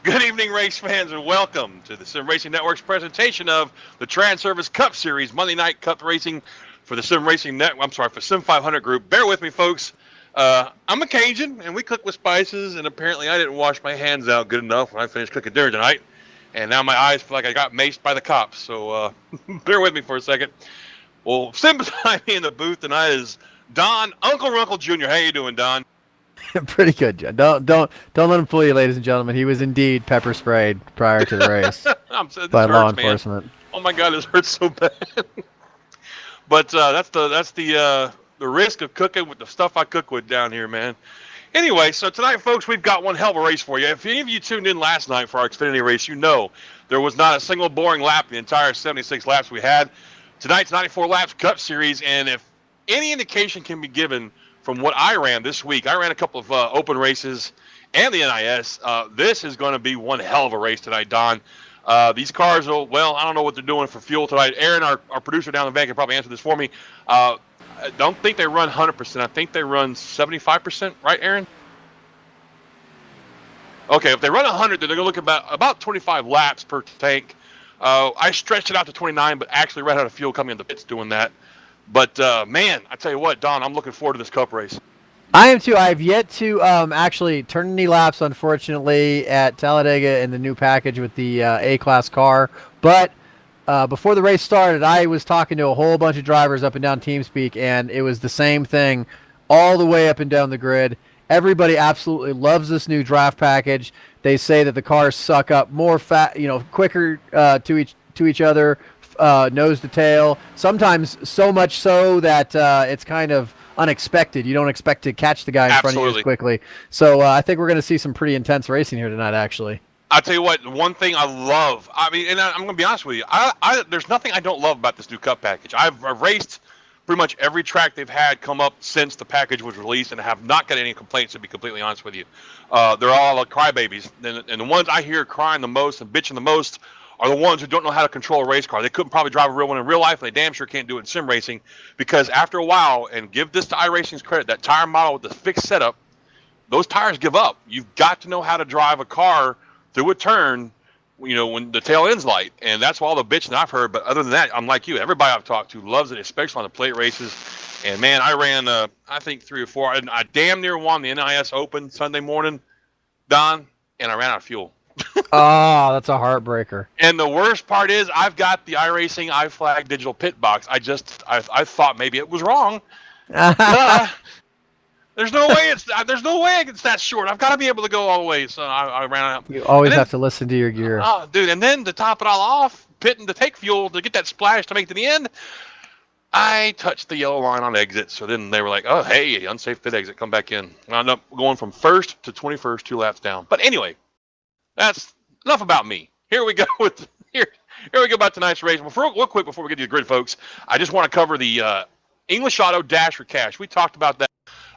Good evening, race fans, and welcome to the Sim Racing Network's presentation of the Transervice Cup Series, Monday Night Cup Racing for the Sim Racing Net. I'm sorry, for Sim500 Group. Bear with me, folks. I'm a Cajun, and we cook with spices, and apparently I didn't wash my hands out good enough when I finished cooking dinner tonight, and now my eyes feel like I got maced by the cops. So bear with me for a second. Well, sitting beside me in the booth tonight is Don Uncle Runkle Jr. How you doing, Don? Pretty good, John. Don't let him fool you, ladies and gentlemen. He was indeed pepper sprayed prior to the race I'm saying this by law hurts, man. enforcement. Oh my God, this hurts so bad. But that's the risk of cooking with the stuff I cook with down here, man. Anyway, so tonight, folks, we've got one hell of a race for you. If any of you tuned in last night for our Xfinity race, you know there was not a single boring lap in the entire 76 laps we had. Tonight's 94 laps Cup Series, and if any indication can be given from what I ran this week, I ran a couple of open races and the NIS. This is going to be one hell of a race tonight, Don. These cars will, well, I don't know what they're doing for fuel tonight. Aaron, our producer down the van, can probably answer this for me. I don't think they run 100%. I think they run 75%, right, Aaron? Okay, if they run 100, then they're going to look about 25 laps per tank. I stretched it out to 29, but actually ran out of fuel coming in the pits doing that. But, man, I tell you what, Don, I'm looking forward to this Cup race. I am too. I've yet to actually turn any laps, unfortunately, at Talladega in the new package with the A-Class car. But before the race started, I was talking to a whole bunch of drivers up and down TeamSpeak, and it was the same thing all the way up and down the grid. Everybody absolutely loves this new draft package. They say that the cars suck up more fat, quicker to each other, nose to tail. Sometimes so much so that it's kind of unexpected. You don't expect to catch the guy in front of you as Absolutely. quickly. So I think we're going to see some pretty intense racing here tonight, actually. I'll tell you what, one thing I love, I mean, and I'm going to be honest with you, there's nothing I don't love about this new Cup package. I've raced pretty much every track they've had come up since the package was released and have not got any complaints, to be completely honest with you. They're all like crybabies. And the ones I hear crying the most and bitching the most are the ones who don't know how to control a race car. They couldn't probably drive a real one in real life, and they damn sure can't do it in sim racing because after a while, and give this to iRacing's credit, that tire model with the fixed setup, those tires give up. You've got to know how to drive a car through a turn, when the tail end's light. And that's all the bitching I've heard. But other than that, I'm like you. Everybody I've talked to loves it, especially on the plate races. And, man, I ran, I think, 3 or 4. I damn near won the NIS Open Sunday morning, Don, and I ran out of fuel. Oh, that's a heartbreaker. And the worst part is I've got the iRacing iFlag digital pit box. I thought maybe it was wrong. Duh. There's no way it's that short. I've got to be able to go all the way. So I ran out. You always Then, have to listen to your gear. oh, dude, and then to top it all off, pitting to take fuel to get that splash to make it to the end, I touched the yellow line on exit. So then they were like, "Oh, hey, unsafe pit exit, come back in." And I ended up going from first to 21st, 2 laps down. But anyway, that's enough about me. Here we go with here. Here we go about tonight's race. Real quick before we get to the grid, folks, I just want to cover the English Auto Dash for Cash. We talked about that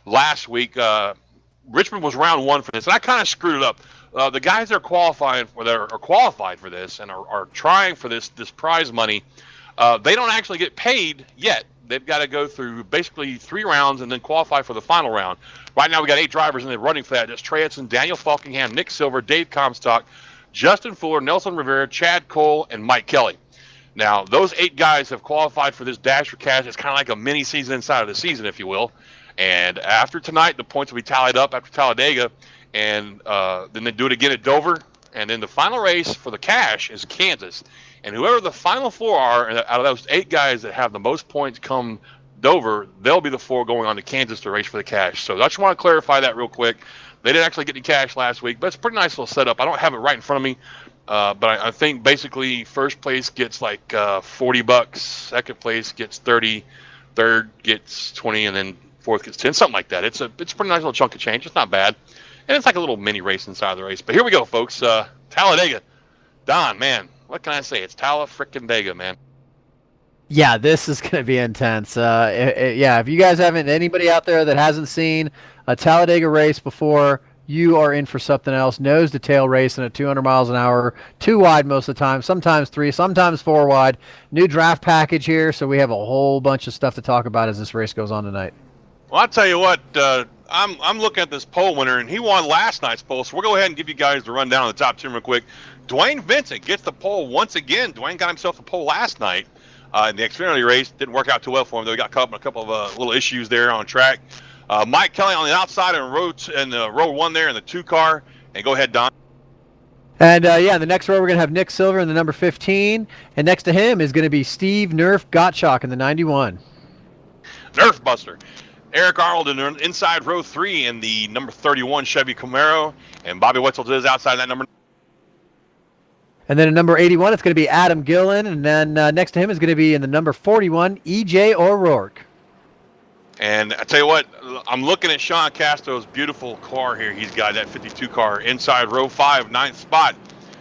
last week. Richmond was round 1 for this, and I kind of screwed it up. The guys that are qualified for this and are trying for this prize money, they don't actually get paid yet. They've got to go through basically 3 rounds and then qualify for the final round. Right now, we got 8 drivers in the running for that. It's Trey Edson, Daniel Falkingham, Nick Silver, Dave Comstock, Justin Fuller, Nelson Rivera, Chad Cole, and Mike Kelly. Now, those 8 guys have qualified for this Dash for Cash. It's kind of like a mini season inside of the season, if you will. And after tonight, the points will be tallied up after Talladega, and then they do it again at Dover. And then the final race for the cash is Kansas. And whoever the final 4 are, out of those 8 guys that have the most points come Dover, they'll be the 4 going on to Kansas to race for the cash. So I just want to clarify that real quick. They didn't actually get any cash last week, but it's a pretty nice little setup. I don't have it right in front of me, but I think basically first place gets like $40, second place gets 30, third gets 20, and then fourth gets 10, something like that. It's a pretty nice little chunk of change. It's not bad, and it's like a little mini race inside the race. But here we go, folks. Talladega. Don, man, what can I say? It's Tala-frickin-Dega, man. Yeah, this is going to be intense. Yeah, if you guys haven't, anybody out there that hasn't seen a Talladega race before, you are in for something else. Nose to tail racing at 200 miles an hour, 2 wide most of the time, sometimes 3, sometimes 4 wide. New draft package here, so we have a whole bunch of stuff to talk about as this race goes on tonight. Well, I'll tell you what, I'm looking at this poll winner, and he won last night's poll. So we'll go ahead and give you guys the rundown on the top 10 real quick. Dwayne Vincent gets the poll once again. Dwayne got himself a poll last night in the Xfinity race. Didn't work out too well for him, though. He got caught up in a couple of little issues there on track. Mike Kelly on the outside in row one there in the 2 car. And go ahead, Don. And yeah, in the next row we're gonna have Nick Silver in the number 15, and next to him is gonna be Steve Nerf Gottschalk in the 91. Nerf Buster. Eric Arnold in inside row 3 in the number 31 Chevy Camaro. And Bobby Wetzel is outside that number. And then in number 81, it's going to be Adam Gillen. And then next to him is going to be in the number 41, E.J. O'Rourke. And I tell you what, I'm looking at Sean Castro's beautiful car here. He's got that 52 car inside row 5, 9th spot.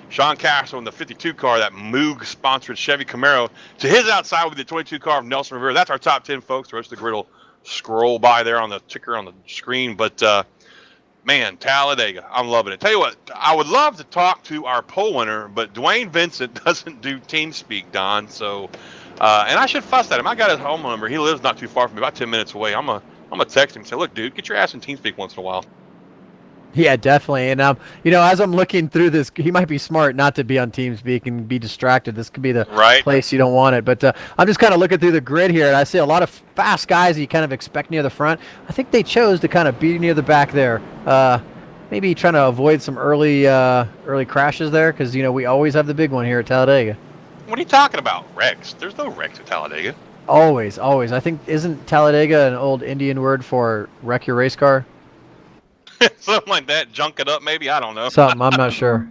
Sean Castro in the 52 car, that Moog-sponsored Chevy Camaro. To his outside with the 22 car of Nelson Rivera. That's our top 10, folks. The rest of the grid will scroll by there on the ticker on the screen. But, man, Talladega, I'm loving it. Tell you what, I would love to talk to our poll winner, but Dwayne Vincent doesn't do TeamSpeak, Don. So, and I should fuss at him. I got his home number. He lives not too far from me, about 10 minutes away. I'm gonna text him and say, look, dude, get your ass in TeamSpeak once in a while. Yeah, definitely. And as I'm looking through this, he might be smart not to be on TeamSpeak and be distracted. This could be the place you don't want it. But I'm just kind of looking through the grid here, and I see a lot of fast guys that you kind of expect near the front. I think they chose to kind of be near the back there. Maybe trying to avoid some early crashes there, because we always have the big one here at Talladega. What are you talking about? Wrecks? There's no wrecks at Talladega. Always. I think, isn't Talladega an old Indian word for wreck your race car? Something like that. Junk it up, maybe. I don't know. Something. I'm not sure.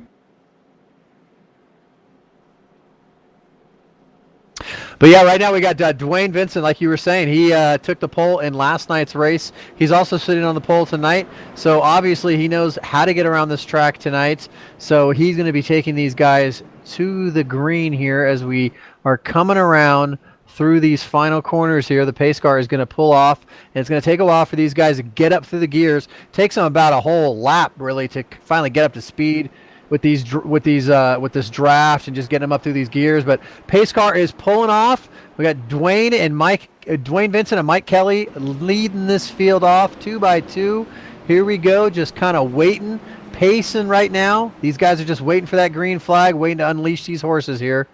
But yeah, right now we got Dwayne Vincent, like you were saying. He took the pole in last night's race. He's also sitting on the pole tonight. So obviously he knows how to get around this track tonight. So he's going to be taking these guys to the green here as we are coming around through these final corners here. The pace car is going to pull off, and it's going to take a while for these guys to get up through the gears. Takes them about a whole lap, really, to finally get up to speed with this draft and just getting them up through these gears. But pace car is pulling off. We got Dwayne Vincent and Mike Kelly leading this field off 2 by 2. Here we go, just kind of waiting, pacing right now. These guys are just waiting for that green flag, waiting to unleash these horses here.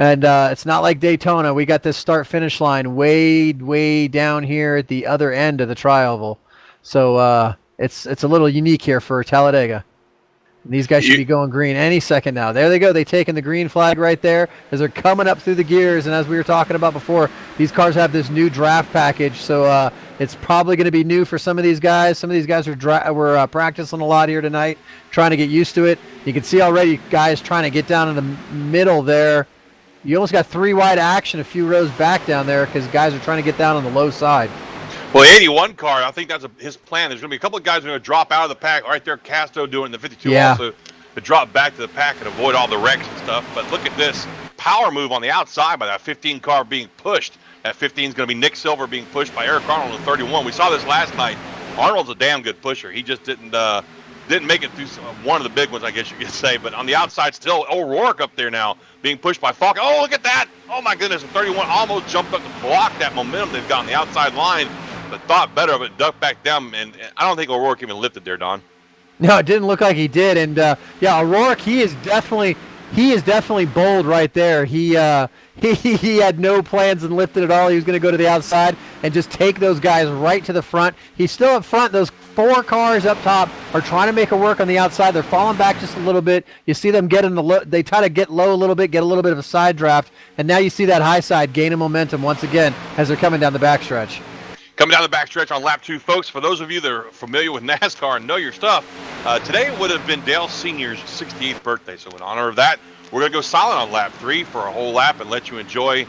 And it's not like Daytona. We got this start-finish line way down here at the other end of the tri-oval. So it's a little unique here for Talladega. And these guys should be going green any second now. There they go. They've taken the green flag right there as they're coming up through the gears. And as we were talking about before, these cars have this new draft package. So it's probably going to be new for some of these guys. Some of these guys were practicing a lot here tonight, trying to get used to it. You can see already guys trying to get down in the middle there. You almost got 3 wide action a few rows back down there because guys are trying to get down on the low side. Well, the 81 car, I think that's his plan. There's going to be a couple of guys who are going to drop out of the pack. Right there, Castro doing the 52 also to drop back to the pack and avoid all the wrecks and stuff. But look at this power move on the outside by that 15 car being pushed. That 15 is going to be Nick Silver being pushed by Eric Arnold in 31. We saw this last night. Arnold's a damn good pusher. He just didn't make it through one of the big ones, I guess you could say. But on the outside, still O'Rourke up there now being pushed by Falk. Oh, look at that. Oh, my goodness. The 31 almost jumped up to block that momentum they've got on the outside line, but thought better of it, ducked back down. And I don't think O'Rourke even lifted there, Don. No, it didn't look like he did. And, yeah, O'Rourke, he is definitely bold right there. He had no plans and lifted at all. He was going to go to the outside and just take those guys right to the front. He's still up front. Those 4 cars up top are trying to make it work on the outside. They're falling back just a little bit. You see them get in they try to get low a little bit, get a little bit of a side draft, and now you see that high side gaining momentum once again as they're coming down the backstretch. Coming down the backstretch on lap 2, folks, for those of you that are familiar with NASCAR and know your stuff, today would have been Dale Sr.'s 68th birthday. So in honor of that, we're going to go silent on lap 3 for a whole lap and let you enjoy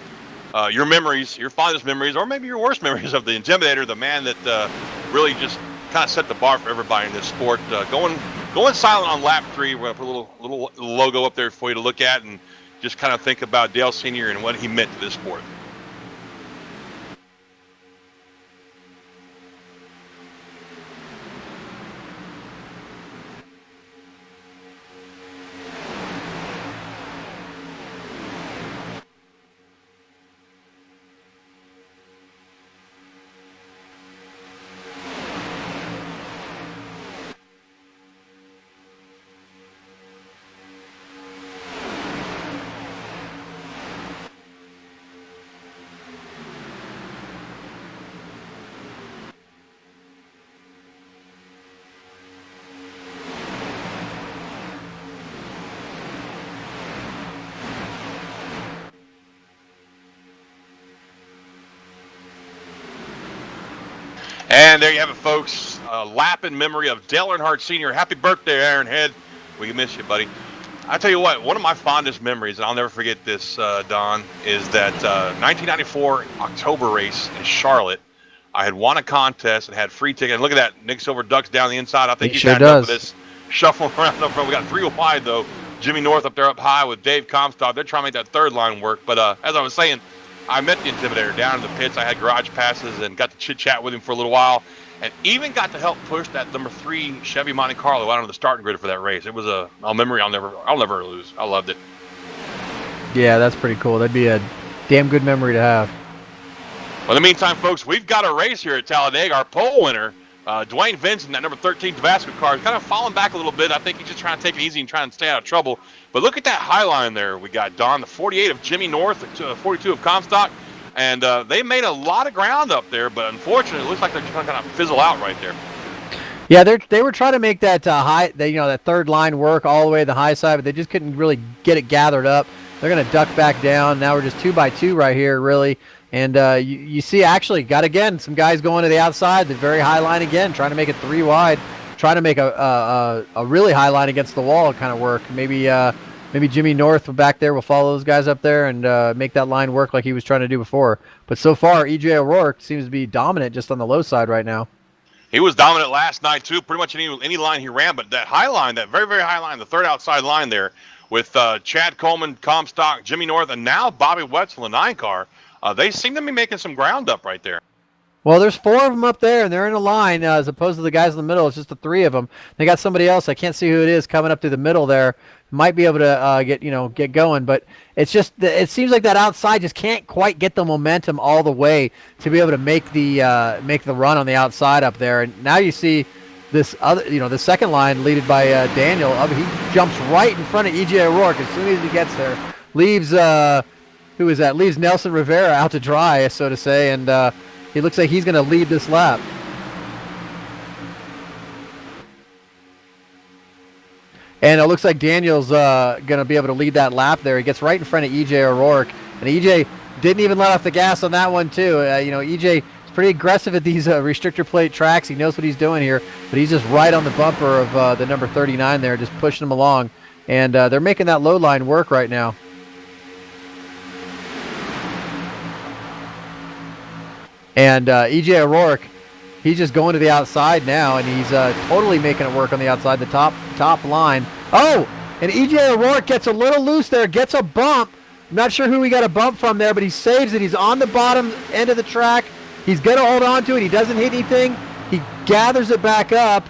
your memories, your fondest memories, or maybe your worst memories of the Intimidator, the man that really just kind of set the bar for everybody in this sport. Going silent on lap 3. We're going to put a little logo up there for you to look at and just kind of think about Dale Sr. and what he meant to this sport. And there you have it, folks. A lap in memory of Dale Earnhardt Sr. Happy birthday, Aaron Head. We miss you, buddy. I tell you what, one of my fondest memories, and I'll never forget this, Don, is that 1994 October race in Charlotte. I had won a contest and had free ticket. And look at that, Nick Silver ducks down the inside. I think He he's sure had enough of does. this shuffling around up front. We got 3 wide though. Jimmy North up there up high with Dave Comstock. They're trying to make that third line work. But as I was saying, I met the Intimidator down in the pits. I had garage passes and got to chit chat with him for a little while, and even got to help push that number 3 Chevy Monte Carlo out on the starting grid for that race. It was a memory I'll never lose. I loved it. Yeah, that's pretty cool. That'd be a damn good memory to have. Well, in the meantime, folks, we've got a race here at Talladega. Our pole winner, Dwayne Vincent, that number 13 Tabasco car, is kind of falling back a little bit. I think he's just trying to take it easy and trying to stay out of trouble. But look at that high line there. We got Don, the 48 of Jimmy North, the 42 of Comstock. And they made a lot of ground up there, but unfortunately, it looks like they're just going to kind of fizzle out right there. Yeah, they were trying to make that that third line work all the way to the high side, but they just couldn't really get it gathered up. They're going to duck back down. Now we're just 2 by 2 right here, really. And you see, actually, got again some guys going to the outside, the very high line again, trying to make it 3 wide, trying to make a really high line against the wall kind of work. Maybe Jimmy North back there will follow those guys up there and make that line work like he was trying to do before. But so far, E.J. O'Rourke seems to be dominant just on the low side right now. He was dominant last night, too. Pretty much any line he ran, but that high line, that very, very high line, the third outside line there with Chad Coleman, Comstock, Jimmy North, and now Bobby Wetzel, the 9 car, they seem to be making some ground up right there. Well, there's 4 of them up there, and they're in a line as opposed to the guys in the middle. It's just the 3 of them. They got somebody else. I can't see who it is coming up through the middle there. Might be able to get going, but it's just it seems like that outside just can't quite get the momentum all the way to be able to make the run on the outside up there. And now you see this other the second line leaded by Daniel. He jumps right in front of E.J. O'Rourke as soon as he gets there. Leaves who is that? Leaves Nelson Rivera out to dry, so to say, and he looks like he's going to lead this lap. And it looks like Daniel's going to be able to lead that lap there. He gets right in front of E.J. O'Rourke. And E.J. didn't even let off the gas on that one, too. E.J. is pretty aggressive at these restrictor plate tracks. He knows what he's doing here. But he's just right on the bumper of the number 39 there, just pushing him along. And they're making that low line work right now. And E.J. O'Rourke, he's just going to the outside now, and he's totally making it work on the outside, the top line. Oh, and E.J. O'Rourke gets a little loose there, gets a bump. I'm not sure who he got a bump from there, but he saves it. He's on the bottom end of the track. He's going to hold on to it. He doesn't hit anything. He gathers it back up.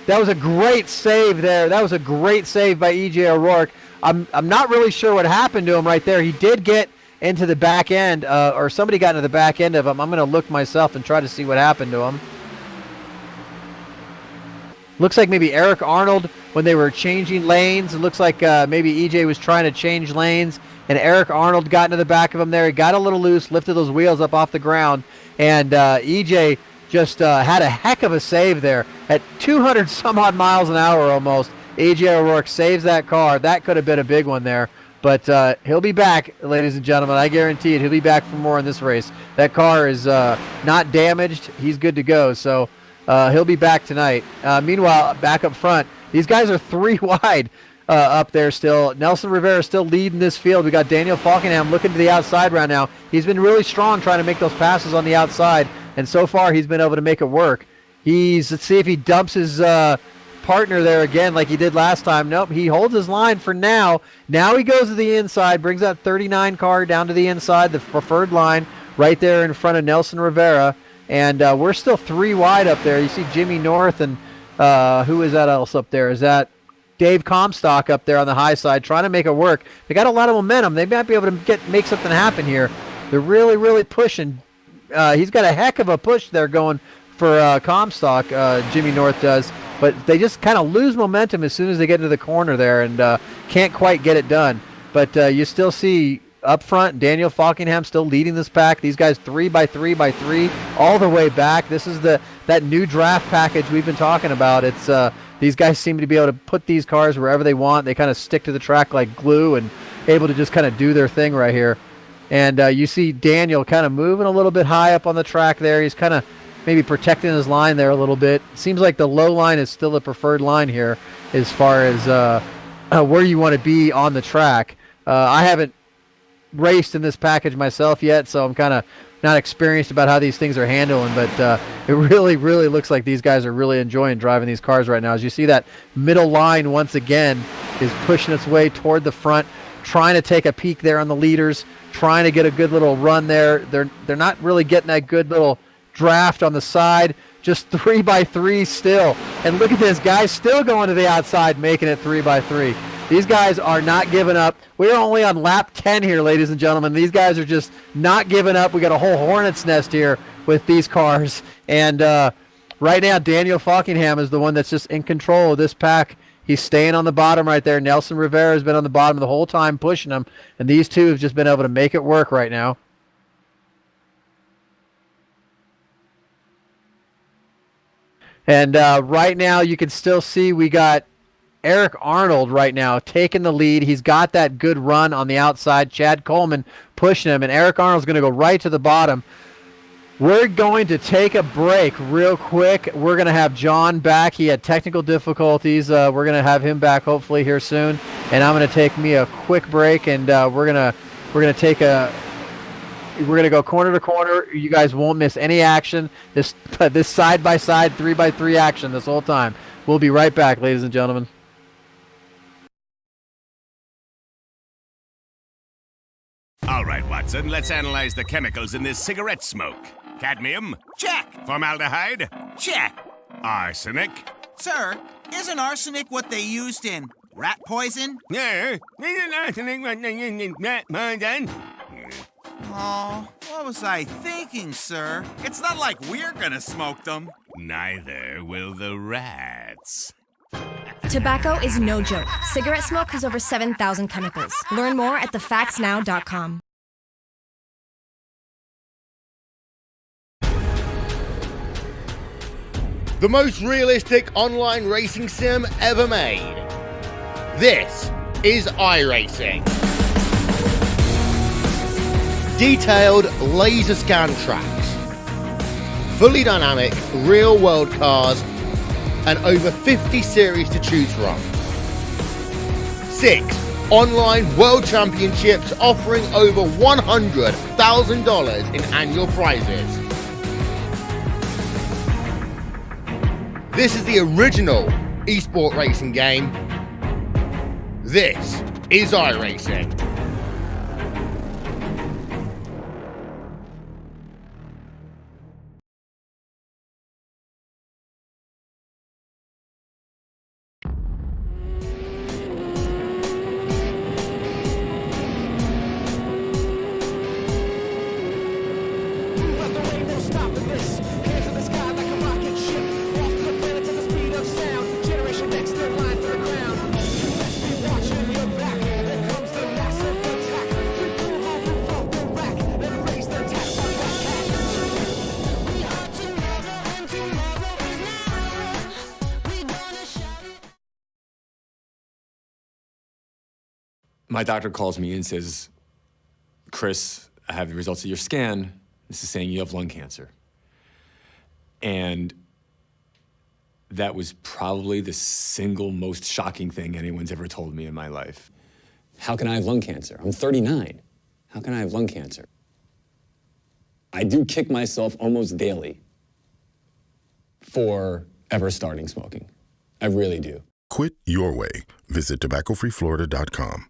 That was a great save there. That was a great save by E.J. O'Rourke. I'm not really sure what happened to him right there. He did get into the back end, or somebody got into the back end of him. I'm going to look myself and try to see what happened to him. Looks like maybe Eric Arnold, when they were changing lanes, it looks like maybe EJ was trying to change lanes, and Eric Arnold got into the back of him there. He got a little loose, lifted those wheels up off the ground, and EJ just had a heck of a save there. At 200 some odd miles an hour almost, EJ O'Rourke saves that car. That could have been a big one there. But he'll be back, ladies and gentlemen. I guarantee it. He'll be back for more in this race. That car is not damaged. He's good to go. So he'll be back tonight. Meanwhile, back up front, these guys are 3 wide up there still. Nelson Rivera still leading this field. We got Daniel Falkenham looking to the outside right now. He's been really strong trying to make those passes on the outside, and so far he's been able to make it work. Let's see if he dumps his partner there again like he did last time. Nope, he holds his line for now. Now he goes to the inside, brings that 39 car down to the inside, the preferred line right there in front of Nelson Rivera. And we're still 3 wide up there. You see Jimmy North and who is that else up there? Is that Dave Comstock up there on the high side trying to make it work? They got a lot of momentum. They might be able to make something happen here. They're really, really pushing. He's got a heck of a push there going for Comstock, Jimmy North does. But they just kind of lose momentum as soon as they get into the corner there and can't quite get it done. But you still see up front, Daniel Falkenham still leading this pack. These guys 3 by 3 by 3 all the way back. This is that new draft package we've been talking about. It's these guys seem to be able to put these cars wherever they want. They kind of stick to the track like glue and able to just kind of do their thing right here. And you see Daniel kind of moving a little bit high up on the track there. He's kind of maybe protecting his line there a little bit. Seems like the low line is still the preferred line here as far as where you want to be on the track. I haven't raced in this package myself yet, so I'm kind of not experienced about how these things are handling, but it really, really looks like these guys are really enjoying driving these cars right now. As you see, that middle line once again is pushing its way toward the front, trying to take a peek there on the leaders, trying to get a good little run there. They're not really getting that good little draft on the side. Just 3x3 still. And look at this, guys still going to the outside, making it 3x3. These guys are not giving up. We're only on lap 10 here, ladies and gentlemen. These guys are just not giving up. We got a whole hornet's nest here with these cars. And right now, Daniel Falkingham is the one that's just in control of this pack. He's staying on the bottom right there. Nelson Rivera has been on the bottom the whole time pushing him. And these two have just been able to make it work right now. And right now, you can still see we got Eric Arnold right now taking the lead. He's got that good run on the outside. Chad Coleman pushing him, and Eric Arnold's going to go right to the bottom. We're going to take a break real quick. We're going to have John back. He had technical difficulties. We're going to have him back hopefully here soon. And I'm going to take me a quick break, and we're going to go corner to corner. You guys won't miss any action. This side by side 3x3 action this whole time. We'll be right back, ladies and gentlemen. All right, Watson, let's analyze the chemicals in this cigarette smoke. Cadmium? Check. Formaldehyde? Check. Arsenic? Sir, isn't arsenic what they used in rat poison? Yeah, isn't arsenic what they used in rat poison? Oh, what was I thinking, sir? It's not like we're gonna smoke them. Neither will the rats. Tobacco is no joke. Cigarette smoke has over 7,000 chemicals. Learn more at thefactsnow.com. The most realistic online racing sim ever made. This is iRacing. Detailed laser scan tracks, fully dynamic real-world cars, and over 50 series to choose from. 6 online world championships offering over $100,000 in annual prizes. This is the original esport racing game. This is iRacing. My doctor calls me and says, Chris, I have the results of your scan. This is saying you have lung cancer. And that was probably the single most shocking thing anyone's ever told me in my life. How can I have lung cancer? I'm 39. How can I have lung cancer? I do kick myself almost daily for ever starting smoking. I really do. Quit your way. Visit tobaccofreeflorida.com.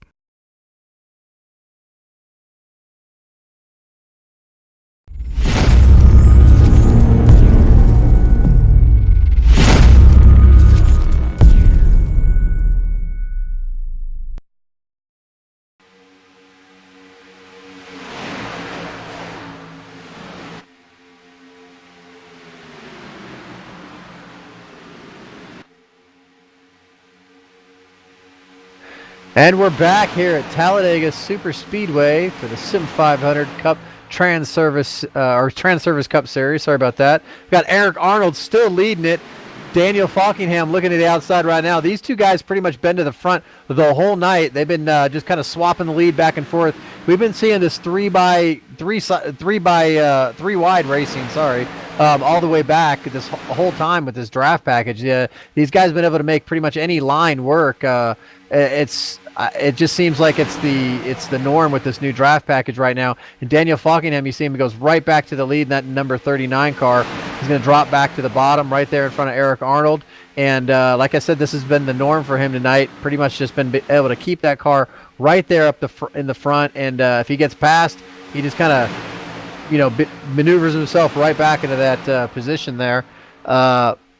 And we're back here at Talladega Super Speedway for the Sim500 Cup Transervice Transervice Cup Series. Sorry about that. We've got Eric Arnold still leading it. Daniel Falkingham looking at the outside right now. These two guys pretty much been to the front the whole night. They've been just kind of swapping the lead back and forth. We've been seeing this three wide racing. Sorry, all the way back this whole time with this draft package. These guys have been able to make pretty much any line work. It just seems like it's the norm with this new draft package right now. And Daniel Falkingham, you see him, he goes right back to the lead in that number 39 car. He's going to drop back to the bottom right there in front of Eric Arnold. And like I said, this has been the norm for him tonight. Pretty much just been able to keep that car right there up in the front. And if he gets past, he just kind of, maneuvers himself right back into that position there.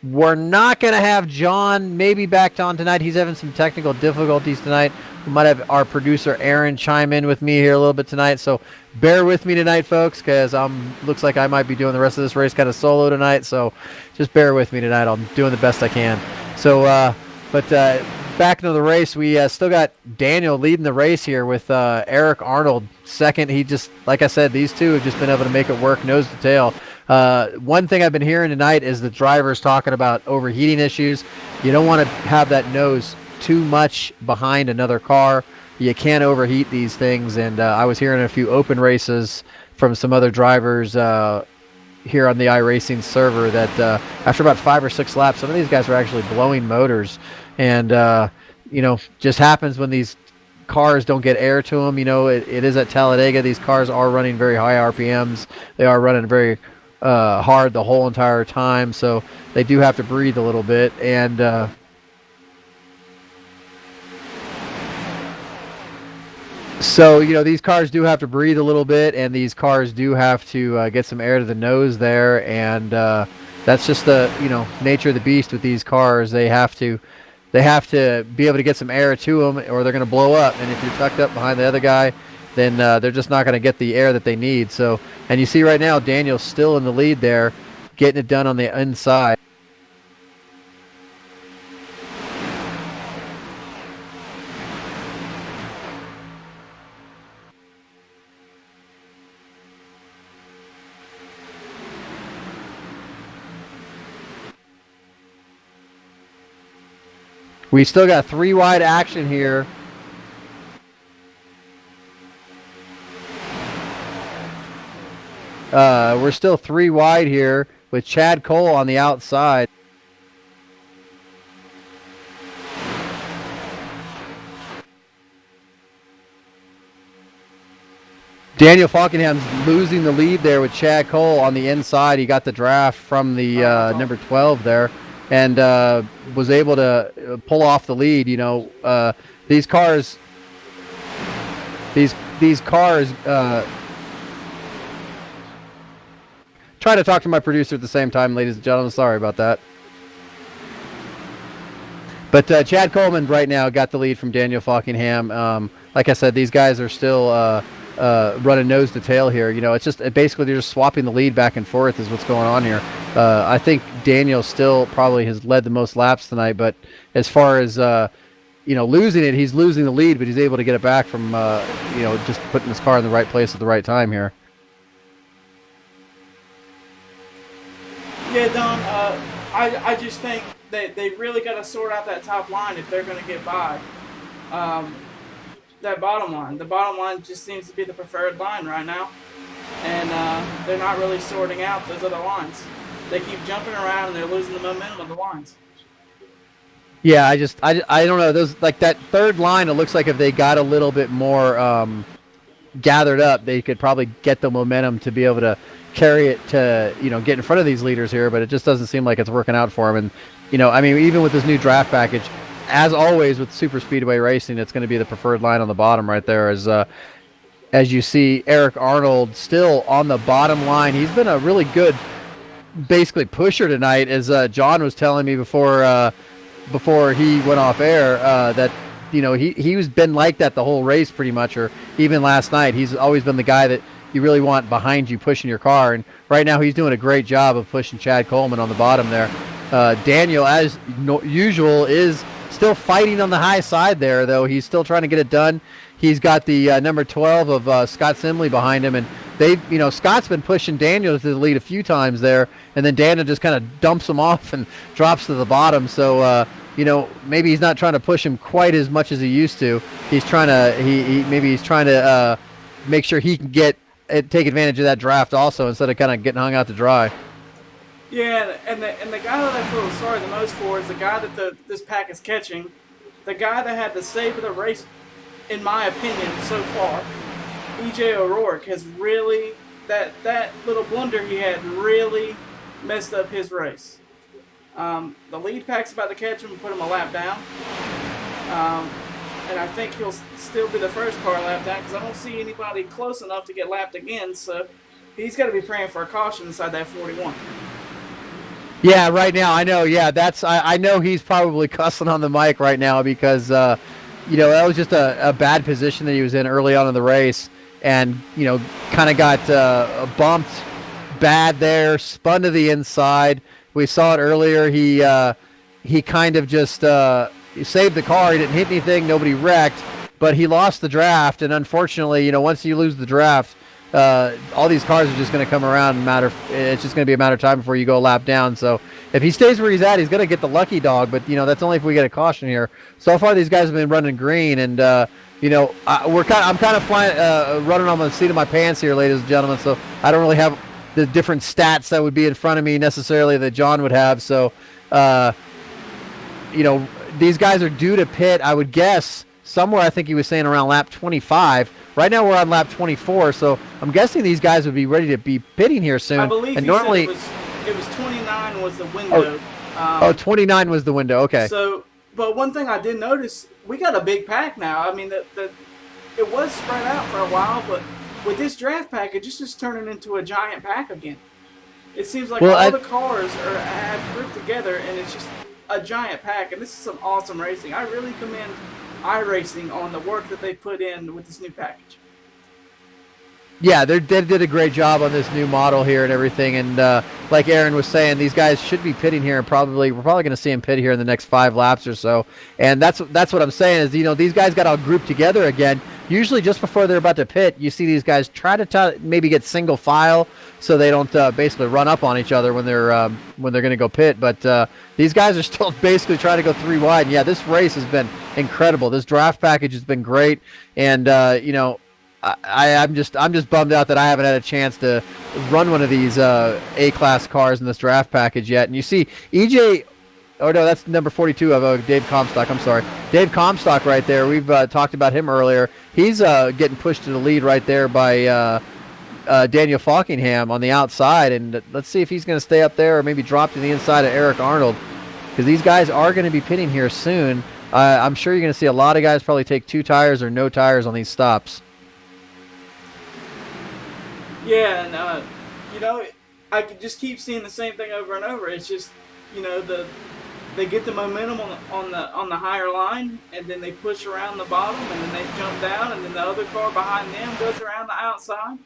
We're not going to have John maybe back on tonight. He's having some technical difficulties tonight. We might have our producer Aaron chime in with me here a little bit tonight. So bear with me tonight, folks, because looks like I might be doing the rest of this race kind of solo tonight. So just bear with me tonight. I'm doing the best I can. So, but back into the race, we still got Daniel leading the race here with Eric Arnold second. He just, like I said, these two have just been able to make it work nose to tail. One thing I've been hearing tonight is the drivers talking about overheating issues. You don't want to have that nose too much behind another car. You can't overheat these things. And I was hearing a few open races from some other drivers here on the iRacing server that after about 5 or 6 laps, some of these guys were actually blowing motors. And, just happens when these cars don't get air to them. It is at Talladega. These cars are running very high RPMs. They are running very hard the whole entire time. So they do have to breathe a little bit. And so, these cars do have to breathe a little bit, and these cars do have to get some air to the nose there. And that's just the, nature of the beast with these cars. They have to be able to get some air to them, or they're going to blow up. And if you're tucked up behind the other guy, then they're just not going to get the air that they need. So, and you see right now, Daniel's still in the lead there, getting it done on the inside. We still got 3 wide action here. We're still 3 wide here with Chad Cole on the outside. Daniel Falkingham's losing the lead there with Chad Cole on the inside. He got the draft from the number 12 there, and was able to pull off the lead. These cars. Try to talk to my producer at the same time, ladies and gentlemen. Sorry about that. But Chad Coleman right now got the lead from Daniel Falkingham. Like I said, these guys are still running nose to tail here. It's just basically they're just swapping the lead back and forth is what's going on here. I think Daniel still probably has led the most laps tonight, but as far as losing it, he's losing the lead, but he's able to get it back from just putting his car in the right place at the right time here. Yeah, Don, I just think they really got to sort out that top line if they're going to get by. That bottom line. The bottom line just seems to be the preferred line right now. And they're not really sorting out those other lines. They keep jumping around and they're losing the momentum of the lines. Yeah, I don't know. Those, like that third line, it looks like if they got a little bit more gathered up, they could probably get the momentum to be able to carry it to, get in front of these leaders here, but it just doesn't seem like it's working out for them. And, even with this new draft package, as always with super speedway racing, it's going to be the preferred line on the bottom right there. As you see, Eric Arnold still on the bottom line. He's been a really good, basically pusher tonight, as John was telling me before he went off air, that he's been like that the whole race pretty much, or even last night. He's always been the guy that you really want behind you pushing your car, and right now he's doing a great job of pushing Chad Coleman on the bottom there. Daniel, as usual, is still fighting on the high side there, though. He's still trying to get it done. He's got the number 12 of Scott Simley behind him, and Scott's been pushing Daniel to the lead a few times there, and then Daniel just kind of dumps him off and drops to the bottom. So maybe he's not trying to push him quite as much as he used to. He's trying to make sure he can take advantage of that draft also, instead of kind of getting hung out to dry. Yeah, and the guy that I feel sorry the most for is the guy that this pack is catching. The guy that had the save of the race, in my opinion, so far. EJ O'Rourke has really that little blunder he had really messed up his race. The lead pack's about to catch him and put him a lap down. And I think he'll still be the first car lap down because I don't see anybody close enough to get lapped again. So he's got to be praying for a caution inside that 41. Yeah, right now I know. Yeah, I know he's probably cussing on the mic right now because that was just a bad position that he was in early on in the race, and kind of got bumped bad there, spun to the inside. We saw it earlier. He kind of just he saved the car. He didn't hit anything. Nobody wrecked, but he lost the draft. And unfortunately, once you lose the draft, all these cars are just going to come around and it's just going to be a matter of time before you go a lap down. So if he stays where he's at, he's going to get the lucky dog. But that's only if we get a caution here. So far, these guys have been running green, and I'm kind of flying, running on the seat of my pants here, ladies and gentlemen. So I don't really have the different stats that would be in front of me necessarily that John would have. So these guys are due to pit, I would guess, somewhere. I think he was saying around lap 25. Right now we're on lap 24, so I'm guessing these guys would be ready to be pitting here soon. I believe and he normally said it was 29 was the window. 29 was the window. Okay. So, but one thing I did notice, we got a big pack now. I mean, it was spread out for a while, but with this draft package, it's just turning into a giant pack again. It seems like all the cars have grouped together, and it's just a giant pack. And this is some awesome racing. I really commend iRacing on the work that they put in with this new package. Yeah, they did a great job on this new model here and everything. And like Aaron was saying, these guys should be pitting here, and we're probably going to see them pit here in the next 5 laps or so. And that's what I'm saying is, these guys got all grouped together again. Usually just before they're about to pit, you see these guys try to maybe get single file so they don't basically run up on each other when they're going to go pit. But these guys are still basically trying to go 3 wide. And yeah, this race has been incredible. This draft package has been great, and I'm just bummed out that I haven't had a chance to run one of these A-class cars in this draft package yet. And you see EJ. Oh, no, that's number 42 of Dave Comstock. I'm sorry. Dave Comstock right there. We've talked about him earlier. He's getting pushed to the lead right there by Daniel Falkingham on the outside. And let's see if he's going to stay up there or maybe drop to the inside of Eric Arnold, because these guys are going to be pitting here soon. I'm sure you're going to see a lot of guys probably take 2 tires or no tires on these stops. Yeah, and, I could just keep seeing the same thing over and over. It's just, they get the momentum on the higher line, and then they push around the bottom, and then they jump down, and then the other car behind them goes around the outside.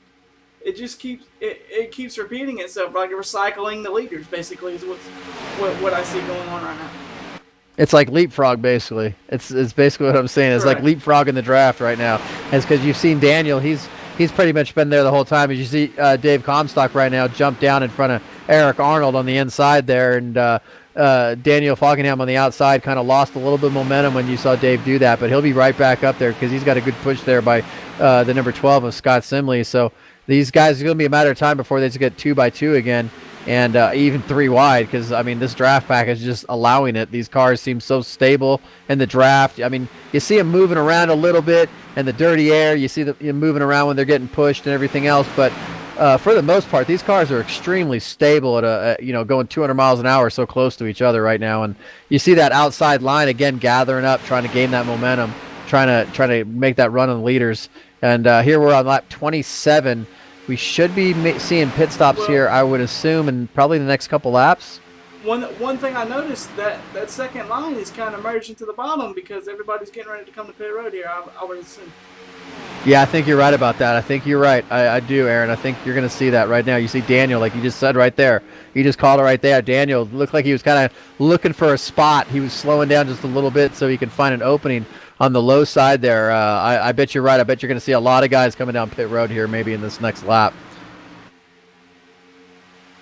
It just keeps repeating itself, like recycling the leaders. Basically, is what I see going on right now. It's like leapfrog, basically. It's basically what I'm saying. It's Correct. Like leapfrog in the draft right now. It's because you've seen Daniel. He's pretty much been there the whole time. As you see Dave Comstock right now jump down in front of Eric Arnold on the inside there, and Daniel Falkingham on the outside kind of lost a little bit of momentum when you saw Dave do that, but he'll be right back up there because he's got a good push there by the number 12 of Scott Simley. So these guys, it's going to be a matter of time before they just get 2x2 again, and even 3 wide, because this draft pack is just allowing it. These cars seem so stable in the draft. You see them moving around a little bit in the dirty air. You see them moving around when they're getting pushed and everything else, but for the most part, these cars are extremely stable at going 200 miles an hour, so close to each other right now. And you see that outside line again gathering up, trying to gain that momentum, trying to make that run on the leaders. And here we're on lap 27. We should be seeing pit stops here, I would assume, in probably the next couple laps. One thing I noticed, that second line is kind of merging to the bottom because everybody's getting ready to come to pit road here, I would assume. Yeah, I think you're right about that. I think you're right. I do, Aaron. I think you're going to see that right now. You see Daniel, like you just said right there. You just called it right there. Daniel looked like he was kind of looking for a spot. He was slowing down just a little bit so he could find an opening on the low side there. I bet you're right. I bet you're going to see a lot of guys coming down pit road here maybe in this next lap.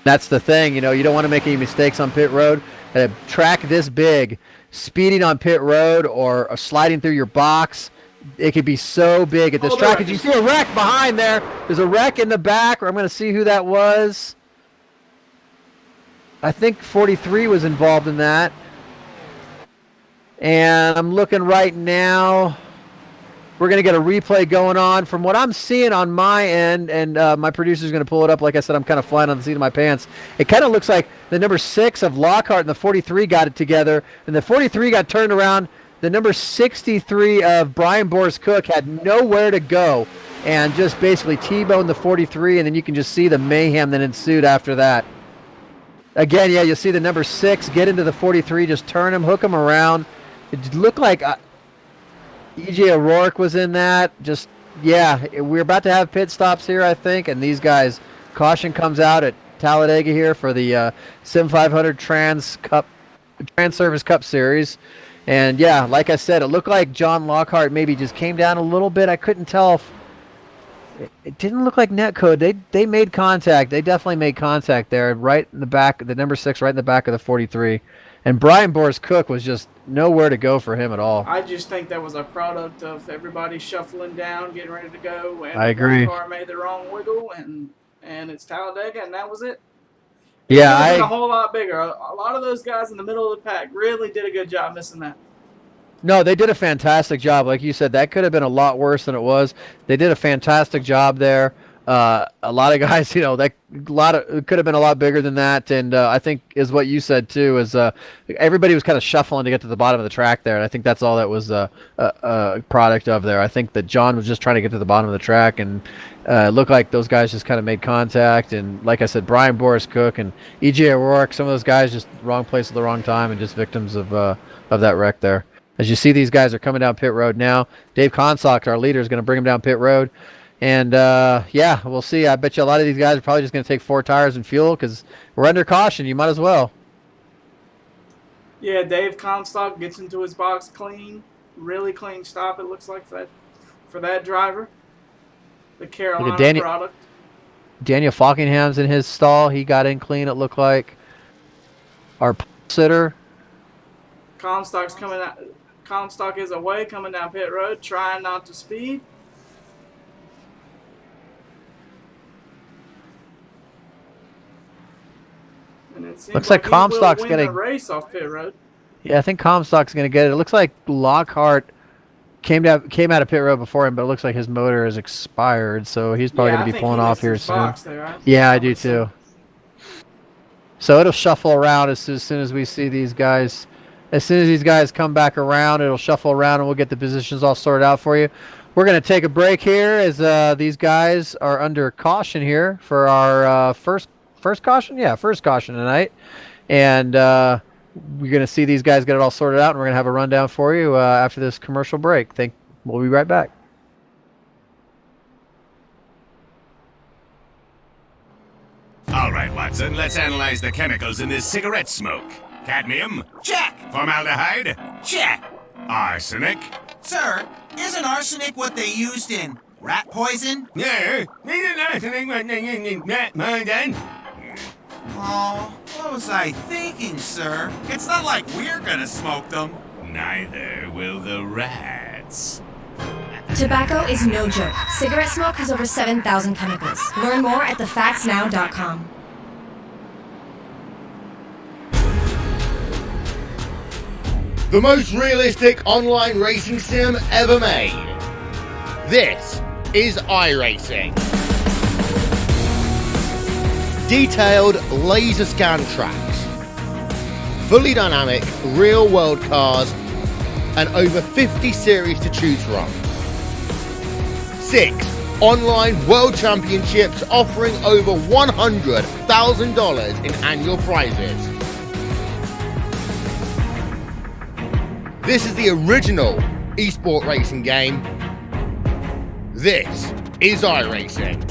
That's the thing. You don't want to make any mistakes on pit road. At a track this big, speeding on pit road or sliding through your box, it could be so big at this track. Did you see a wreck behind there? There's a wreck in the back, or I'm going to see who that was. I think 43 was involved in that. And I'm looking right now. We're going to get a replay going on. From what I'm seeing on my end, and my producer's going to pull it up. Like I said, I'm kind of flying on the seat of my pants. It kind of looks like the number 6 of Lockhart and the 43 got it together, and the 43 got turned around. The number 63 of Brian Boris Cook had nowhere to go and just basically T-boned the 43, and then you can just see the mayhem that ensued after that. Again, yeah, you'll see the number 6 get into the 43, just turn him, hook him around. It looked like E.J. O'Rourke was in that. Just, yeah, we're about to have pit stops here, I think, and these guys, caution comes out at Talladega here for the Sim500 Transervice Cup Series. And, yeah, like I said, it looked like John Lockhart maybe just came down a little bit. I couldn't tell if it didn't look like netcode. They made contact. They definitely made contact there, right in the back, the number 6, right in the back of the 43. And Brian Boris Cook was just nowhere to go for him at all. I just think that was a product of everybody shuffling down, getting ready to go. And I agree. The car made the wrong wiggle, and it's Talladega, and that was it. Yeah, It was a whole lot bigger. A lot of those guys in the middle of the pack really did a good job missing that. No, they did a fantastic job. Like you said, that could have been a lot worse than it was. They did a fantastic job there. A lot of guys, it could have been a lot bigger than that. And I think is what you said too, is everybody was kind of shuffling to get to the bottom of the track there. And I think that's all that was a product of there. I think that John was just trying to get to the bottom of the track, and it looked like those guys just kind of made contact. And like I said, Brian Boris Cook and E.J. O'Rourke, some of those guys just wrong place at the wrong time and just victims of that wreck there. As you see, these guys are coming down pit road now. Dave Consock, our leader, is going to bring them down pit road. And, yeah, we'll see. I bet you a lot of these guys are probably just going to take 4 tires and fuel because we're under caution. You might as well. Yeah, Dave Comstock gets into his box clean. Really clean stop, it looks like, for that driver. The Carolina product. Daniel Falkingham's in his stall. He got in clean, it looked like. Our sitter. Comstock's coming out. Comstock is away, coming down pit road, trying not to speed. And it seems looks like Comstock's going to to race off pit road. Yeah, I think Comstock's going to get it. It looks like Lockhart came out of pit road before him, but it looks like his motor has expired, so he's probably going to be pulling off here soon. Yeah, I do too. So it'll shuffle around as soon as we see these guys. As soon as these guys come back around, it'll shuffle around and we'll get the positions all sorted out for you. We're going to take a break here as these guys are under caution here for our first caution? Yeah, first caution tonight. And we're going to see these guys get it all sorted out, and we're going to have a rundown for you after this commercial break. We'll be right back. All right, Watson, let's analyze the chemicals in this cigarette smoke. Cadmium? Check. Formaldehyde? Check. Arsenic? Sir, isn't arsenic what they used in rat poison? Yeah. Rat poison. Oh, what was I thinking, sir? It's not like we're gonna smoke them. Neither will the rats. Tobacco is no joke. Cigarette smoke has over 7,000 chemicals. Learn more at thefactsnow.com. The most realistic online racing sim ever made. This is iRacing. Detailed laser scan tracks, fully dynamic real world cars, and over 50 series to choose from. 6 online world championships offering over $100,000 in annual prizes. This is the original esport racing game. This is iRacing.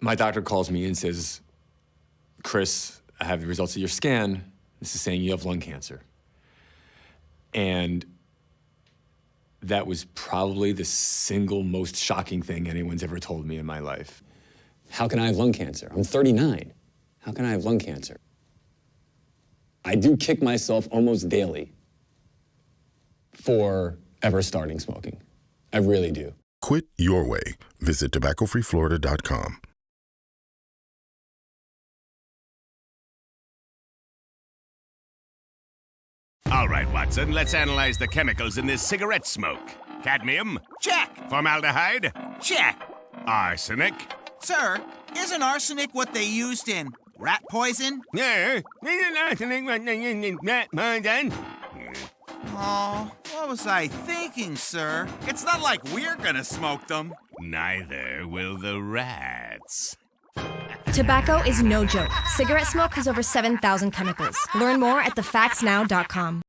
My doctor calls me and says, Chris, I have the results of your scan. This is saying you have lung cancer. And that was probably the single most shocking thing anyone's ever told me in my life. How can I have lung cancer? I'm 39. How can I have lung cancer? I do kick myself almost daily for ever starting smoking. I really do. Quit your way. Visit tobaccofreeflorida.com. All right, Watson, let's analyze the chemicals in this cigarette smoke. Cadmium? Check. Formaldehyde? Check. Arsenic? Sir, isn't arsenic what they used in rat poison? Yeah, isn't arsenic what they used in rat poison? Oh, what was I thinking, sir? It's not like we're gonna smoke them. Neither will the rats. Tobacco is no joke. Cigarette smoke has over 7,000 chemicals. Learn more at thefactsnow.com.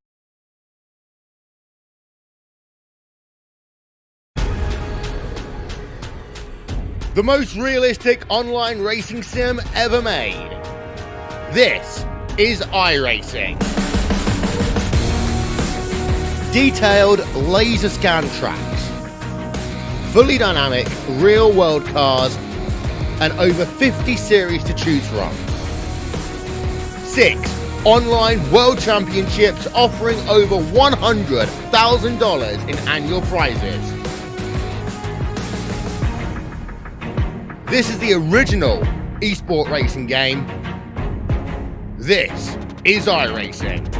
The most realistic online racing sim ever made. This is iRacing. Detailed laser scan tracks, fully dynamic real world cars, and over 50 series to choose from. 6 online world championships offering over $100,000 in annual prizes. This is the original esport racing game. This is iRacing.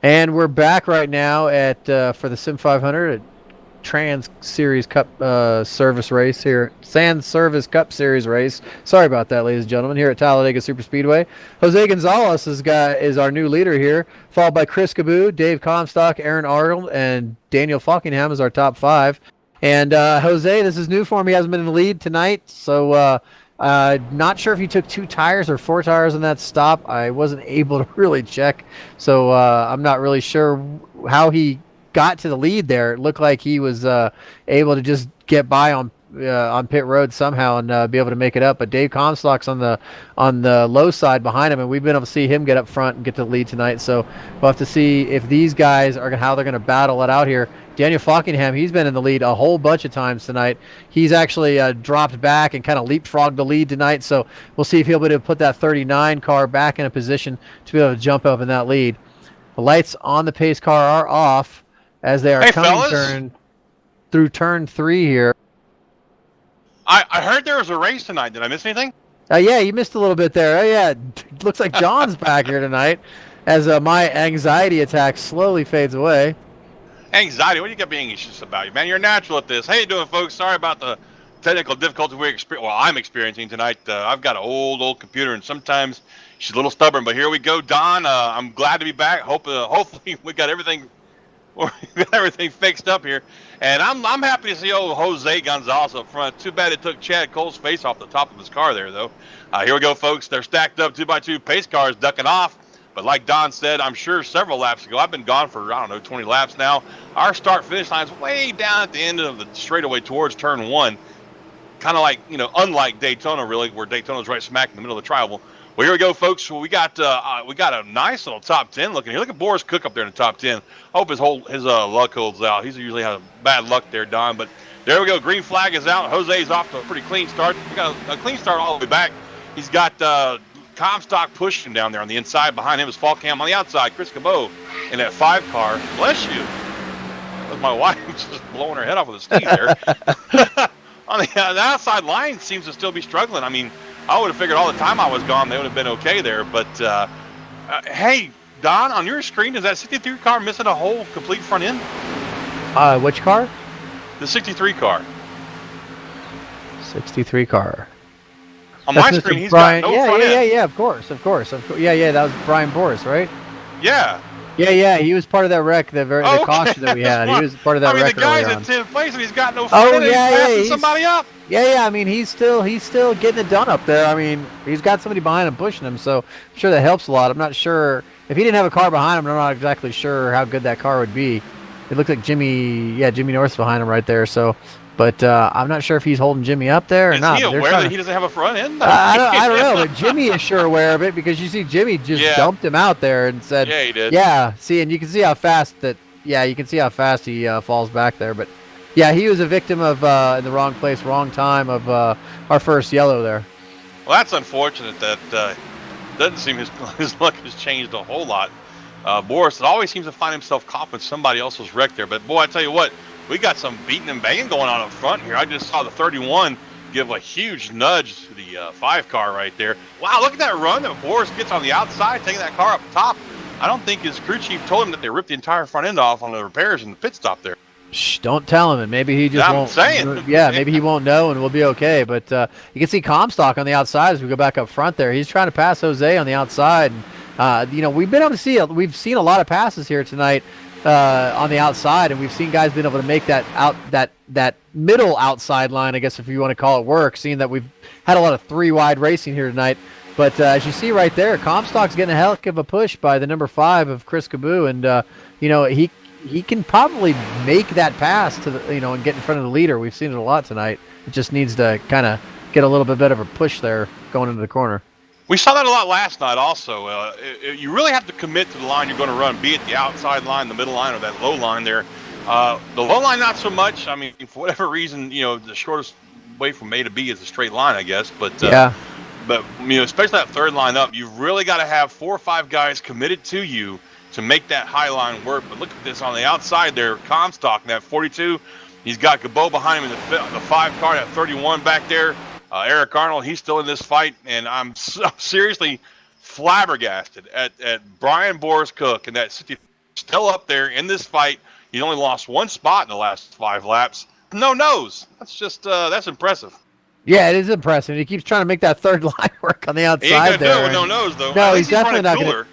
And we're back right now at for the Sim500 Trans Series Cup service race here, Transervice Cup Series race. Sorry about that, ladies and gentlemen. Here at Talladega Super Speedway, Jose Gonzalez is our new leader here, followed by Chris Caboo, Dave Comstock, Aaron Arnold, and Daniel Falkingham is our top 5. And Jose, this is new for him. He hasn't been in the lead tonight, so not sure if he took 2 tires or 4 tires on that stop. I wasn't able to really check, so I'm not really sure how he got to the lead there. It looked like he was able to just get by on pit road somehow and be able to make it up. But Dave Comstock's on the low side behind him, and we've been able to see him get up front and get to the lead tonight. So we'll have to see if these guys are how they're going to battle it out here. Daniel Falkingham, he's been in the lead a whole bunch of times tonight. He's actually dropped back and kind of leapfrogged the lead tonight. So we'll see if he'll be able to put that 39 car back in a position to be able to jump up in that lead. The lights on the pace car are off as they are coming through turn 3 here. I heard there was a race tonight. Did I miss anything? Yeah, you missed a little bit there. Oh, yeah, looks like John's back here tonight as my anxiety attack slowly fades away. Anxiety? What do you got being anxious about? Man, you're natural at this. How you doing, folks? Sorry about the technical difficulty I'm experiencing tonight. I've got an old computer, and sometimes she's a little stubborn. But here we go, Don. I'm glad to be back. Hopefully we got everything fixed up here, and I'm happy to see old Jose Gonzalez up front. Too bad it took Chad Cole's face off the top of his car there, though. Here we go, folks. They're stacked up 2x2 pace cars, ducking off. But like Don said, I'm sure several laps ago, I've been gone for, 20 laps now. Our start-finish line's way down at the end of the straightaway towards turn 1. Kind of like, unlike Daytona, really, where Daytona's right smack in the middle of the tribal. Well, here we go, folks. Well, we got a nice little top 10 looking here. Look at Boris Cook up there in the top 10. I hope his luck holds out. He's usually had bad luck there, Don. But there we go. Green flag is out. Jose's off to a pretty clean start. We got a clean start all the way back. He's got Comstock pushing down there on the inside. Behind him is Falkham on the outside. Chris Cabot in that 5 car. Bless you. That's my wife just blowing her head off with a sneeze there. on the outside line seems to still be struggling. I mean, I would have figured all the time I was gone, they would have been okay there. But, hey, Don, on your screen, is that 63 car missing a whole complete front end? Which car? The 63 car. 63 car. On That's my Mr. screen, he's Brian. got no Yeah, front yeah, end. yeah. Of course. Yeah. That was Brian Boris, right? Yeah. Yeah. He was part of that wreck, the Oh, okay. caution that we had. He was part of that I mean, the wreck early guy's on. in 10th place and he's got no front Oh end and he's yeah. passing He's somebody up. Yeah. I mean, he's still getting it done up there. I mean, he's got somebody behind him pushing him, so I'm sure that helps a lot. I'm not sure if he didn't have a car behind him. I'm not exactly sure how good that car would be. It looked like Jimmy North's behind him right there. So, but I'm not sure if he's holding Jimmy up there or Is not. he aware that he doesn't have a front end? I don't know, but Jimmy is sure aware of it because you see Jimmy just dumped him out there and said, Yeah, he did. Yeah, see, and you can see how fast he falls back there. But yeah, he was a victim of in the wrong place, wrong time of our first yellow there. Well, that's unfortunate. That doesn't seem his luck has changed a whole lot. Boris always seems to find himself caught with somebody else's wreck there. But boy, I tell you what, we got some beating and banging going on up front here. I just saw the 31 give a huge nudge to the 5 car right there. Wow, look at that run that Boris gets on the outside, taking that car up top. I don't think his crew chief told him that they ripped the entire front end off on the repairs in the pit stop there. Shh, don't tell him, and maybe he just won't. Yeah, maybe he won't know, and we'll be okay. But you can see Comstock on the outside as we go back up front there. He's trying to pass Jose on the outside. And, we've seen a lot of passes here tonight on the outside, and we've seen guys being able to make that middle outside line, I guess if you want to call it, work. Seeing that we've had a lot of 3 wide racing here tonight. But as you see right there, Comstock's getting a heck of a push by the number 5 of Chris Caboo, and he can probably make that pass to the, and get in front of the leader. We've seen it a lot tonight. It just needs to kind of get a little bit better of a push there going into the corner. We saw that a lot last night also. You really have to commit to the line you're going to run, be it the outside line, the middle line, or that low line there. The low line, not so much. I mean, for whatever reason, the shortest way from A to B is a straight line, I guess. But especially that third line up, you've really got to have 4 or 5 guys committed to you to make that high line work. But look at this on the outside there, Comstock in that 42. He's got Gabo behind him in the 5 car, that 31 back there. Eric Arnold, he's still in this fight, and I'm seriously flabbergasted at Brian Boris Cook and that 60 still up there in this fight. He only lost 1 spot in the last 5 laps. No nose. That's just that's impressive. Yeah, it is impressive. He keeps trying to make that third line work on the outside. He ain't gonna there. do it with no nose though. No, he's definitely not going to.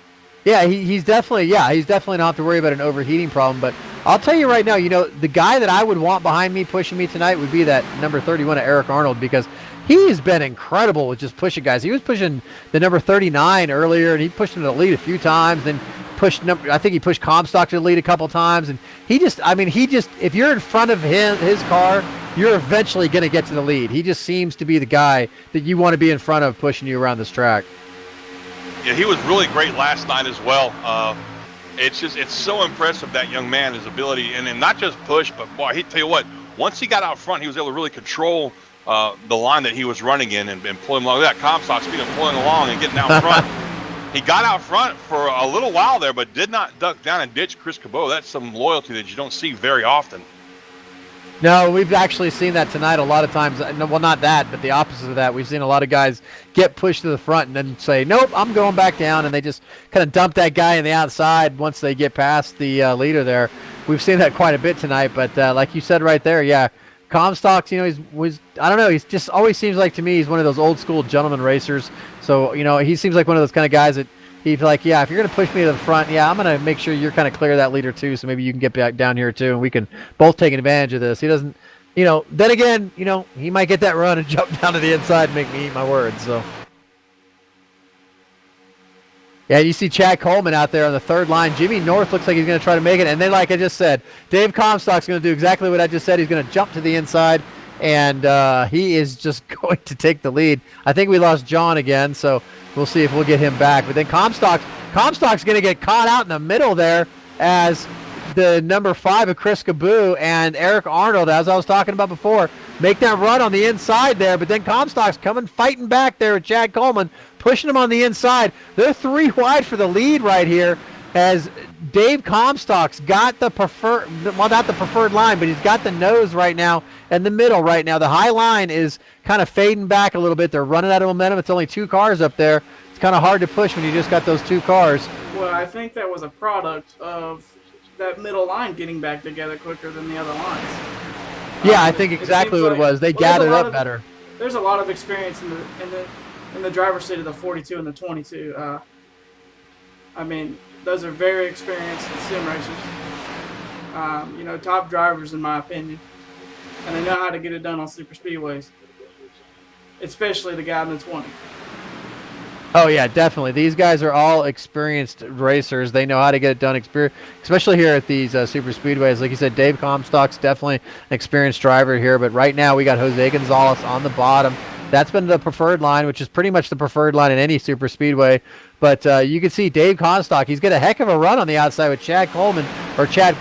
Yeah, he's definitely not have to worry about an overheating problem. But I'll tell you right now, the guy that I would want behind me pushing me tonight would be that number 31 of Eric Arnold, because he's been incredible with just pushing guys. He was pushing the number 39 earlier, and he pushed him to the lead a few times. Then I think he pushed Comstock to the lead a couple times, and he just if you're in front of his car, you're eventually going to get to the lead. He just seems to be the guy that you want to be in front of pushing you around this track. Yeah, he was really great last night as well. It's so impressive, that young man, his ability, and not just push, but boy, he tell you what, once he got out front, he was able to really control the line that he was running in and pull him along. That Comstock speed of pulling along and getting out front. He got out front for a little while there, but did not duck down and ditch Chris Cabot. That's some loyalty that you don't see very often. No, we've actually seen that tonight a lot of times. Well, not that, but the opposite of that. We've seen a lot of guys get pushed to the front and then say, nope, I'm going back down, and they just kind of dump that guy in the outside once they get past the leader there. We've seen that quite a bit tonight, but like you said right there, yeah, Comstock, I don't know, he's just always seems like to me he's one of those old school gentleman racers. So, he seems like one of those kind of guys that he's like, yeah, if you're going to push me to the front, yeah, I'm going to make sure you're kind of clear of that leader too, so maybe you can get back down here too, and we can both take advantage of this. He doesn't, then again, he might get that run and jump down to the inside and make me eat my words, so. Yeah, you see Chad Coleman out there on the third line. Jimmy North looks like he's going to try to make it. And then, like I just said, Dave Comstock's going to do exactly what I just said. He's going to jump to the inside, and he is just going to take the lead. I think we lost John again, so we'll see if we'll get him back. But then Comstock's going to get caught out in the middle there as the number 5 of Chris Caboo and Eric Arnold, as I was talking about before, make that run on the inside there. But then Comstock's fighting back there with Chad Coleman, pushing him on the inside. They're 3 wide for the lead right here as Dave Comstock's got the preferred, well, not the preferred line, but he's got the nose right now and the middle right now. The high line is kind of fading back a little bit. They're running out of momentum. It's only 2 cars up there. It's kind of hard to push when you just got those 2 cars. Well, I think that was a product of that middle line getting back together quicker than the other lines. Yeah, I think exactly what it was. They gathered up better. There's a lot of experience in the driver's seat of the 42 and the 22. I mean, those are very experienced sim racers. Top drivers in my opinion, and they know how to get it done on super speedways, especially the guy in the 20. Oh yeah, definitely. These guys are all experienced racers. They know how to get it done, especially here at these super speedways. Like you said, Dave Comstock's definitely an experienced driver here, but right now we got Jose Gonzalez on the bottom. That's been the preferred line, which is pretty much the preferred line in any super speedway. But you can see Dave Comstock, he's got a heck of a run on the outside with Chad Coleman, Chad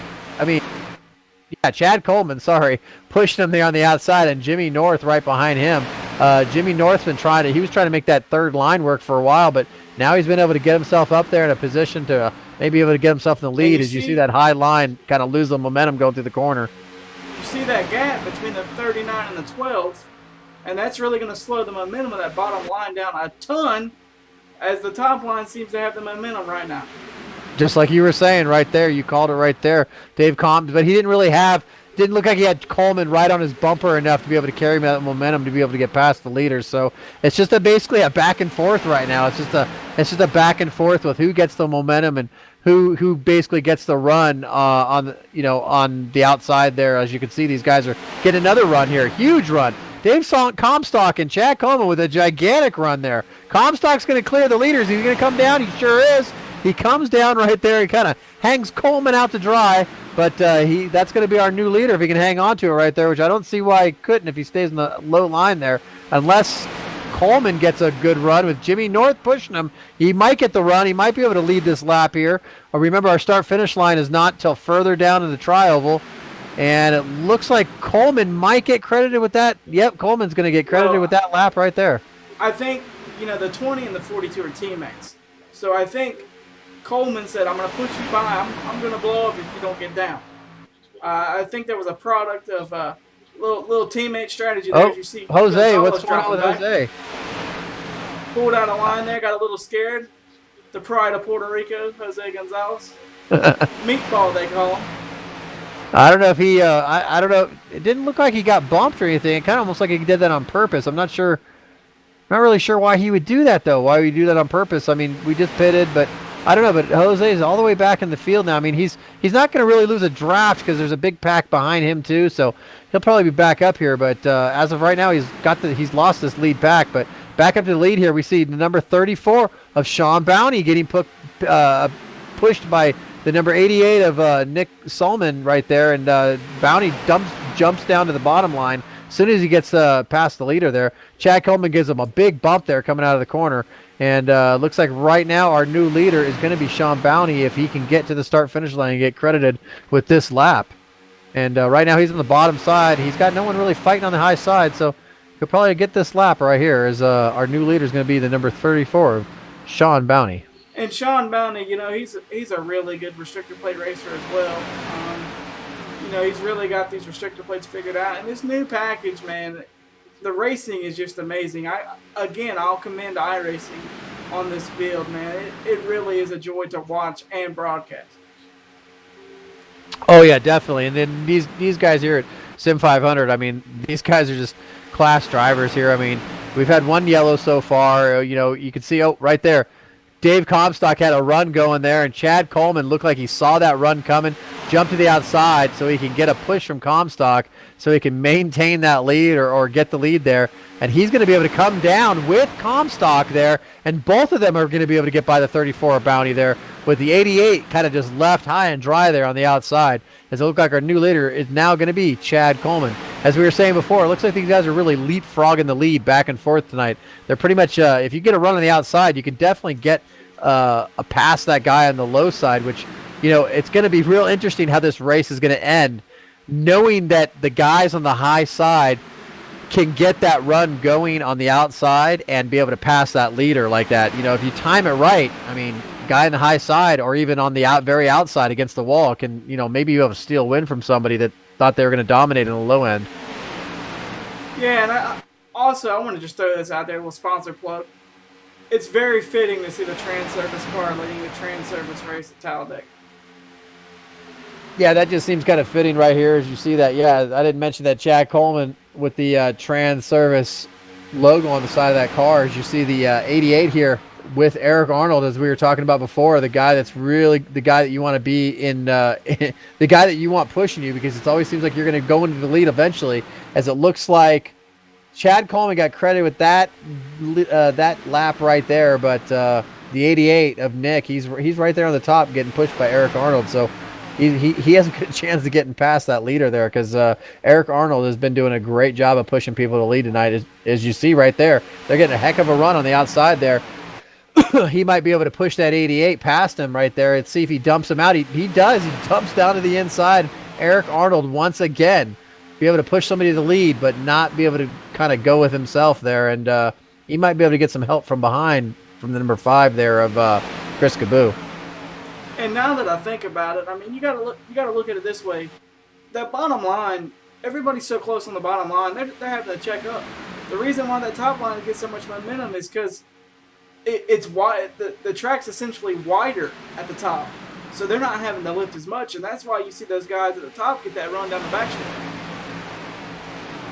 Coleman, pushing him there on the outside, and Jimmy North right behind him. Jimmy North's been he was trying to make that third line work for a while, but now he's been able to get himself up there in a position to maybe able to get himself in the lead as you see that high line kind of lose the momentum going through the corner. You see that gap between the 39 and the 12, and that's really going to slow the momentum of that bottom line down a ton, as the top line seems to have the momentum right now. Just like you were saying right there, you called it right there, Dave Combs, but he didn't look like he had Coleman right on his bumper enough to be able to carry that momentum to be able to get past the leaders. So it's just basically a back and forth right now. It's just a back and forth with who gets the momentum and who basically gets the run on the outside there. As you can see, these guys are getting another run here, huge run. Dave Comstock and Chad Coleman with a gigantic run there. Comstock's going to clear the leaders. He's going to come down. He sure is. He comes down right there. He kind of hangs Coleman out to dry, but that's going to be our new leader if he can hang on to it right there, which I don't see why he couldn't if he stays in the low line there, unless Coleman gets a good run with Jimmy North pushing him. He might get the run. He might be able to lead this lap here. Remember, our start-finish line is not till further down in the tri-oval, and it looks like Coleman might get credited with that. Yep, Coleman's going to get credited with that lap right there. I think, the 20 and the 42 are teammates. So I think Coleman said, I'm going to push you by. I'm going to blow up if you don't get down. I think that was a product of little teammate strategy there. As you see Jose, what's going on with Jose? Pulled out a line there, got a little scared. The pride of Puerto Rico, Jose Gonzalez. Meatball, they call him. I don't know if he, I don't know. It didn't look like he got bumped or anything. It kind of almost like he did that on purpose. I'm not really sure why he would do that, though. Why would he do that on purpose? I mean, we just pitted, but I don't know. But Jose is all the way back in the field now. I mean, he's not going to really lose a draft because there's a big pack behind him, too. So he'll probably be back up here. But as of right now, he's lost this lead pack. But back up to the lead here, we see the number 34 of Sean Bounty getting pushed by the number 88 of Nick Solman right there, and Bounty jumps down to the bottom line as soon as he gets past the leader there. Chad Coleman gives him a big bump there coming out of the corner, and looks like right now our new leader is going to be Sean Bounty if he can get to the start-finish line and get credited with this lap. And right now he's on the bottom side. He's got no one really fighting on the high side, so he'll probably get this lap right here as our new leader is going to be the number 34, Sean Bounty. And Sean Bounty, he's a really good restrictor plate racer as well. He's really got these restrictor plates figured out. And this new package, man, the racing is just amazing. I'll commend iRacing on this build, man. It really is a joy to watch and broadcast. Oh yeah, definitely. And then these guys here at Sim500, I mean, these guys are just class drivers here. I mean, we've had one yellow so far. You can see right there. Dave Comstock had a run going there, and Chad Coleman looked like he saw that run coming, jumped to the outside so he can get a push from Comstock so he can maintain that lead or get the lead there. And he's going to be able to come down with Comstock there, and both of them are going to be able to get by the 34 Bounty there, with the 88 kind of just left high and dry there on the outside. As it looks like our new leader is now going to be Chad Coleman. As we were saying before, it looks like these guys are really leapfrogging the lead back and forth tonight. They're pretty much, if you get a run on the outside, you can definitely get past that guy on the low side, which, it's going to be real interesting how this race is going to end, knowing that the guys on the high side can get that run going on the outside and be able to pass that leader like that. If you time it right, I mean, guy on the high side or even on the very outside against the wall can, maybe you have a steal win from somebody that thought they were going to dominate in the low end. Yeah, and I want to just throw this out there, a little sponsor plug. It's very fitting to see the Transervice car leading the Transervice race at Talladega. Yeah, that just seems kind of fitting right here as you see that. Yeah, I didn't mention that Chad Coleman with the Transervice logo on the side of that car. As you see the 88 here with Eric Arnold, as we were talking about before, the guy that's really the guy that you want to be in, the guy that you want pushing you, because it always seems like you're going to go into the lead eventually, as it looks like Chad Coleman got credit with that lap right there, but the 88 of Nick, he's right there on the top getting pushed by Eric Arnold. So he has a good chance of getting past that leader there, because Eric Arnold has been doing a great job of pushing people to lead tonight. As you see right there, they're getting a heck of a run on the outside there. He might be able to push that 88 past him right there and see if he dumps him out. He does. He dumps down to the inside. Eric Arnold once again be able to push somebody to the lead, but not be able to kind of go with himself there. And he might be able to get some help from behind from the number 5 there of Chris Caboo. And now that I think about it, I mean, you gotta look at it this way. That bottom line, everybody's so close on the bottom line, they're having to check up. The reason why that top line gets so much momentum is because it's wide. The track's essentially wider at the top, so they're not having to lift as much, and that's why you see those guys at the top get that run down the backstretch.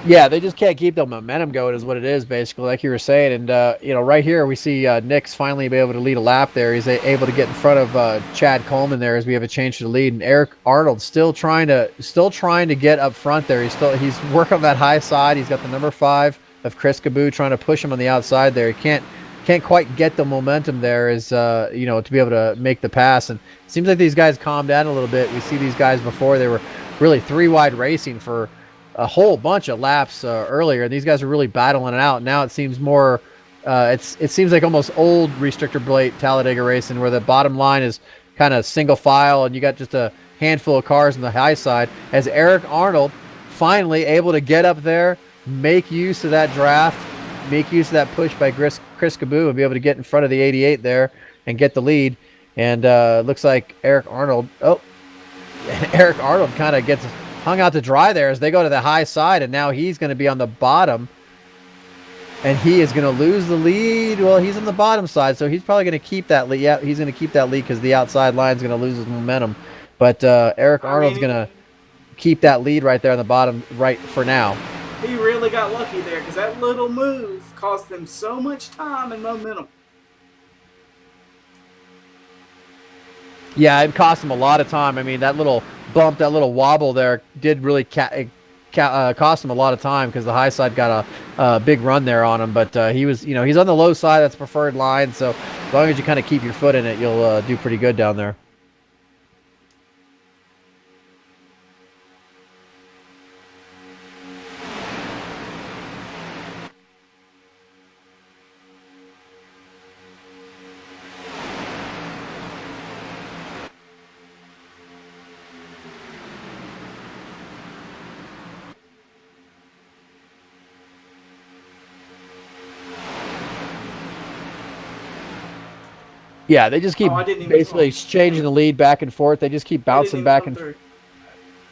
Yeah, they just can't keep the momentum going is what it is, basically, like you were saying. And, right here we see Nick's finally be able to lead a lap there. He's able to get in front of Chad Coleman there as we have a change to the lead. And Eric Arnold still trying to get up front there. He's working on that high side. He's got the number 5 of Chris Caboo trying to push him on the outside there. He can't quite get the momentum there to be able to make the pass. And it seems like these guys calmed down a little bit. We see these guys before, they were really 3-wide racing for a whole bunch of laps earlier, and these guys are really battling it out. Now it seems more, it seems like almost old restrictor plate Talladega racing, where the bottom line is kind of single file, and you got just a handful of cars on the high side. As Eric Arnold finally able to get up there, make use of that draft, make use of that push by Chris Caboo, and be able to get in front of the 88 there and get the lead. And looks like Eric Arnold kind of gets hung out to dry there as they go to the high side, and now he's going to be on the bottom, and he is going to lose the lead. Well, he's on the bottom side, so he's probably going to keep that lead. Yeah, he's going to keep that lead because the outside line is going to lose his momentum. But Eric Arnold's going to keep that lead right there on the bottom right for now. He really got lucky there, because that little move cost them so much time and momentum. Yeah, it cost him a lot of time. I mean, that little bump, that little wobble there did really cost him a lot of time, because the high side got a big run there on him. But he was, he's on the low side. That's preferred line. So as long as you kind of keep your foot in it, you'll do pretty good down there. Yeah, they just keep basically changing the lead back and forth. They just keep bouncing back and forth.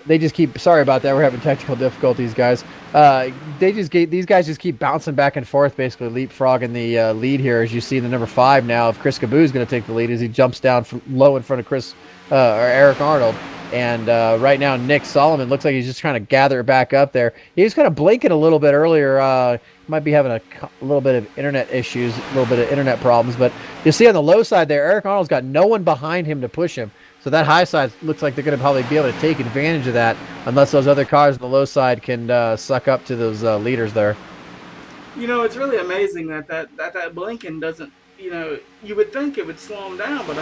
They just keep, sorry about that, we're having technical difficulties, guys. These guys just keep bouncing back and forth, basically leapfrogging the lead here, as you see the number 5 now of Chris Caboo is going to take the lead as he jumps down from low in front of Eric Arnold. And right now, Nick Solomon looks like he's just trying to gather it back up there. He was kind of blinking a little bit earlier. Might be having a little bit of internet issues, a little bit of internet problems. But you see on the low side there, Eric Arnold's got no one behind him to push him. So that high side looks like they're going to probably be able to take advantage of that, unless those other cars on the low side can suck up to those leaders there. It's really amazing that blinking doesn't, you would think it would slow him down, but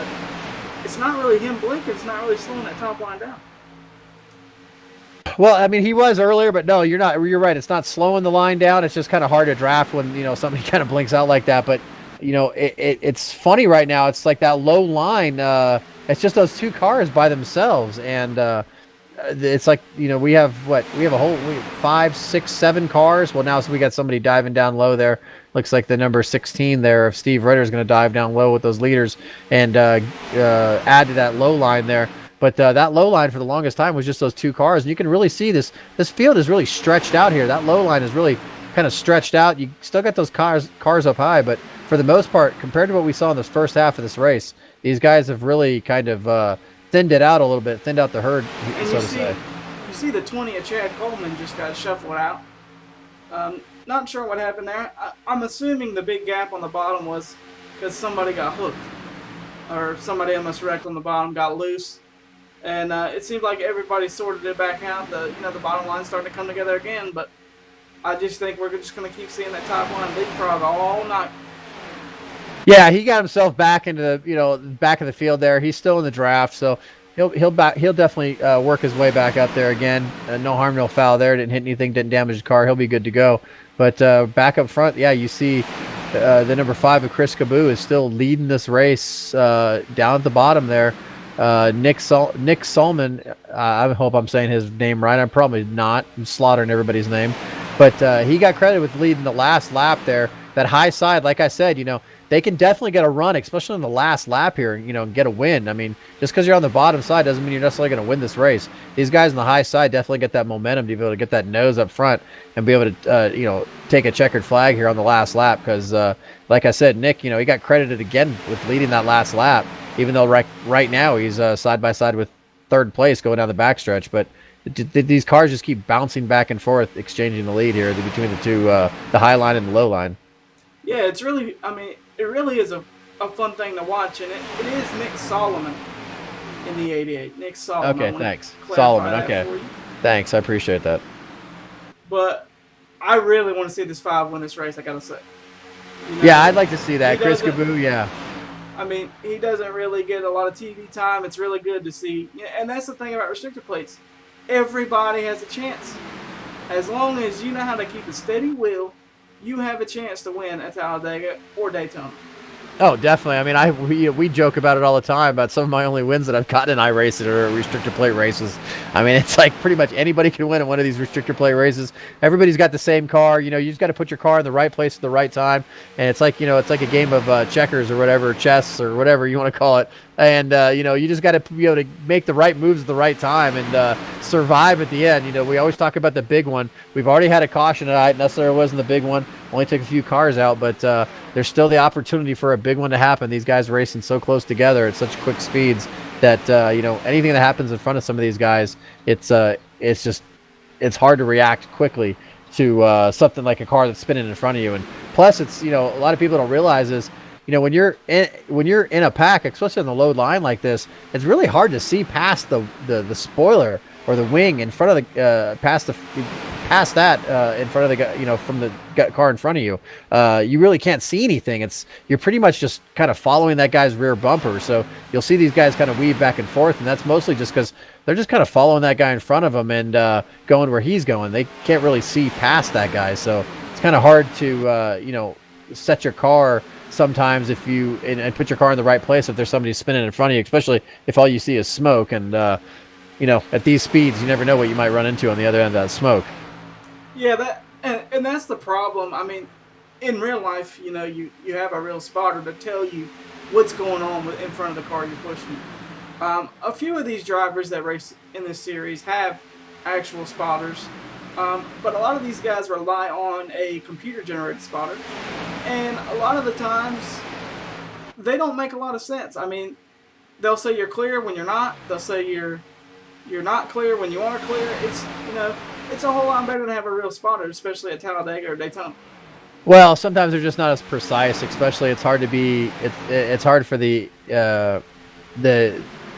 it's not really him blinking. It's not really slowing that top line down. Well, I mean, he was earlier, but no, you're not. You're right. It's not slowing the line down. It's just kind of hard to draft when somebody kind of blinks out like that. But it's funny right now. It's like that low line. It's just those two cars by themselves, and it's like we have a whole 5, 6, 7 cars. Well, now we got somebody diving down low there. Looks like the number 16 there of Steve Ritter is going to dive down low with those leaders and add to that low line there. But that low line for the longest time was just those two cars. And you can really see this field is really stretched out here. That low line is really kind of stretched out. You still got those cars up high, but for the most part, compared to what we saw in this first half of this race, these guys have really kind of thinned it out a little bit, thinned out the herd, so to say. You see the 20 of Chad Coleman just got shuffled out. not sure what happened there. I'm assuming the big gap on the bottom was because somebody got hooked, or somebody almost wrecked on the bottom, got loose, and it seemed like everybody sorted it back out. The bottom line starting to come together again, but I just think we're just going to keep seeing that top line leapfrog all night. Yeah, he got himself back into the back of the field there. He's still in the draft, so he'll definitely work his way back up there again. No harm, no foul there. Didn't hit anything, didn't damage his car. He'll be good to go. But back up front, yeah, you see the number 5 of Chris Caboo is still leading this race down at the bottom there. Nick Solman, I hope I'm saying his name right. I'm probably not. I'm slaughtering everybody's name. But he got credit with leading the last lap there. That high side, like I said, they can definitely get a run, especially in the last lap here, and get a win. I mean, just because you're on the bottom side doesn't mean you're necessarily going to win this race. These guys on the high side definitely get that momentum to be able to get that nose up front and be able to, take a checkered flag here on the last lap. Because, like I said, Nick, he got credited again with leading that last lap, even though right now he's side by side with third place going down the backstretch. But these cars just keep bouncing back and forth, exchanging the lead here between the two, the high line and the low line. Yeah, it's really, it really is a fun thing to watch, and it is Nick Solomon in the 88. Nick Solomon. Okay, thanks. Solomon, okay. Thanks, I appreciate that. But I really want to see this 5 win this race, I gotta say. Yeah, I'd like to see that. Chris Caboo, yeah. He doesn't really get a lot of TV time. It's really good to see. And that's the thing about restrictor plates. Everybody has a chance. As long as you know how to keep a steady wheel, you have a chance to win at Talladega or Daytona. Oh, definitely. We joke about it all the time about some of my only wins that I've gotten in iRacing or restrictor plate races. It's like pretty much anybody can win in one of these restrictor plate races. Everybody's got the same car. You just got to put your car in the right place at the right time. And it's like, it's like a game of checkers or whatever, chess or whatever you want to call it. And, you just got to be able to make the right moves at the right time and survive at the end. We always talk about the big one. We've already had a caution tonight. Necessarily wasn't the big one. Only took a few cars out, but there's still the opportunity for a big one to happen. These guys racing so close together at such quick speeds that anything that happens in front of some of these guys, it's hard to react quickly to something like a car that's spinning in front of you. And plus, it's a lot of people don't realize is when you're in a pack, especially on the low line like this, it's really hard to see past the spoiler or the wing in front of the past that in front of the from the car in front of you. You really can't see anything. You're pretty much just kind of following that guy's rear bumper. So you'll see these guys kind of weave back and forth, and that's mostly just because they're just kind of following that guy in front of them and going where he's going. They can't really see past that guy, so it's kind of hard to set your car sometimes if you and put your car in the right place if there's somebody spinning in front of you, especially if all you see is smoke. And at these speeds, you never know what you might run into on the other end of that smoke. Yeah, and that's the problem. In real life, you have a real spotter to tell you what's going on in front of the car you're pushing. A few of these drivers that race in this series have actual spotters, but a lot of these guys rely on a computer-generated spotter, and a lot of the times they don't make a lot of sense. They'll say you're clear when you're not. They'll say you're not clear when you are clear. It's a whole lot better to have a real spotter, especially at Talladega or Daytona. Well, sometimes they're just not as precise. Especially, it's hard for the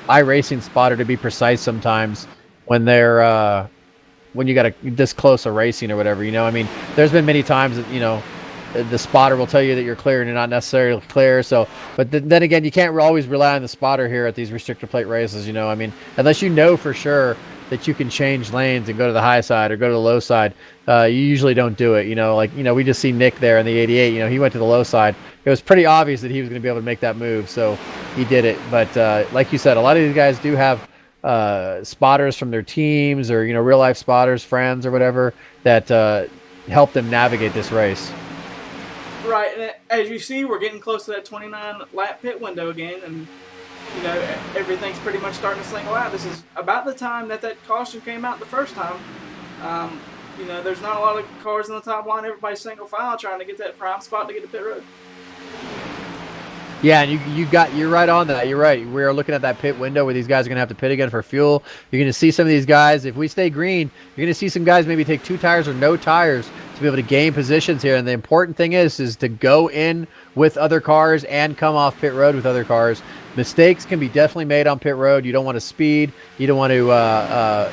iRacing spotter to be precise sometimes when they're when you got this close a racing or whatever. There's been many times that the spotter will tell you that you're clear and you're not necessarily clear. So, but then again, you can't always rely on the spotter here at these restrictor plate races. Unless you know for sure that you can change lanes and go to the high side or go to the low side, you usually don't do it. We just see Nick there in the 88. He went to the low side. It was pretty obvious that he was going to be able to make that move, so he did it. But like you said, a lot of these guys do have spotters from their teams or real life spotters, friends or whatever that help them navigate this race. Right, and as you see, we're getting close to that 29 lap pit window again, and everything's pretty much starting to single out. This is about the time that caution came out the first time. There's not a lot of cars in the top line. Everybody's single file trying to get that prime spot to get to pit road. Yeah, and you're right on that. You're right. We are looking at that pit window where these guys are going to have to pit again for fuel. You're going to see some of these guys. If we stay green, you're going to see some guys maybe take 2 tires or no tires to be able to gain positions here. And the important thing is to go in with other cars and come off pit road with other cars. Mistakes can be definitely made on pit road. You don't want to speed. You don't want to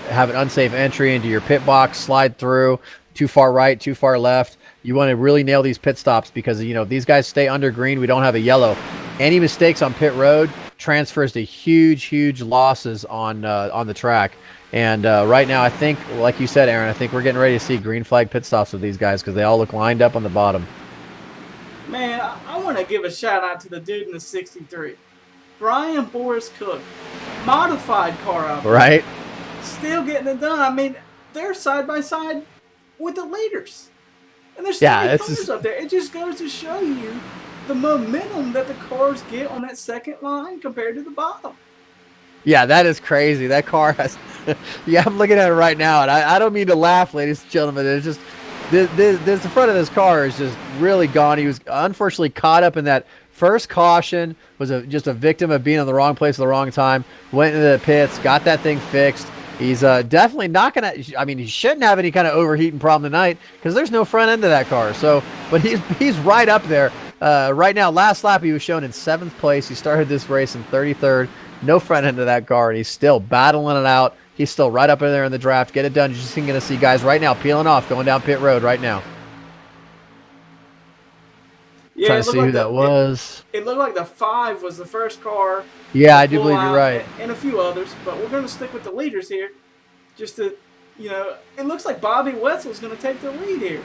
have an unsafe entry into your pit box, slide through too far right, too far left. You want to really nail these pit stops because, these guys stay under green. We don't have a yellow. Any mistakes on pit road transfers to huge losses on the track. And right now, I think, like you said, Aaron, I think we're getting ready to see green flag pit stops with these guys because they all look lined up on the bottom. Man, I want to give a shout out to the dude in the 63. Brian Boris Cook. Modified car out there. Right? Still getting it done. I mean, they're side by side with the leaders. And there's 3 cars up there. It just goes to show you the momentum that the cars get on that second line compared to the bottom. Yeah, that is crazy. That car has... yeah, I'm looking at it right now, and I don't mean to laugh, ladies and gentlemen. It's just... the front of this car is just really gone. He was unfortunately caught up in that first caution, was just a victim of being in the wrong place at the wrong time, went into the pits, got that thing fixed. He's definitely not going to... I mean, he shouldn't have any kind of overheating problem tonight because there's no front end of that car. So, but he's right up there. Right now, last lap, he was shown in 7th place. He started this race in 33rd. No front end of that car, and he's still battling it out. He's still right up in there in the draft. Get it done. You're just going to see guys right now peeling off, going down pit road right now. Yeah, trying to see who that was. It looked like the 5 was the first car. Yeah, I do believe you're right. And a few others, but we're going to stick with the leaders here. Just to, it looks like Bobby Wetzel's going to take the lead here.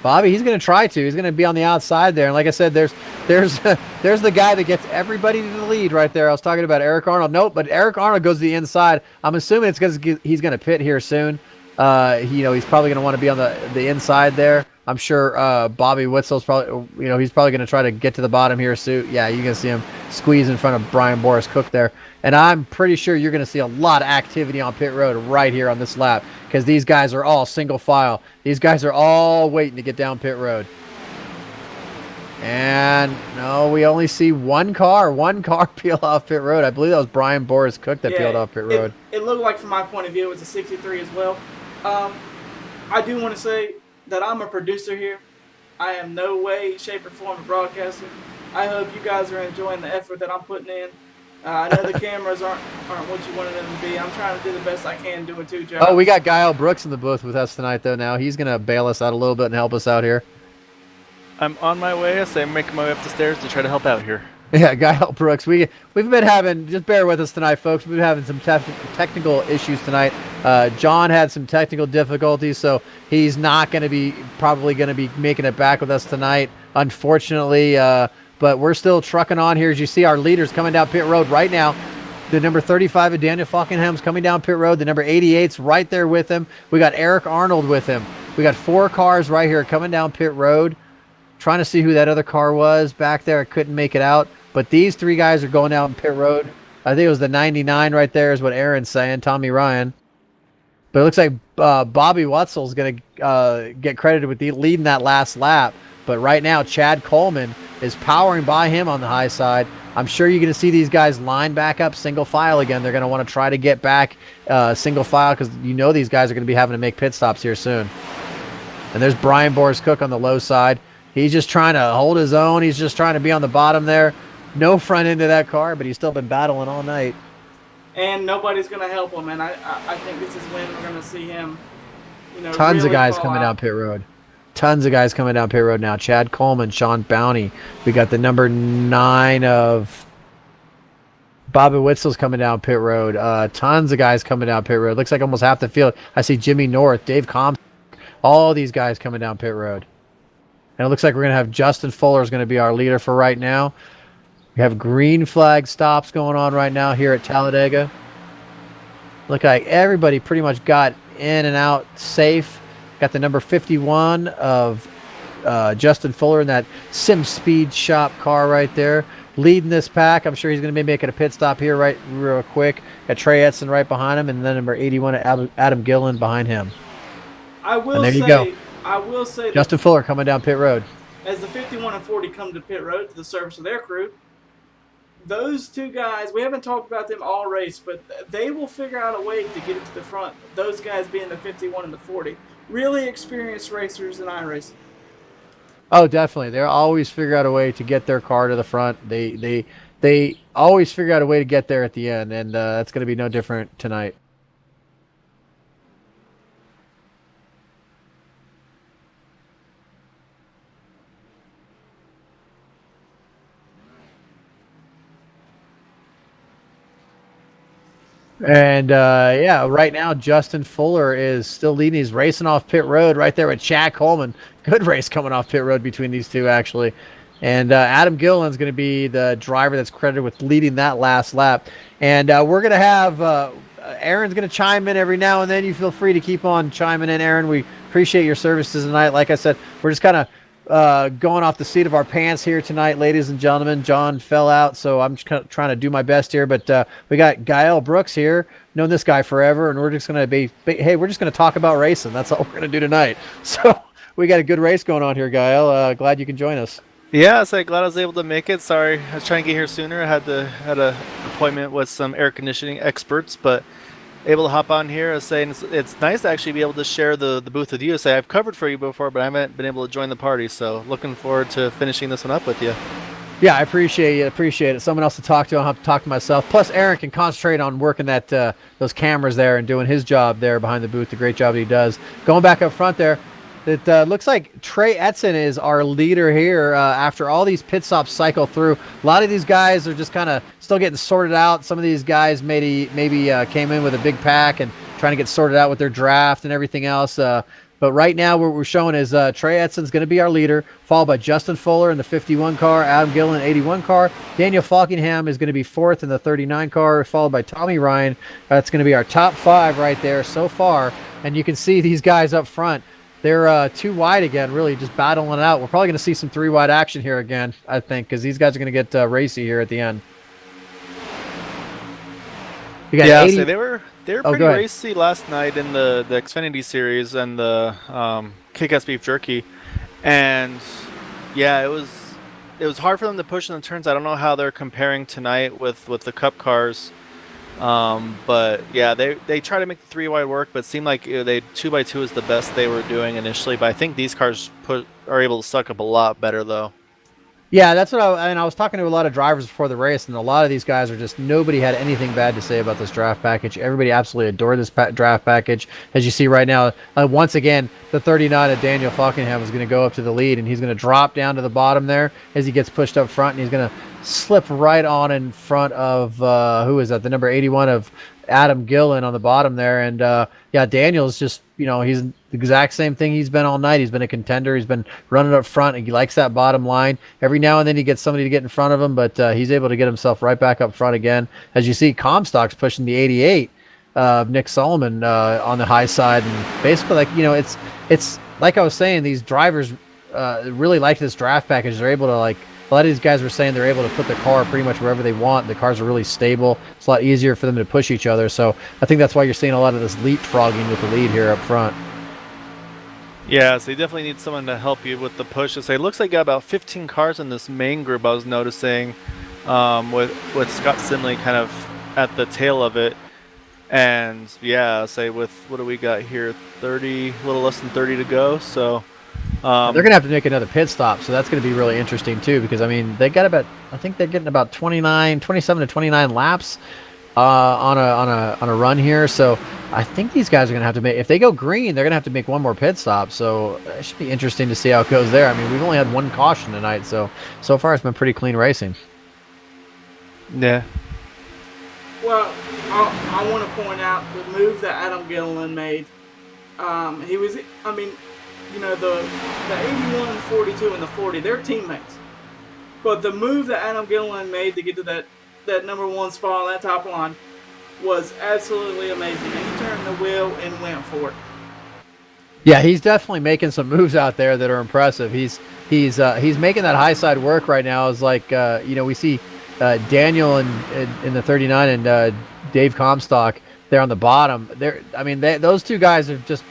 Bobby, he's going to try to. He's going to be on the outside there. And like I said, there's the guy that gets everybody to the lead right there. I was talking about Eric Arnold. Nope, but Eric Arnold goes to the inside. I'm assuming it's because he's going to pit here soon. He's probably going to want to be on the inside there. I'm sure Bobby Witzel's probably, he's probably going to try to get to the bottom here soon. Yeah, you can see him squeeze in front of Brian Boris Cook there. And I'm pretty sure you're going to see a lot of activity on pit road right here on this lap because these guys are all single file. These guys are all waiting to get down pit road. And no, we only see one car peel off pit road. I believe that was Brian Boris Cook that peeled off pit road. It looked like, from my point of view, it was a 63 as well. I do want to say that I'm a producer here. I am no way, shape, or form a broadcaster. I hope you guys are enjoying the effort that I'm putting in. I know the cameras aren't what you wanted them to be. I'm trying to do the best I can doing 2 jobs. Oh, we got Guile Brooks in the booth with us tonight, though. Now he's going to bail us out a little bit and help us out here. I'm on my way, so I'm making my way up the stairs to try to help out here. Yeah, Guile Brooks. We've been having, just bear with us tonight, folks. We've been having some technical issues tonight. John had some technical difficulties, so he's not probably going to be making it back with us tonight, unfortunately. But we're still trucking on here. As you see, our leaders coming down pit road right now. The number 35 of Daniel Falkenham's coming down pit road. The number 88's right there with him. We got Eric Arnold with him. We got 4 cars right here coming down pit road. Trying to see who that other car was back there. I couldn't make it out. But these 3 guys are going down pit road. I think it was the 99 right there is what Aaron's saying, Tommy Ryan. But it looks like Bobby Wetzel's going to get credited with leading that last lap. But right now, Chad Coleman is powering by him on the high side. I'm sure you're going to see these guys line back up single file again. They're going to want to try to get back single file because these guys are going to be having to make pit stops here soon. And there's Brian Boris Cook on the low side. He's just trying to hold his own. He's just trying to be on the bottom there. No front end of that car, but he's still been battling all night. And nobody's going to help him. And I think this is when we're going to see him, Tons really of guys coming out. down pit road. Tons of guys coming down pit road now. Chad Coleman, Sean Bounty. We got the number 9 of Bobby Witzel's coming down pit road. Tons of guys coming down pit road. Looks like almost half the field. I see Jimmy North, Dave Compton. All these guys coming down pit road. And it looks like we're going to have Justin Fuller is going to be our leader for right now. We have green flag stops going on right now here at Talladega. Look like everybody pretty much got in and out safe. Got the number 51 of Justin Fuller in that Sim Speed Shop car right there. Leading this pack. I'm sure he's going to be making a pit stop here right real quick. Got Trey Edson right behind him, and then number 81 Adam Gillen behind him. I will say Justin Fuller coming down pit road. As the 51 and 40 come to pit road to the service of their crew, those two guys, we haven't talked about them all race, but they will figure out a way to get it to the front. Those guys being the 51 and the 40. Really experienced racers in iRacing. Oh, definitely. They'll always figure out a way to get their car to the front. They always figure out a way to get there at the end, and that's going to be no different tonight. And yeah, right now Justin Fuller is still leading. He's racing off pit road right there with Chad Coleman. Good race coming off pit road between these two, actually. And Adam Gilliland's going to be the driver that's credited with leading that last lap. And we're going to have Aaron's going to chime in every now and then. You feel free to keep on chiming in, Aaron. We appreciate your services tonight. Like I said, we're just kind of going off the seat of our pants here tonight, ladies and gentlemen. John fell out, so I'm just kind of trying to do my best here. But we got Gael Brooks here, known this guy forever, and we're just going to hey, we're just going to talk about racing. That's all we're going to do tonight. So we got a good race going on here, Gael. Glad you can join us. Yeah, so glad I was able to make it. Sorry, I was trying to get here sooner. I had an appointment with some air conditioning experts, but able to hop on here. I was saying it's nice to actually be able to share the booth with you. I say I've covered for you before, but I haven't been able to join the party. So looking forward to finishing this one up with you. Yeah, I appreciate it. Someone else to talk to. I don't have to talk to myself. Plus, Aaron can concentrate on working those cameras there and doing his job there behind the booth. The great job he does. Going back up front there, it looks like Trey Etzen is our leader here after all these pit stops cycle through. A lot of these guys are just kind of still getting sorted out. Some of these guys maybe came in with a big pack and trying to get sorted out with their draft and everything else. But right now what we're showing is Trey Etzen's going to be our leader, followed by Justin Fuller in the 51 car, Adam Gillen 81 car. Daniel Falkingham is going to be fourth in the 39 car, followed by Tommy Ryan. That's going to be our top five right there so far. And you can see these guys up front. They're too wide again, really just battling it out. We're probably going to see some three-wide action here again, I think, because these guys are going to get racy here at the end. Yeah, 80... so they were pretty racy last night in the Xfinity Series and the Kick-Ass Beef Jerky, and yeah, it was hard for them to push in the turns. I don't know how they're comparing tonight with the Cup cars. But yeah, they try to make the three wide work, but it seemed like 2x2 is the best they were doing initially. But I think these cars are able to suck up a lot better though. Yeah, that's what I was talking to a lot of drivers before the race, and a lot of these guys are just, nobody had anything bad to say about this draft package. Everybody absolutely adored this draft package. As you see right now, once again, the 39 of Daniel Falkingham is going to go up to the lead, and he's going to drop down to the bottom there as he gets pushed up front, and he's going to slip right on in front of, who is that? The number 81 of Adam Gillen on the bottom there. And yeah, Daniel's just, he's the exact same thing he's been all night. He's been a contender. He's been running up front, and he likes that bottom line. Every now and then he gets somebody to get in front of him, but he's able to get himself right back up front again. As you see, Comstock's pushing the 88 of Nick Solomon on the high side. And basically, it's like I was saying, these drivers really like this draft package. They're able to, a lot of these guys were saying they're able to put the car pretty much wherever they want. The cars are really stable. It's a lot easier for them to push each other. So I think that's why you're seeing a lot of this leapfrogging with the lead here up front. Yeah, so you definitely need someone to help you with the push. So it looks like you got about 15 cars in this main group, I was noticing, with Scott Sinley kind of at the tail of it. And yeah, say with, what do we got here? 30, a little less than 30 to go. So they're going to have to make another pit stop, so that's going to be really interesting too, because I mean, they got about, I think they're getting about 27 to 29 laps on a run here. So I think these guys are going to have to make, if they go green, they're going to have to make one more pit stop. So it should be interesting to see how it goes there. I mean, we've only had one caution tonight, so far it's been pretty clean racing. Yeah. Well, I want to point out the move that Adam Gilliland made. He was, I mean, the 81, 42, and the 40, they're teammates. But the move that Adam Gilliland made to get to that number one spot on that top line was absolutely amazing. And he turned the wheel and went for it. Yeah, he's definitely making some moves out there that are impressive. He's making that high side work right now. It's like, we see Daniel in the 39 and Dave Comstock there on the bottom. Those two guys are just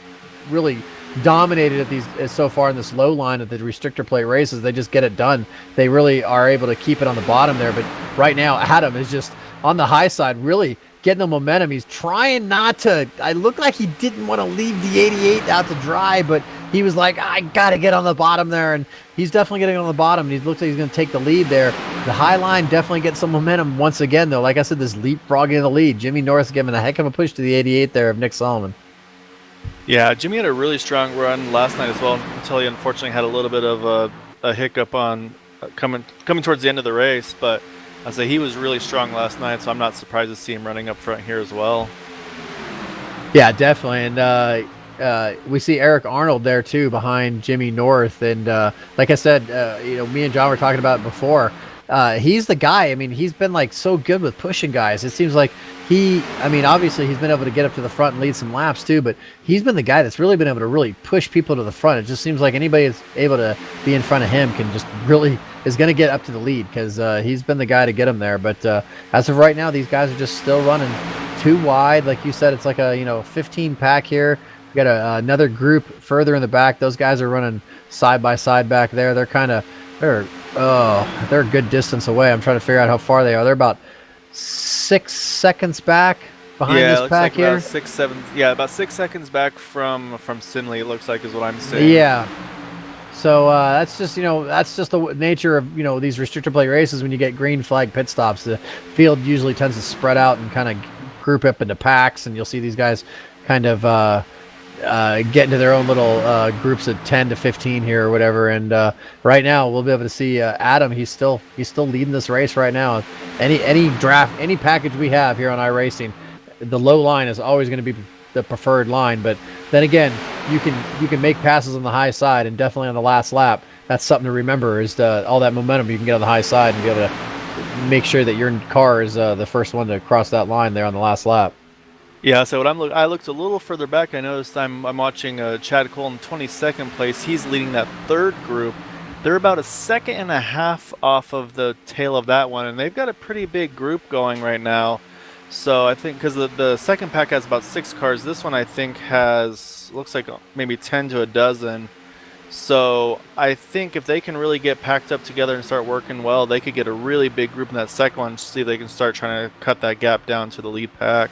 really dominated at these so far in this low line of the restrictor plate races. They just get it done. They really are able to keep it on the bottom there. But right now, Adam is just on the high side, really getting the momentum. He's trying not to. I look like he didn't want to leave the 88 out to dry, but he was like, I got to get on the bottom there. And he's definitely getting on the bottom. He looks like he's going to take the lead there. The high line definitely gets some momentum once again, though. Like I said, this leapfrogging in the lead. Jimmy Norris giving a heck of a push to the 88 there of Nick Solomon. Yeah, Jimmy had a really strong run last night as well, until he unfortunately had a little bit of a hiccup on coming towards the end of the race. But I say he was really strong last night, so I'm not surprised to see him running up front here as well. Yeah, definitely. And we see Eric Arnold there too behind Jimmy North. And like I said, me and John were talking about it before. He's the guy. I mean, he's been like so good with pushing guys. It seems like obviously he's been able to get up to the front and lead some laps too, but he's been the guy that's really been able to really push people to the front. It just seems like anybody that's able to be in front of him can just really is going to get up to the lead, because he's been the guy to get him there. But as of right now, these guys are just still running too wide. Like you said, it's like a 15 pack here. We got another group further in the back. Those guys are running side by side back there. They're a good distance away. I'm trying to figure out how far they are. They're about 6 seconds back behind this pack here. About 6, 7. Yeah, about 6 seconds back from Simley. It looks like is what I'm saying. Yeah. So that's just the nature of these restrictor plate races. When you get green flag pit stops, the field usually tends to spread out and kind of group up into packs, and you'll see these guys kind of get into their own little groups of 10 to 15 here or whatever. And right now we'll be able to see Adam. He's still leading this race right now. Any draft, any package we have here on iRacing, the low line is always going to be the preferred line. But then again, you can make passes on the high side, and definitely on the last lap. That's something to remember, is all that momentum you can get on the high side and be able to make sure that your car is the first one to cross that line there on the last lap. Yeah, so I looked a little further back. I noticed I'm watching Chad Cole in 22nd place. He's leading that third group. They're about a second and a half off of the tail of that one, and they've got a pretty big group going right now. So I think because the second pack has about 6 cars, this one I think looks like maybe 10 to a dozen. So I think if they can really get packed up together and start working well, they could get a really big group in that second one to see if they can start trying to cut that gap down to the lead pack.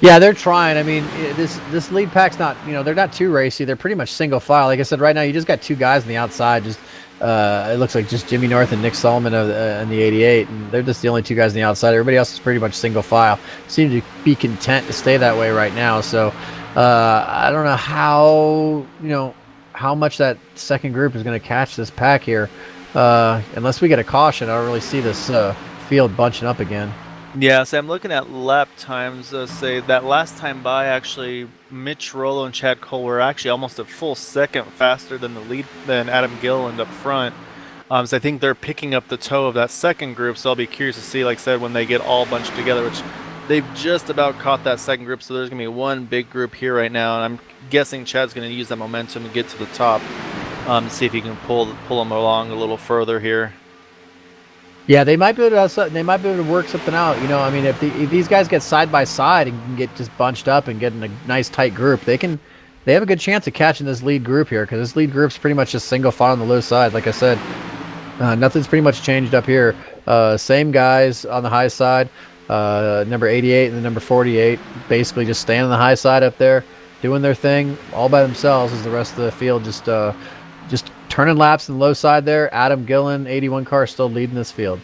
Yeah, they're trying. I mean, this lead pack's not, they're not too racy. They're pretty much single file. Like I said, right now you just got 2 guys on the outside. Just it looks like just Jimmy North and Nick Solomon in the 88, and they're just the only 2 guys on the outside. Everybody else is pretty much single file. Seem to be content to stay that way right now. So I don't know how much that second group is going to catch this pack here. Unless we get a caution, I don't really see this field bunching up again. Yeah, so I'm looking at lap times. Say that last time by, actually, Mitch Rollo and Chad Cole were actually almost a full second faster than Adam Gilliland up front. So I think they're picking up the toe of that second group. So I'll be curious to see, like I said, when they get all bunched together, which they've just about caught that second group. So there's going to be one big group here right now, and I'm guessing Chad's going to use that momentum to get to the top, see if he can pull them along a little further here. Yeah, they might be able to work something out. If these guys get side by side and can get just bunched up and get in a nice tight group, they have a good chance of catching this lead group here, because this lead group's pretty much just single file on the low side. Like I said, nothing's pretty much changed up here. Same guys on the high side, number 88 and the number 48, basically just staying on the high side up there, doing their thing all by themselves, as the rest of the field just turning laps in the low side there. Adam Gillen, 81 car, still leading this field.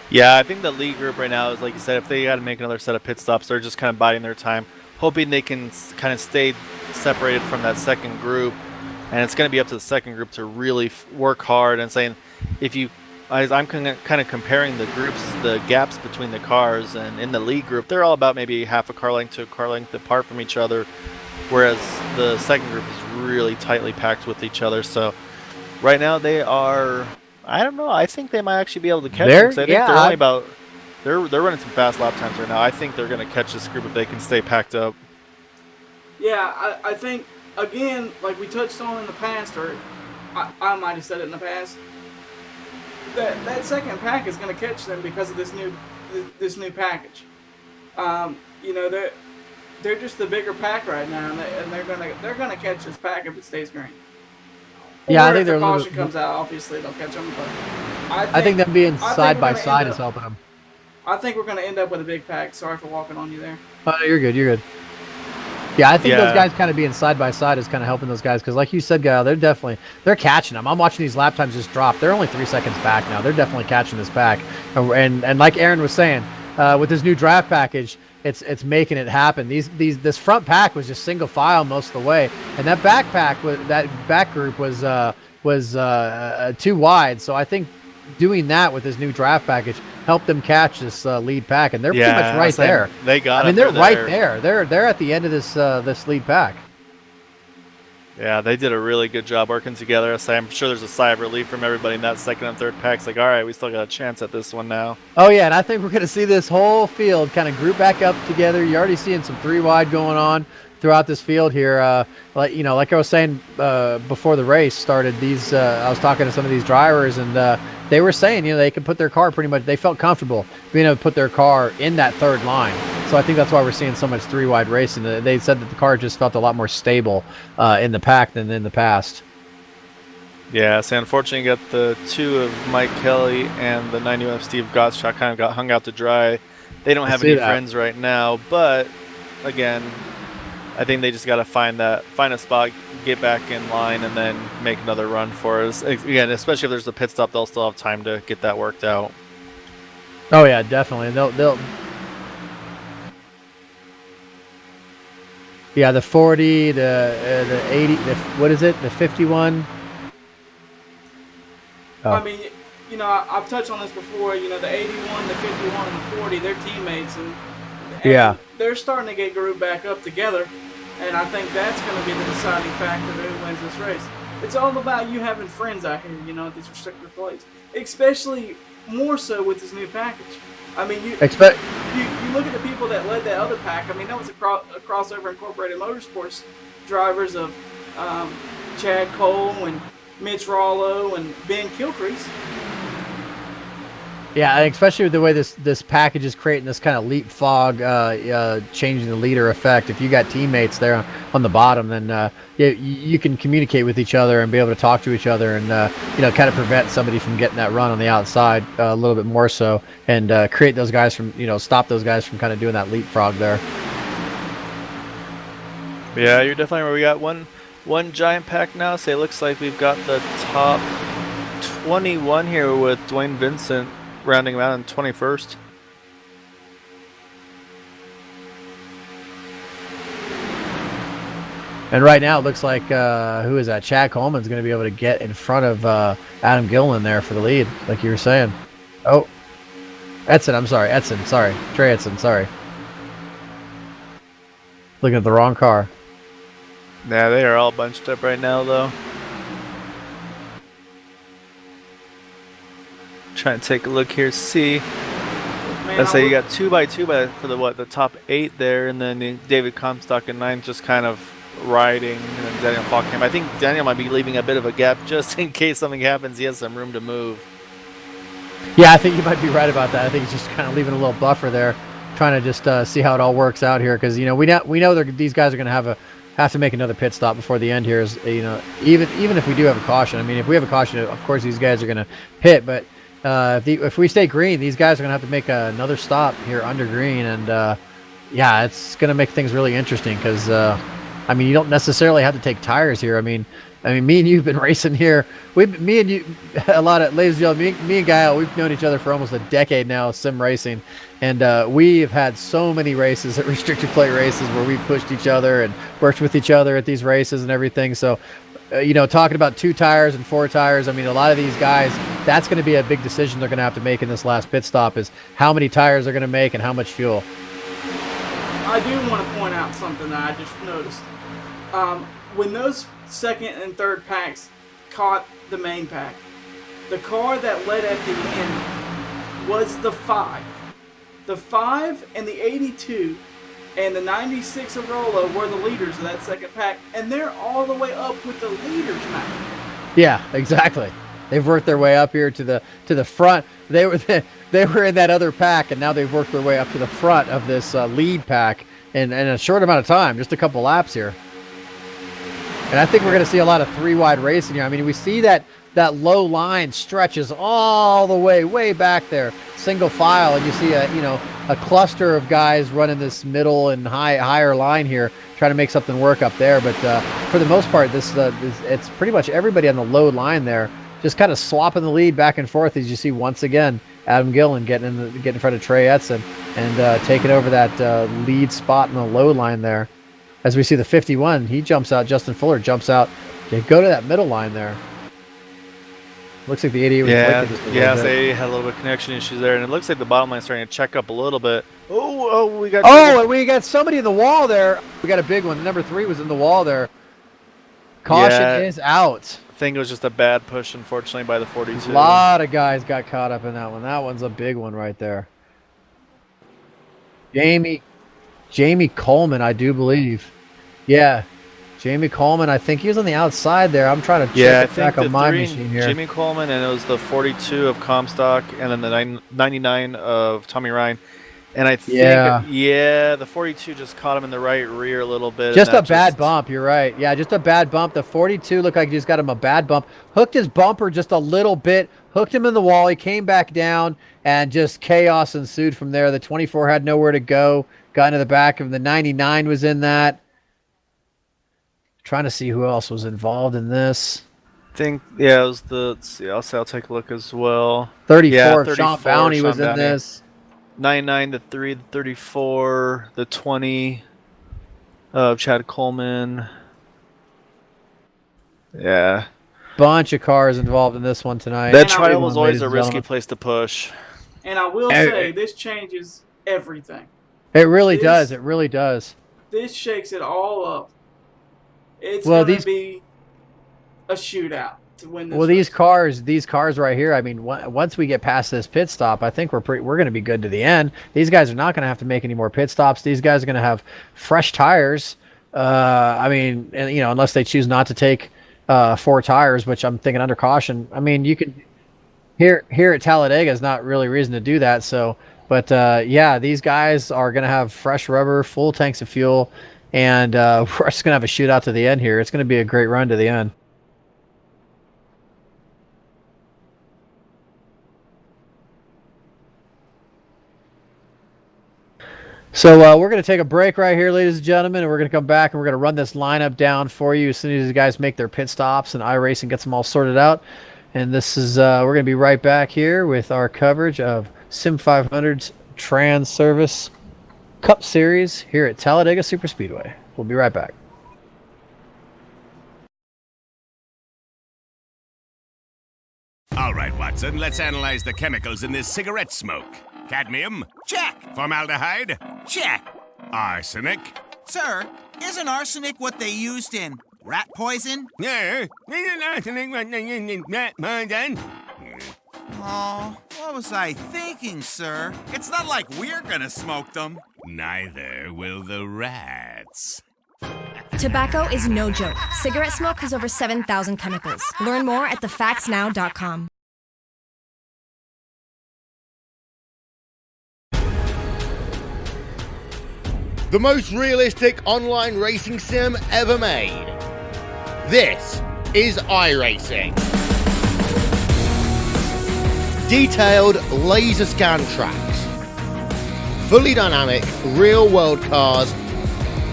Yeah, I think the lead group right now is, like you said, if they got to make another set of pit stops, they're just kind of biding their time, hoping they can kind of stay separated from that second group. And it's going to be up to the second group to really work hard. And saying, I'm kind of comparing the groups, the gaps between the cars, and in the lead group, they're all about maybe half a car length to a car length apart from each other, whereas the second group is really tightly packed with each other. So right now they are, I don't know, I think they might actually be able to catch them. I think they're only about, they're running some fast lap times right now. I think they're going to catch this group if they can stay packed up. Yeah, I think, again, like we touched on in the past, or I might have said it in the past, that second pack is going to catch them because of this new package. they're just the bigger pack right now, and they're gonna catch this pack if it stays green. Yeah, Or I think if they're the a little caution bit. comes out, obviously they'll catch them. But I think them being side by we're gonna side end is up. helping them. I think we're gonna end up with a big pack. Sorry for walking on you there. Oh, no, you're good. You're good. Yeah, I think those Yeah. guys kind of being side by side is kind of helping those guys because, like you said, Guile, they're catching them. I'm watching these lap times just drop. They're only 3 seconds back now. They're definitely catching this pack, and like Aaron was saying, with this new draft package, it's making it happen. This front pack was just single file most of the way, and that back group was too wide. So I think doing that with this new draft package helped them catch this lead pack, and they're pretty much right there. They got. I mean, they're right there. They're at the end of this lead pack. Yeah, they did a really good job working together. So I'm sure there's a sigh of relief from everybody in that second and third packs. Like, all right, we still got a chance at this one now. Oh yeah, and I think we're going to see this whole field kind of group back up together. You're already seeing some 3 wide going on throughout this field here. Like I was saying before the race started, I was talking to some of these drivers, and they were saying, they could put their car pretty much. They felt comfortable being able to put their car in that third line. So I think that's why we're seeing so much 3 wide racing. They said that the car just felt a lot more stable in the pack than in the past. Yeah, so unfortunately, you got the 2 of Mike Kelly and the 91 of Steve Gottschalk kind of got hung out to dry. They don't have any friends right now, but again, I think they just got to find a spot, get back in line, and then make another run for us. Again, especially if there's a pit stop, they'll still have time to get that worked out. Oh yeah, definitely. They'll. Yeah, the 40, the 80, what is it? The 51. Oh. I mean, I've touched on this before. The 81, the 51, and the 40, they're teammates, and yeah, they're starting to get grouped back up together. And I think that's going to be the deciding factor to who wins this race. It's all about you having friends out here, at these restrictor plates. Especially more so with this new package. I mean, you look at the people that led that other pack. I mean, that was a crossover Incorporated Motorsports drivers of Chad Cole and Mitch Rollo and Ben Kilcrease. Yeah, especially with the way this package is creating this kind of leapfrog, changing the leader effect. If you got teammates there on the bottom, then you can communicate with each other and be able to talk to each other, and kind of prevent somebody from getting that run on the outside a little bit more so, and create those guys from stop those guys from kind of doing that leapfrog there. Yeah, you're definitely where we got one giant pack now. So it looks like we've got the top 21 here with Dwayne Vincent rounding him out in 21st. And right now it looks like who is that? Chad Coleman's going to be able to get in front of Adam Gilliland there for the lead, like you were saying. Oh, Edson, sorry. Trey Edson, sorry. Looking at the wrong car. Yeah, they are all bunched up right now, though. Trying to take a look here, see. Let's say you got 2x2 for the top 8 there, and then David Comstock and 9 just kind of riding, and then Daniel Falkham. I think Daniel might be leaving a bit of a gap just in case something happens. He has some room to move. Yeah, I think you might be right about that. I think he's just kind of leaving a little buffer there, trying to just see how it all works out here, because we know these guys are going to have to make another pit stop before the end here. Is even if we do have a caution. I mean, if we have a caution, of course these guys are going to pit, but if we stay green, these guys are going to have to make another stop here under green, and yeah, it's going to make things really interesting because you don't necessarily have to take tires here. I mean, me and you've been racing here. Me and you, a lot of ladies and gentlemen, me and Guile, we've known each other for almost a decade now, sim racing, and we've had so many races at restricted plate races where we pushed each other and worked with each other at these races and everything. So. Talking about 2 tires and 4 tires, I mean, a lot of these guys, that's going to be a big decision they're going to have to make in this last pit stop, is how many tires they're going to make and how much fuel. I do want to point out something that I just noticed. When those second and third packs caught the main pack, the car that led at the end was the 5. The 5 and the 82 and the 96 of Rollo were the leaders of that second pack, and they're all the way up with the leaders now. Yeah, exactly. They've worked their way up here to the front. They were in that other pack, and now they've worked their way up to the front of this lead pack, in a short amount of time, just a couple laps here. And I think we're going to see a lot of 3-wide racing here. I mean, we see that low line stretches all the way back there, single file, and you see a cluster of guys running this middle and higher line here, trying to make something work up there. But for the most part, it's pretty much everybody on the low line there, just kind of swapping the lead back and forth, as you see once again Adam Gillen getting in front of Trey Edson and taking over that lead spot in the low line there. As we see the 51, he jumps out. Justin Fuller jumps out. They go to that middle line there. Looks like the 88 was the 88 had a little bit of connection issues there, and it looks like the bottom line's starting to check up a little bit. We got somebody in the wall there. We got a big one. Number 3 was in the wall there. Caution is out. I think it was just a bad push, unfortunately, by the 42. A lot of guys got caught up in that one. That one's a big one right there. Jamie Coleman, I do believe. Yeah. Jamie Coleman, I think he was on the outside there. I'm trying to check it back on my machine here. Jamie Coleman, and it was the 42 of Comstock, and then the 99 of Tommy Ryan. And I think, the 42 just caught him in the right rear a little bit. Just a bad bump, you're right. Yeah, just a bad bump. The 42 looked like he just got him a bad bump. Hooked his bumper just a little bit, hooked him in the wall. He came back down, and just chaos ensued from there. The 24 had nowhere to go. Got into the back of the 99 was in that. Trying to see who else was involved in this. I think, it was let's see, I'll take a look as well. 34, Sean Bounty was in this. 99, the 3, the 34, the 20 of Chad Coleman. Yeah. Bunch of cars involved in this one tonight. That trial was always a risky place to push. And I will say, this changes everything. It really does. It really does. This shakes it all up. It's going to be a shootout to win this. Well, these cars right here, I mean, once we get past this pit stop, I think we're going to be good to the end. These guys are not going to have to make any more pit stops. These guys are going to have fresh tires. I mean, unless they choose not to take 4 tires, which I'm thinking under caution. I mean, you can here at Talladega is not really reason to do that. So, but these guys are going to have fresh rubber, full tanks of fuel. And we're just going to have a shootout to the end here. It's going to be a great run to the end. So we're going to take a break right here, ladies and gentlemen, and we're going to come back and we're going to run this lineup down for you as soon as you guys make their pit stops and iRacing gets them all sorted out. And this is we're going to be right back here with our coverage of Sim500's Transervice Cup Series here at Talladega Superspeedway. We'll be right back. All right, Watson, let's analyze the chemicals in this cigarette smoke. Cadmium? Check. Formaldehyde? Check. Arsenic? Sir, isn't arsenic what they used in rat poison? Yeah, isn't arsenic what they used in rat poison? Oh, what was I thinking, sir? It's not like we're gonna smoke them. Neither will the rats. Tobacco is no joke. Cigarette smoke has over 7,000 chemicals. Learn more at thefactsnow.com. The most realistic online racing sim ever made. This is iRacing. Detailed laser scan tracks, fully dynamic real world cars,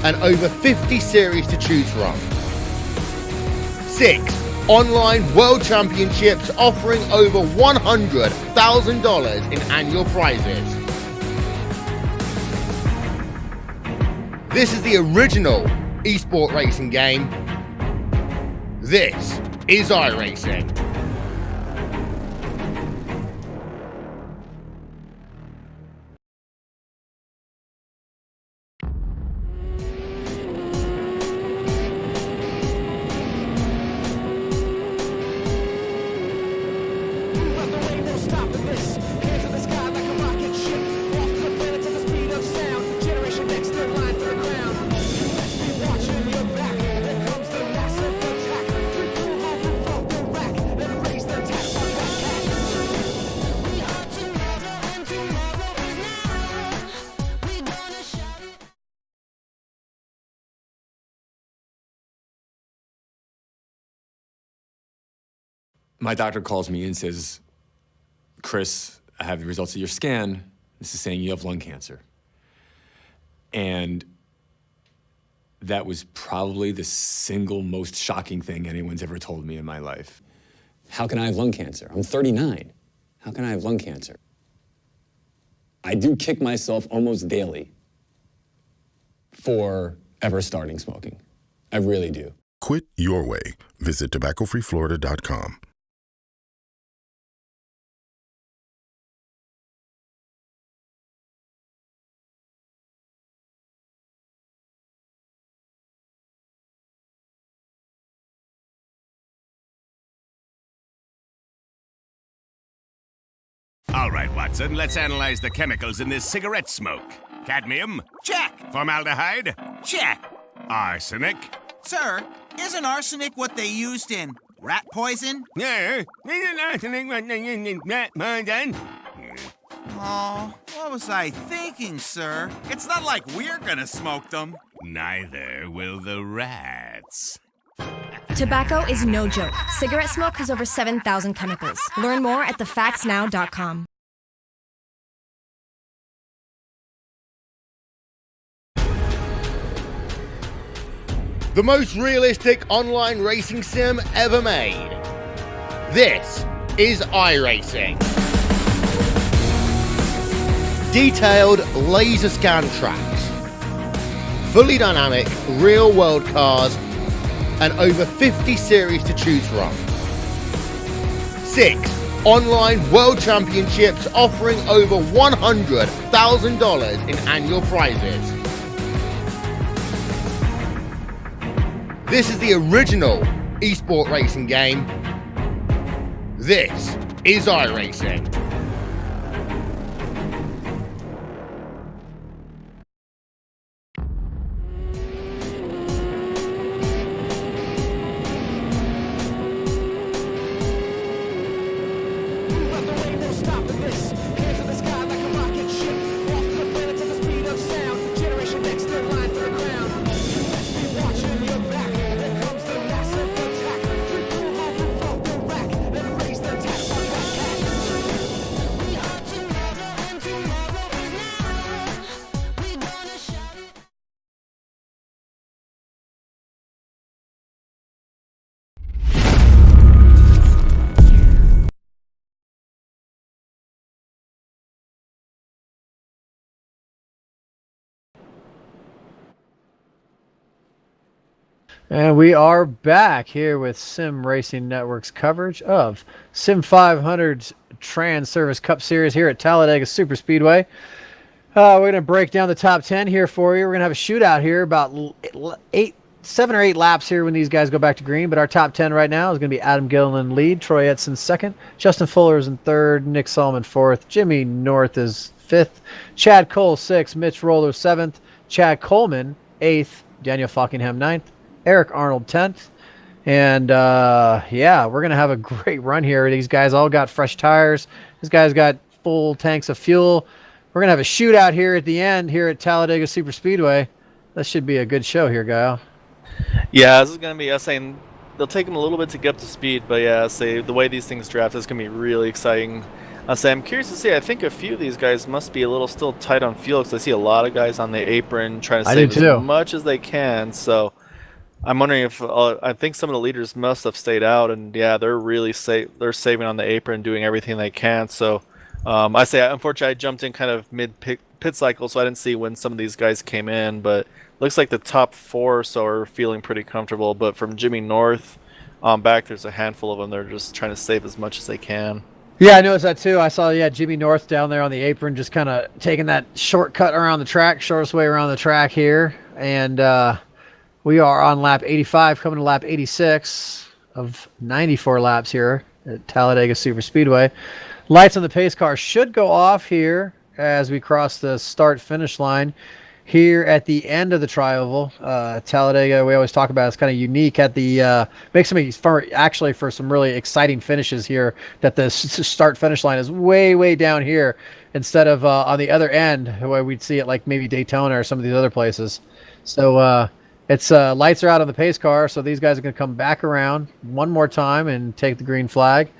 and over 50 series to choose from. 6 online world championships offering over $100,000 in annual prizes. This is the original esport racing game. This is iRacing. my doctor calls me and says, Chris, I have the results of your scan. This is saying you have lung cancer. And that was probably the single most shocking thing anyone's ever told me in my life. How can I have lung cancer? I'm 39. How can I have lung cancer? I do kick myself almost daily for ever starting smoking. I really do. Quit your way. Visit tobaccofreeflorida.com. All right, Watson, let's analyze the chemicals in this cigarette smoke. Cadmium? Check. Formaldehyde? Check. Arsenic? Sir, isn't arsenic what they used in rat poison? Yeah, isn't arsenic what they used in rat poison? Oh, what was I thinking, sir? It's not like we're gonna smoke them. Neither will the rats. Tobacco is no joke. Cigarette smoke has over 7,000 chemicals. Learn more at thefactsnow.com. The most realistic online racing sim ever made. This is iRacing. Detailed laser scan tracks, fully dynamic real-world cars, and over 50 series to choose from. 6 online world championships offering over $100,000 in annual prizes. This is the original esport racing game. This is iRacing. And we are back here with Sim Racing Network's coverage of Sim500's Transervice Cup Series here at Talladega Super Speedway. We're going to break down the top 10 here for you. We're going to have a shootout here, about 7 or 8 laps here when these guys go back to green. But our top 10 right now is going to be Adam Gillen in lead, Troy Edson second, Justin Fuller is in third, Nick Solomon fourth, Jimmy North is fifth, Chad Cole sixth, Mitch Roller seventh, Chad Coleman eighth, Daniel Falkingham ninth, Eric Arnold 10th. And, yeah, we're going to have a great run here. These guys all got fresh tires. These guys got full tanks of fuel. We're going to have a shootout here at the end here at Talladega Super Speedway. This should be a good show here, Guile. Yeah, this is going to be, I was saying, they'll take them a little bit to get up to speed. But, yeah, I say the way these things draft is going to be really exciting. I say I'm curious to see. I think a few of these guys must be a little still tight on fuel because I see a lot of guys on the apron trying to save as much as they can. So I'm wondering if I think some of the leaders must have stayed out, and yeah, they're really they're saving on the apron, doing everything they can. So I say, unfortunately, I jumped in kind of mid pit cycle, so I didn't see when some of these guys came in. But looks like the top 4 or so are feeling pretty comfortable. But from Jimmy North on back, there's a handful of them. They're just trying to save as much as they can. Yeah, I noticed that too. I saw, Jimmy North down there on the apron, just kind of taking that shortcut around the track, shortest way around the track here. And we are on lap 85, coming to lap 86 of 94 laps here at Talladega Super Speedway. Lights on the pace car should go off here as we cross the start-finish line here at the end of the tri-oval. Talladega, we always talk about, it's kind of unique at the makes me actually for some really exciting finishes here, that the start-finish line is way down here instead of on the other end where we'd see it like maybe Daytona or some of these other places. So It's lights are out on the pace car, so these guys are going to come back around one more time and take the green flag.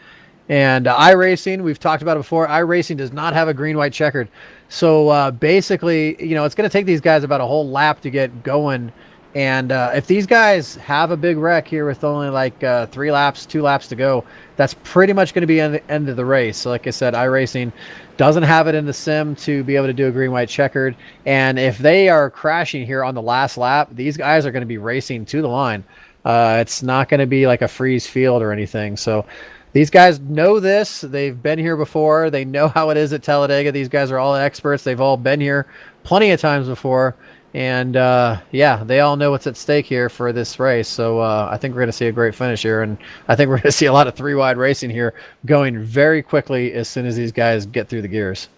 And iRacing, we've talked about it before. iRacing does not have a green-white checkered, so basically, it's going to take these guys about a whole lap to get going. And if these guys have a big wreck here with only like 2 laps to go, that's pretty much going to be the end of the race. So, like I said, iRacing doesn't have it in the sim to be able to do a green-white checkered. And if they are crashing here on the last lap, these guys are going to be racing to the line. It's not going to be like a freeze field or anything. So these guys know this. They've been here before. They know how it is at Talladega. These guys are all experts. They've all been here plenty of times before. And, yeah, they all know what's at stake here for this race. So I think we're going to see a great finish here. And I think we're going to see a lot of 3-wide racing here going very quickly as soon as these guys get through the gears.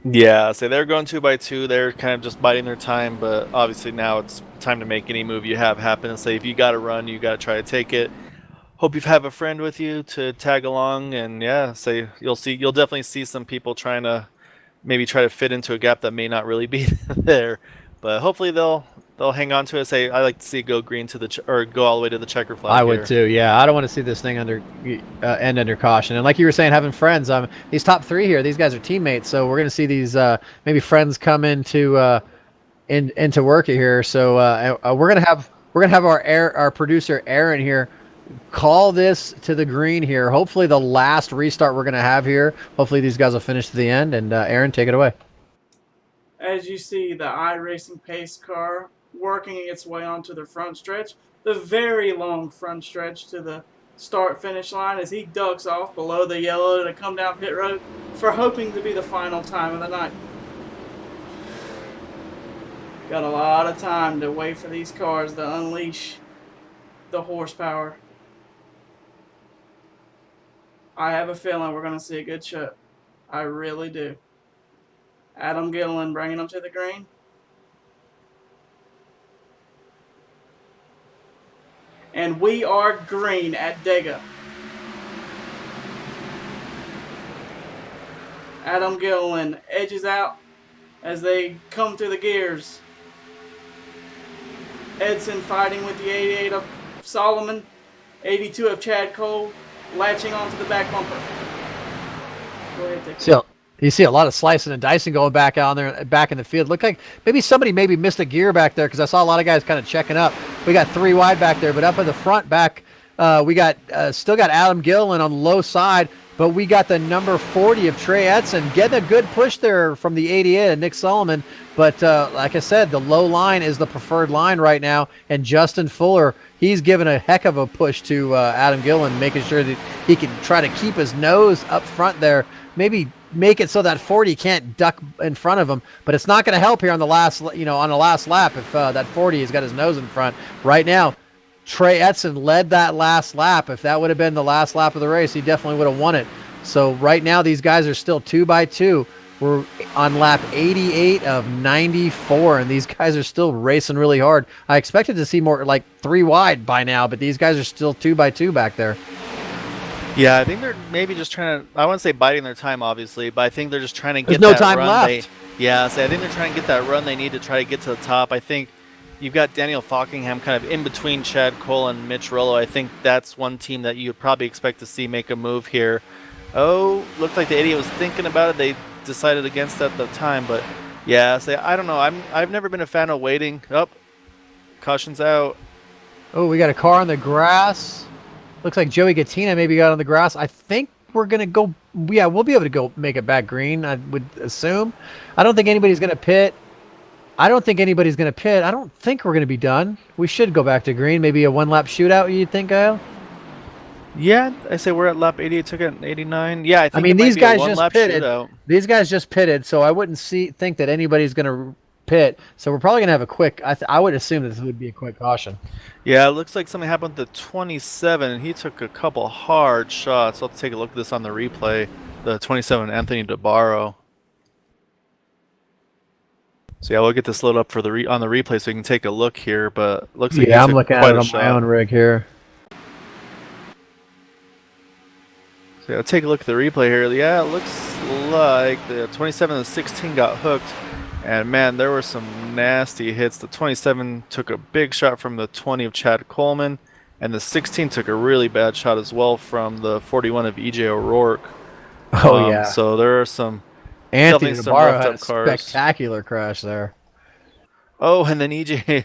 Yeah, so they're going 2 by 2. They're kind of just biding their time. But obviously now it's time to make any move you have happen. And say if you got to run, you got to try to take it. Hope you have a friend with you to tag along. And, yeah, say you'll definitely see some people trying to maybe try to fit into a gap that may not really be there. But hopefully they'll hang on to it. Say I like to see it go green to or go all the way to the checker flag. I would too. Yeah, I don't want to see this thing end under caution. And like you were saying, having friends. These top 3 here, these guys are teammates. So we're gonna see these maybe friends come into work here. So we're gonna have our producer Aaron here call this to the green here. Hopefully the last restart we're gonna have here. Hopefully these guys will finish to the end. And Aaron, take it away. As you see the iRacing pace car working its way onto the front stretch, the very long front stretch to the start-finish line as he ducks off below the yellow to come down pit road for hoping to be the final time of the night. Got a lot of time to wait for these cars to unleash the horsepower. I have a feeling we're going to see a good show. I really do. Adam Gilliland bringing them to the green. And we are green at Dega. Adam Gilliland edges out as they come through the gears. Edson fighting with the 88 of Solomon, 82 of Chad Cole, latching onto the back bumper. Go ahead, take it. You see a lot of slicing and dicing going back out there, back in the field. Looked like maybe somebody missed a gear back there because I saw a lot of guys kind of checking up. We got 3 wide back there, but up in the front back, we got still got Adam Gilliland on the low side, but we got the number 40 of Trey Edson getting a good push there from the 88 of Nick Solomon. But like I said, the low line is the preferred line right now, and Justin Fuller, he's given a heck of a push to Adam Gilliland, making sure that he can try to keep his nose up front there. Maybe make it so that 40 can't duck in front of him, but it's not going to help here on the last, on the last lap if that 40 has got his nose in front. Right now, Trey Edson led that last lap. If that would have been the last lap of the race, he definitely would have won it. So right now, these guys are still 2 by 2. We're on lap 88 of 94, and these guys are still racing really hard. I expected to see more like 3 wide by now, but these guys are still 2 by 2 back there. Yeah, I think they're maybe just trying to, I wouldn't say biding their time, obviously, but I think they're just trying to get There's no that time run. left. I think they're trying to get that run they need to try to get to the top. I think you've got Daniel Falkingham kind of in between Chad Cole and Mitch Rollo. I think that's one team that you'd probably expect to see make a move here. Oh, looked like the idiot was thinking about it. They decided against that at the time, but yeah, I don't know. I've never been a fan of waiting. Oh, caution's out. Oh, we got a car on the grass. Looks like Joey Gattina maybe got on the grass. I think we're going to go, yeah, we'll be able to go make it back green, I would assume. I don't think anybody's going to pit. I don't think we're going to be done. We should go back to green. Maybe a 1-lap shootout, you think, Kyle? Yeah, I say we're at lap 88, took it 89. Yeah, I mean, these guys just pitted. Shootout. These guys just pitted, so I wouldn't think that anybody's going to pit. So we're probably going to have a quick, I would assume that this would be a quick caution. Yeah, it looks like something happened with the 27, and he took a couple hard shots. I'll take a look at this on the replay. The 27, Anthony DeBarro. So yeah, we'll get this load up for on the replay so you can take a look here. But looks like I'm looking at it on my own rig here. So yeah, take a look at the replay here. Yeah, it looks like the 27 and the 16 got hooked, And man, there were some nasty hits. The 27 took a big shot from the 20 of Chad Coleman, and the 16 took a really bad shot as well from the 41 of EJ O'Rourke. Oh yeah. So there are some Anthony definitely some Navarro roughed had up a cars. spectacular crash there. Oh, and then EJ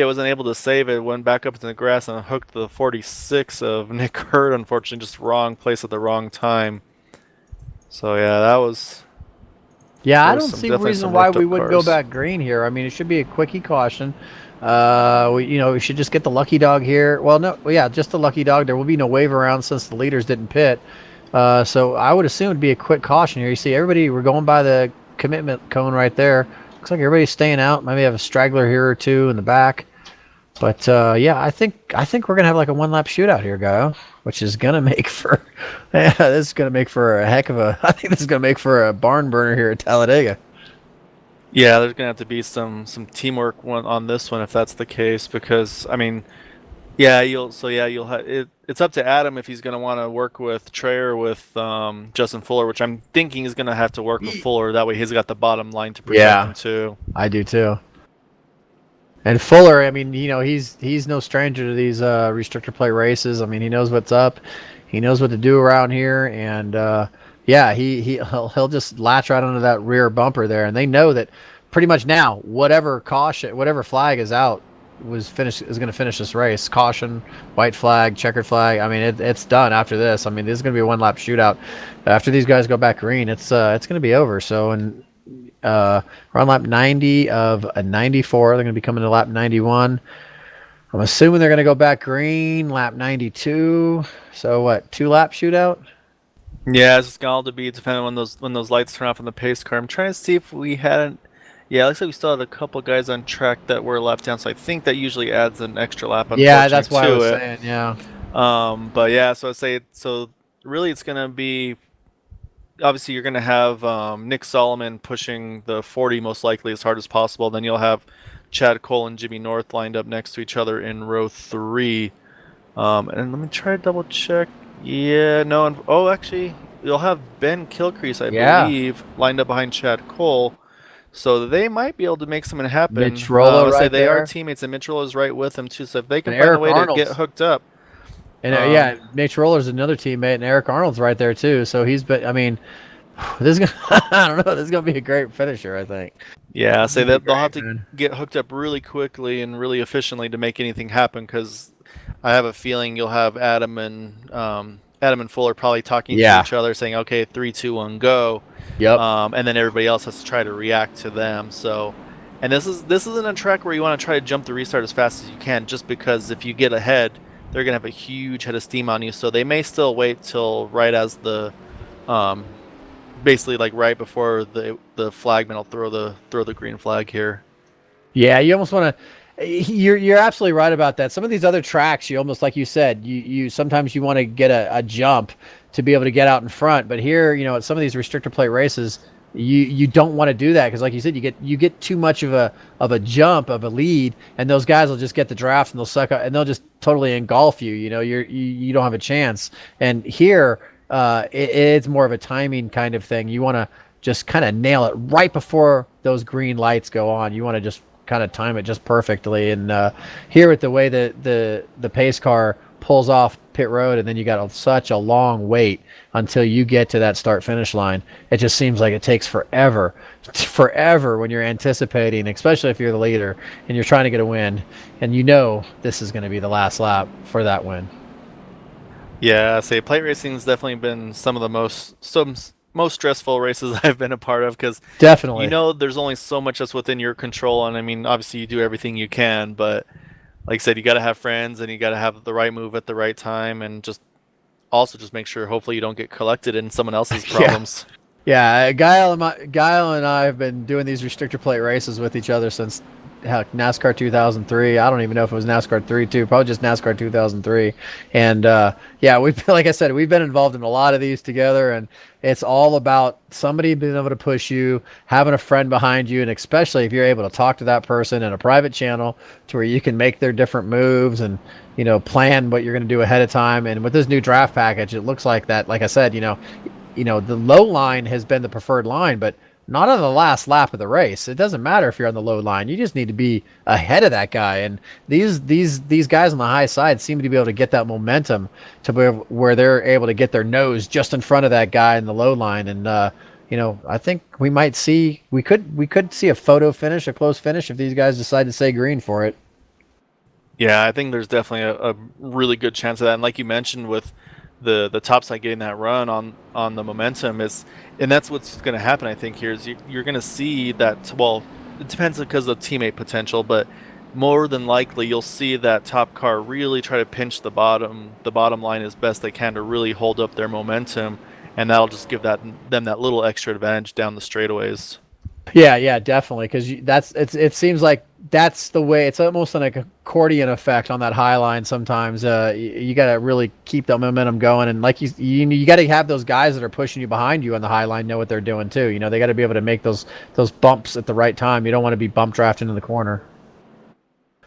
wasn't able to save it. Went back up into the grass and hooked the 46 of Nick Hurd. Unfortunately, just wrong place at the wrong time. So yeah, that was. Yeah, I don't see a reason why we wouldn't go back green here. I mean, it should be a quickie caution. We should just get the lucky dog here. Well, no, yeah, just the lucky dog. There will be no wave around since the leaders didn't pit. So I would assume it'd be a quick caution here. You see, everybody, we're going by the commitment cone right there. Looks like everybody's staying out. Maybe have a straggler here or two in the back. But yeah, I think we're gonna have like a one-lap shootout here, Guy, which is gonna make for this is gonna make for a heck of a. I think this is gonna make for a barn burner here at Talladega. Yeah, there's gonna have to be some teamwork on this one if that's the case, because I mean, yeah, you'll have it. It's up to Adam if he's gonna want to work with Trey or with Justin Fuller, which I'm thinking is gonna have to work with Fuller. That way, he's got the bottom line to protect him too. I do too. And Fuller, I mean, he's no stranger to these restrictor plate races. I mean, he knows what's up. He knows what to do around here, and yeah, he'll just latch right onto that rear bumper there. And they know that pretty much now, whatever flag is out is going to finish this race. Caution, white flag, checkered flag. I mean, it's done after this. I mean, this is going to be a one-lap shootout. After these guys go back green, it's going to be over. So, and we're on lap 90 of a 94. They're going to be coming to lap 91. I'm assuming they're going to go back green, lap 92. So what, 2-lap shootout? Yeah, it's going to be depending on when those lights turn off on the pace car. I'm trying to see if we hadn't. Yeah, it looks like we still had a couple guys on track that were lapped down, so I think that usually adds an extra lap. Yeah, that's what I was saying. Yeah. But yeah, so I say really it's going to be. Obviously, you're going to have Nick Solomon pushing the 40 most likely as hard as possible. Then you'll have Chad Cole and Jimmy North lined up next to each other in row 3. And let me try to double check. Yeah, no. Actually, you'll have Ben Kilcrease, I believe, lined up behind Chad Cole. So they might be able to make something happen. Mitch Rollo right they there. are teammates, and Mitch Rollo is right with them too. So if they can find a way to get hooked up. And yeah, Mitch Roller's another teammate, and Eric Arnold's right there too. So he's been. I mean, this is gonna, I don't know. This is gonna be a great finisher, I think. Yeah, say that they'll have to get hooked up really quickly and really efficiently to make anything happen. Because I have a feeling you'll have Adam and Fuller probably talking to each other, saying, "Okay, 3, 2, 1, go." Yep. And then everybody else has to try to react to them. So, and this isn't a track where you want to try to jump the restart as fast as you can, just because if you get ahead, they're gonna have a huge head of steam on you. So they may still wait till right as the, basically like right before the flagman will throw the green flag here. Yeah, you almost want to. You're absolutely right about that. Some of these other tracks, you almost, like you said, you sometimes you want to get a jump to be able to get out in front. But here, at some of these restrictor plate races, you don't want to do that, because like you said, you get too much of a jump, of a lead, and those guys will just get the draft and they'll suck up and they'll just totally engulf you. You don't have a chance. And here, it's more of a timing kind of thing. You want to just kind of nail it right before those green lights go on. You want to just kind of time it just perfectly. And here, with the way that the pace car pulls off pit road, and then you got such a long wait until you get to that start finish line, it just seems like it takes forever when you're anticipating, especially if you're the leader and you're trying to get a win, and this is going to be the last lap for that win. Yeah, plate racing has definitely been some of the most stressful races I've been a part of, because definitely there's only so much that's within your control, and I mean, obviously you do everything you can, but like I said, you got to have friends and you got to have the right move at the right time, and just make sure hopefully you don't get collected in someone else's problems. Yeah, Guile and I have been doing these restrictor plate races with each other since NASCAR 2003. I don't even know if it was NASCAR 3 too, probably just NASCAR 2003. And yeah, like I said, we've been involved in a lot of these together, and it's all about somebody being able to push you, having a friend behind you, and especially if you're able to talk to that person in a private channel to where you can make their different moves and plan what you're going to do ahead of time. And with this new draft package, it looks like that, like I said, the low line has been the preferred line, but not on the last lap of the race. It doesn't matter if you're on the low line. You just need to be ahead of that guy. And these guys on the high side seem to be able to get that momentum to where they're able to get their nose just in front of that guy in the low line. And I think we could see a photo finish, a close finish if these guys decide to stay green for it. Yeah, I think there's definitely a really good chance of that. And like you mentioned with the top side getting that run on the momentum and that's what's going to happen. I think here is you're going to see that. Well, it depends because of teammate potential, but more than likely you'll see that top car really try to pinch the bottom line as best they can to really hold up their momentum, and that'll just give them that little extra advantage down the straightaways. Yeah, definitely. Because it seems like that's the way. It's almost like an accordion effect on that high line. Sometimes you got to really keep that momentum going, and like you got to have those guys that are pushing you behind you on the high line know what they're doing too. They got to be able to make those bumps at the right time. You don't want to be bump drafting in the corner.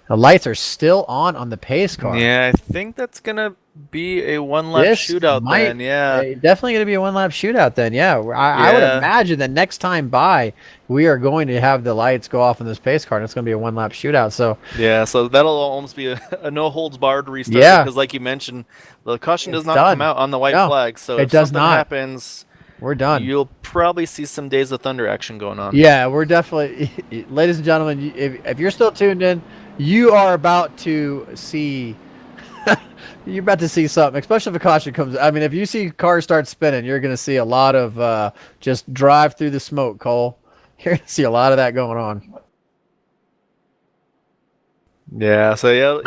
The lights are still on the pace car. Yeah, I think that's gonna be a one-lap shootout then. Yeah, definitely gonna be a one-lap shootout then. Yeah, I would imagine that next time by, we are going to have the lights go off on this pace car, and it's gonna be a one-lap shootout. So yeah, so that'll almost be a no-holds-barred restart. Yeah, because like you mentioned, the caution does not come out on the white flag. So if something happens, we're done. You'll probably see some Days of Thunder action going on. Yeah, we're definitely, ladies and gentlemen, if you're still tuned in, you are about to see you're about to see something, especially if a caution comes. I mean, if you see cars start spinning, you're going to see a lot of just drive through the smoke, Cole. You're going to see a lot of that going on. Yeah, so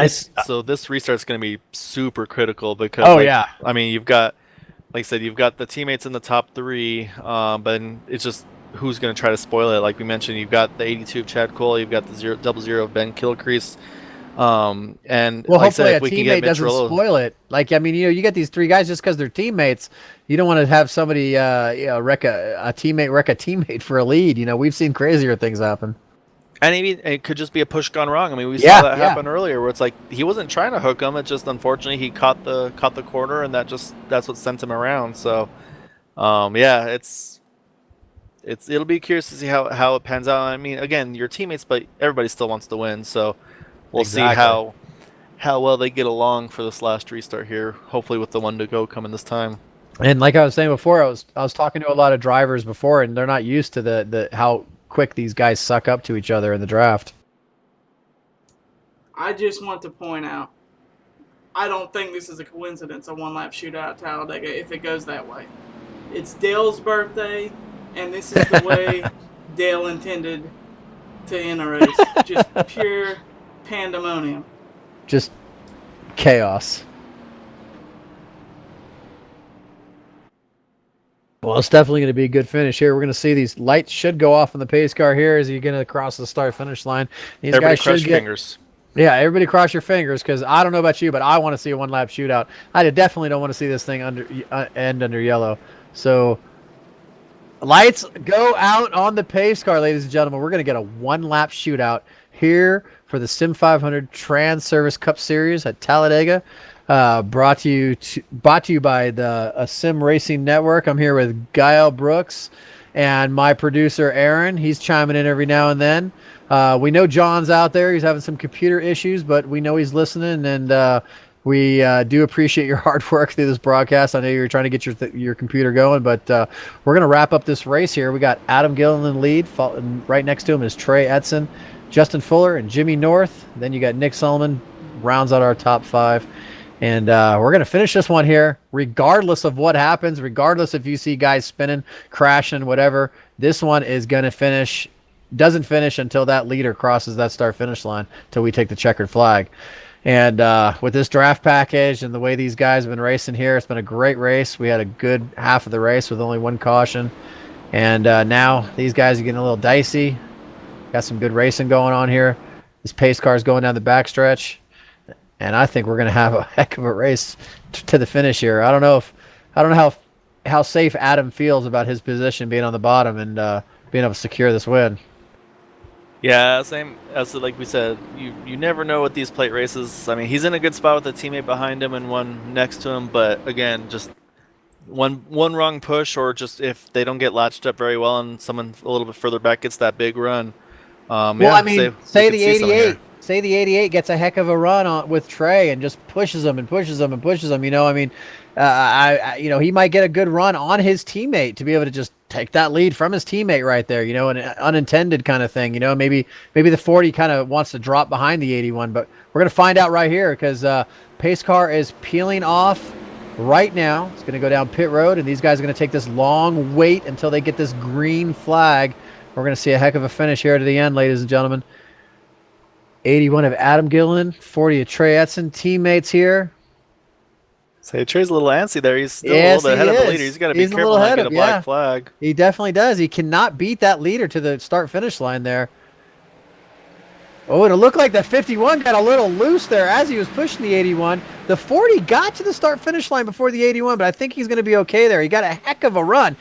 so this restart's going to be super critical because I mean, you've got, like I said, you've got the teammates in the top three, but it's just who's going to try to spoil it. Like we mentioned, you've got the 82 of Chad Cole, you've got the 000 of Ben Kilcrease. And well, like hopefully if a teammate doesn't spoil it. Like, I mean, you get these three guys just because they're teammates. You don't want to have somebody wreck a teammate for a lead. We've seen crazier things happen. And maybe it could just be a push gone wrong. I mean, we saw that happen earlier, where it's like he wasn't trying to hook him. It just unfortunately he caught the corner, and that's what sent him around. So, it'll be curious to see how it pans out. I mean, again, your teammates, but everybody still wants to win. So we'll see how well they get along for this last restart here. Hopefully, with the one to go coming this time. And like I was saying before, I was talking to a lot of drivers before, and they're not used to the how quick these guys suck up to each other in the draft. I just want to point out, I don't think this is a coincidence, a one-lap shootout at Talladega, if it goes that way. It's Dale's birthday, and this is the way Dale intended to end a race. Just pure pandemonium. Just chaos. Well, it's definitely going to be a good finish here. We're going to see these lights should go off on the pace car here as you're going to cross the start-finish line. These everybody guys cross should your fingers. Yeah, everybody cross your fingers, because I don't know about you, but I want to see a one-lap shootout. I definitely don't want to see this thing end under yellow. So lights go out on the pace car, ladies and gentlemen. We're going to get a one-lap shootout here for the Sim500 Transervice Cup Series at Talladega. Brought to you by the Sim Racing Network. I'm here with Gail Brooks and my producer Aaron. He's chiming in every now and then. We know John's out there. He's having some computer issues, but we know he's listening, and we do appreciate your hard work through this broadcast. I know you're trying to get your computer going, but we're going to wrap up this race here. We got Adam Gillen in the lead. Right next to him is Trey Edson, Justin Fuller, and Jimmy North. Then you got Nick Sullivan, rounds out our top five. And we're going to finish this one here, regardless of what happens, regardless if you see guys spinning, crashing, whatever. This one is going to finish, doesn't finish until that leader crosses that start-finish line, until we take the checkered flag. And with this draft package and the way these guys have been racing here, it's been a great race. We had a good half of the race with only one caution. And now these guys are getting a little dicey. Got some good racing going on here. This pace car is going down the backstretch. And I think we're going to have a heck of a race to the finish here. I don't know how safe Adam feels about his position being on the bottom and being able to secure this win. Yeah, same as like we said. You never know with these plate races. I mean, he's in a good spot with a teammate behind him and one next to him, but again, just one wrong push, or just if they don't get latched up very well and someone a little bit further back gets that big run. Well, I mean, say the 88 gets a heck of a run with Trey and just pushes him and pushes him and pushes him. You know, I mean, he might get a good run on his teammate to be able to just take that lead from his teammate right there. You know, an unintended kind of thing. You know, maybe the 40 kind of wants to drop behind the 81, but we're gonna find out right here because pace car is peeling off right now. It's gonna go down pit road, and these guys are gonna take this long wait until they get this green flag. We're going to see a heck of a finish here to the end, ladies and gentlemen. 81 of Adam Gillen, 40 of Trey Edson, teammates here. Say Trey's a little antsy there. He's still a little bit ahead of the leader. He's got to be careful not to get a black flag. He definitely does. He cannot beat that leader to the start-finish line there. Oh, and it looked like the 51 got a little loose there as he was pushing the 81. The 40 got to the start-finish line before the 81, but I think he's going to be okay there. He got a heck of a run.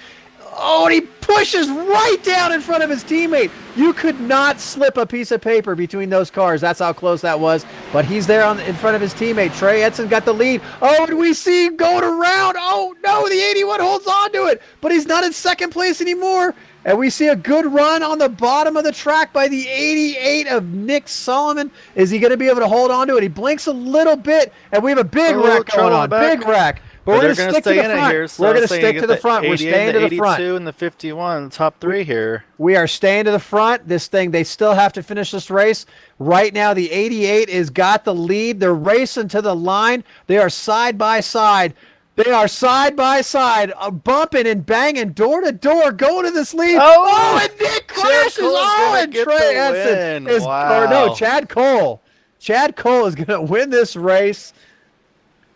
Oh, and he pushes right down in front of his teammate. You could not slip a piece of paper between those cars. That's how close that was. But he's there in front of his teammate. Trey Edson got the lead. Oh, and we see him going around. Oh, no, the 81 holds on to it. But he's not in second place anymore. And we see a good run on the bottom of the track by the 88 of Nick Solomon. Is he going to be able to hold on to it? He blinks a little bit, and we have a big wreck going on. Big wreck. But we're going to stick to the front. We're going to stick to the front. We're staying to the front. 82 and the 51, top three here. We are staying to the front. This thing, they still have to finish this race. Right now, the 88 has got the lead. They're racing to the line. They are side by side. They are side by side, bumping and banging door to door, going to this lead. Oh, and Nick crashes. Oh, and Trey Edson is, or no, Chad Cole. Chad Cole is going to win this race.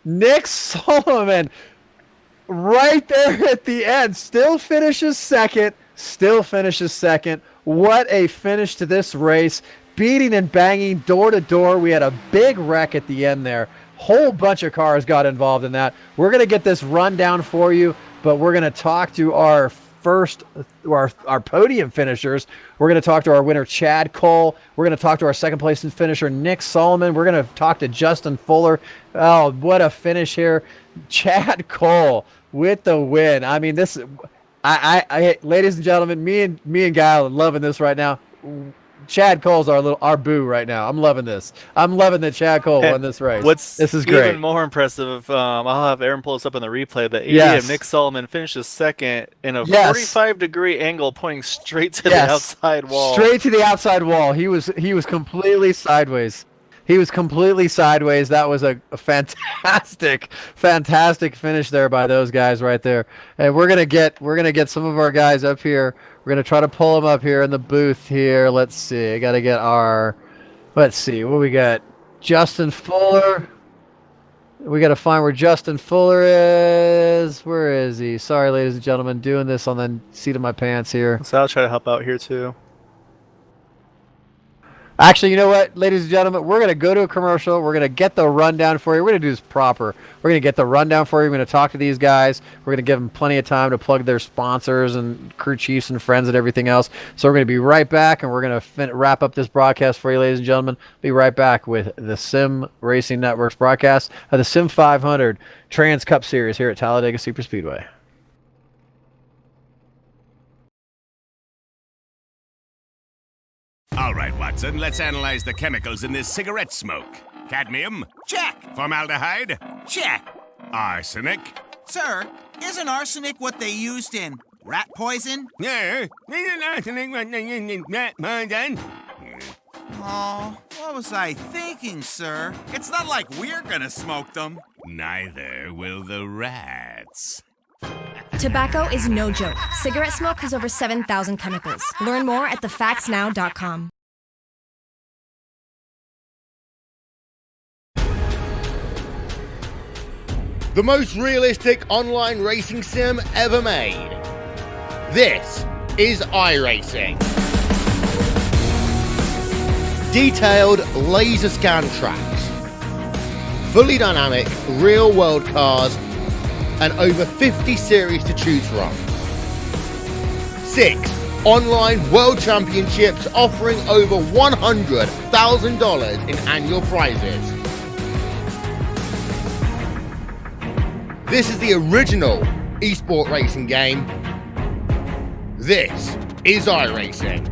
Nick Solomon right there at the end still finishes second. What a finish to this race. Beating and banging door to door. We had a big wreck at the end there. Whole bunch of cars got involved in that. We're going to get this rundown for you, but we're going to talk to our podium finishers. We're going to talk to our winner, Chad Cole. We're going to talk to our second place finisher, Nick Solomon. We're going to talk to Justin Fuller. Oh, what a finish here. Chad Cole with the win. I mean, this, I ladies and gentlemen, me and Guile are loving this right now. Chad Cole's our boo right now. I'm loving this. I'm loving that Chad Cole won this race. This is great. Even more impressive, I'll have Aaron pull this up in the replay. The 80 of Nick Solomon finishes second in a 45-degree angle, pointing straight to the outside wall. Straight to the outside wall. He was completely sideways. That was a fantastic finish there by those guys right there. And we're gonna get some of our guys up here. We're gonna try to pull them up here in the booth here. Let's see. I gotta get let's see what we got. Justin Fuller. We gotta find where Justin Fuller is. Where is he? Sorry, ladies and gentlemen, doing this on the seat of my pants here. So I'll try to help out here too. Actually, you know what, ladies and gentlemen? We're going to go to a commercial. We're going to get the rundown for you. We're going to do this proper. We're going to get the rundown for you. We're going to talk to these guys. We're going to give them plenty of time to plug their sponsors and crew chiefs and friends and everything else. So we're going to be right back, and we're going to wrap up this broadcast for you, ladies and gentlemen. Be right back with the Sim Racing Network's broadcast of the Sim500 Trans Cup Series here at Talladega Superspeedway. All right, Watson, let's analyze the chemicals in this cigarette smoke. Cadmium? Check. Formaldehyde? Check. Arsenic? Sir, isn't arsenic what they used in rat poison? Yeah, isn't arsenic what they used in rat poison? Oh, what was I thinking, sir? It's not like we're gonna smoke them. Neither will the rats. Tobacco is no joke. Cigarette smoke has over 7,000 chemicals. Learn more at thefactsnow.com. The most realistic online racing sim ever made. This is iRacing. Detailed laser scan tracks, fully dynamic real world cars, and over 50 series to choose from. 6 online world championships offering over $100,000 in annual prizes. This is the original esport racing game. This is iRacing.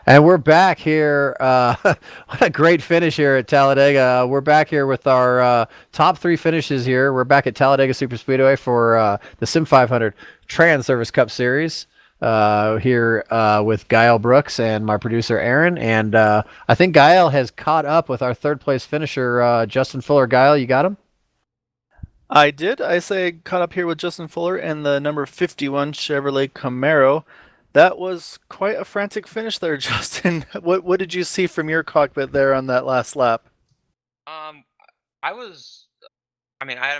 And we're back here. What a great finish here at Talladega. We're back here with our top 3 finishes here. We're back at Talladega Superspeedway for the Sim500 Transervice Cup Series here with Gael Brooks and my producer Aaron. And I think Gael has caught up with our 3rd place finisher, Justin Fuller. Gael, you got him? I did. I caught up here with Justin Fuller and the number 51 Chevrolet Camaro. That was quite a frantic finish there, Justin. What did you see from your cockpit there on that last lap? Adam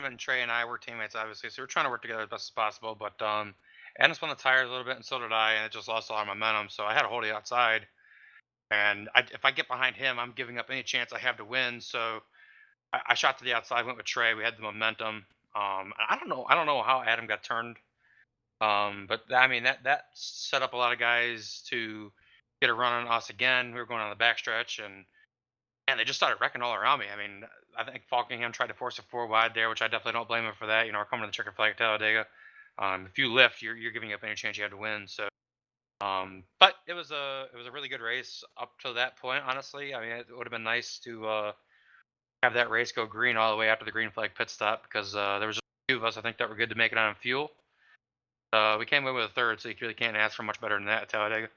and Trey and I were teammates, obviously, so we're trying to work together as best as possible. But Adam spun the tires a little bit, and so did I, and it just lost a lot of momentum. So I had to hold it outside, and if I get behind him, I'm giving up any chance I have to win. So I shot to the outside, went with Trey. We had the momentum. I don't know how Adam got turned. But that set up a lot of guys to get a run on us again. We were going on the backstretch, and they just started wrecking all around me. I think Falkingham tried to force a 4 wide there, which I definitely don't blame him for that. We're coming to the checker flag at Talladega. If you lift, you're giving up any chance you have to win. So, but it was a really good race up to that point. Honestly, it would have been nice to have that race go green all the way after the green flag pit stop, because there was just a few of us I think that were good to make it on fuel. We came away with a 3rd, so you really can't ask for much better than that at Talladega.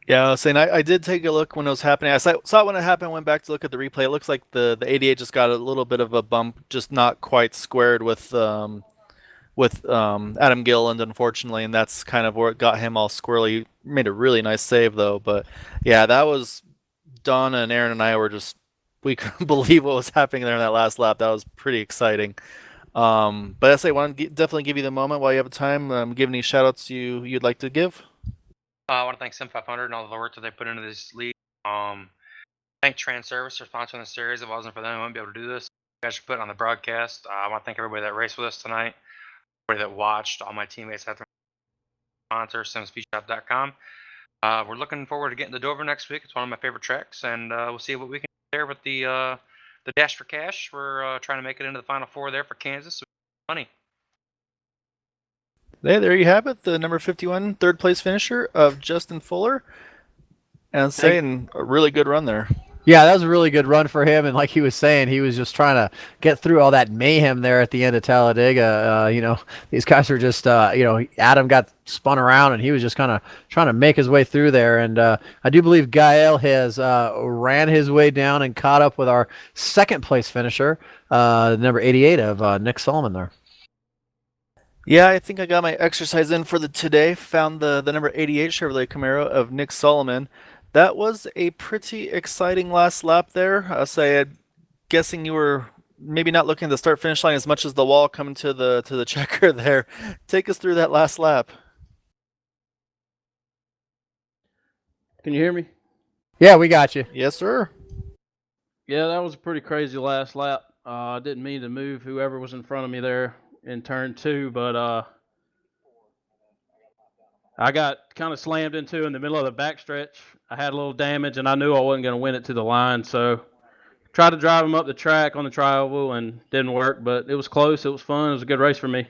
Yeah, I was saying I did take a look when it was happening. I saw it when it happened, went back to look at the replay. It looks like the 88 just got a little bit of a bump, just not quite squared with Adam Gilliland, unfortunately, and that's kind of where it got him all squirrely. Made a really nice save, though. But yeah, that was Donna and Aaron and I were we couldn't believe what was happening there in that last lap. That was pretty exciting. But I say, I want to definitely give you the moment while you have the time. Give any shout outs you'd like to give? I want to thank Sim500 and all the work that they put into this league. Thank Transervice for sponsoring the series. If it wasn't for them, I wouldn't be able to do this. You guys should put it on the broadcast. I want to thank everybody that raced with us tonight, everybody that watched, all my teammates at the sponsor, Sim500.com. We're looking forward to getting to Dover next week. It's one of my favorite tracks, and we'll see what we can do there with the Dash for Cash. We're trying to make it into the Final 4 there for Kansas. So money. There you have it. The number 51 3rd place finisher of Justin Fuller. And saying a really good run there. Yeah, that was a really good run for him. And like he was saying, he was just trying to get through all that mayhem there at the end of Talladega. These guys were just, Adam got spun around and he was just kind of trying to make his way through there. And I do believe Gael has ran his way down and caught up with our 2nd place finisher, number 88 of Nick Solomon there. Yeah, I think I got my exercise in for today. Found the number 88 Chevrolet Camaro of Nick Solomon. That was a pretty exciting last lap there. I'm guessing you were maybe not looking at the start-finish line as much as the wall coming to the checker there. Take us through that last lap. Can you hear me? Yeah, we got you. Yes, sir. Yeah, that was a pretty crazy last lap. I didn't mean to move whoever was in front of me there in turn 2, but I got kind of slammed into in the middle of the backstretch. I had a little damage, and I knew I wasn't going to win it to the line, so tried to drive him up the track on the tri-oval and didn't work, but it was close. It was fun. It was a good race for me.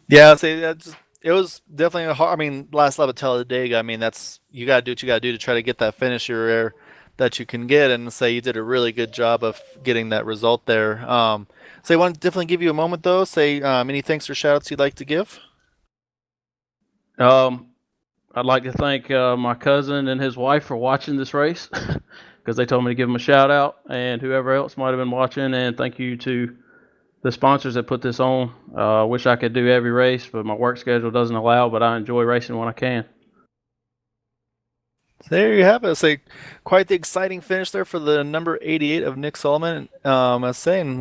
Yeah, it was definitely a hard. Last lap at Talladega. That's you got to do what you got to do to try to get that finisher that you can get, and you did a really good job of getting that result there. I want to definitely give you a moment though. Any thanks or shout outs you'd like to give? I'd like to thank my cousin and his wife for watching this race because they told me to give them a shout out, and whoever else might have been watching. And thank you to the sponsors that put this on. I wish I could do every race, but my work schedule doesn't allow, but I enjoy racing when I can. There you have it. Quite the exciting finish there for the number 88 of Nick Solomon. I was saying,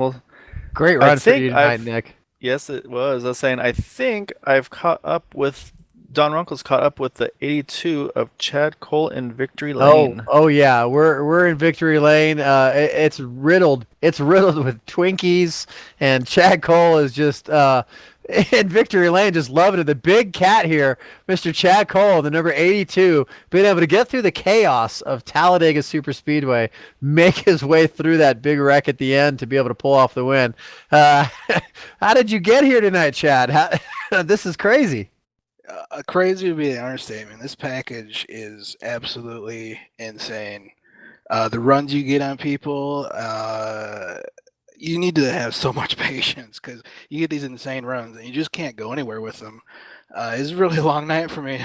great run for you tonight, Nick. Yes, it was. I was saying, I think I've caught up with Don Runkle's caught up with the 82 of Chad Cole in Victory Lane. Oh yeah, we're in Victory Lane. It's riddled. It's riddled with Twinkies, and Chad Cole is just in Victory Lane, just loving it. The big cat here, Mr. Chad Cole, the number 82, being able to get through the chaos of Talladega Super Speedway, make his way through that big wreck at the end to be able to pull off the win. How did you get here tonight, Chad? This is crazy. Crazy would be the understatement. This package is absolutely insane. The runs you get on people, you need to have so much patience because you get these insane runs and you just can't go anywhere with them. It's a really long night for me.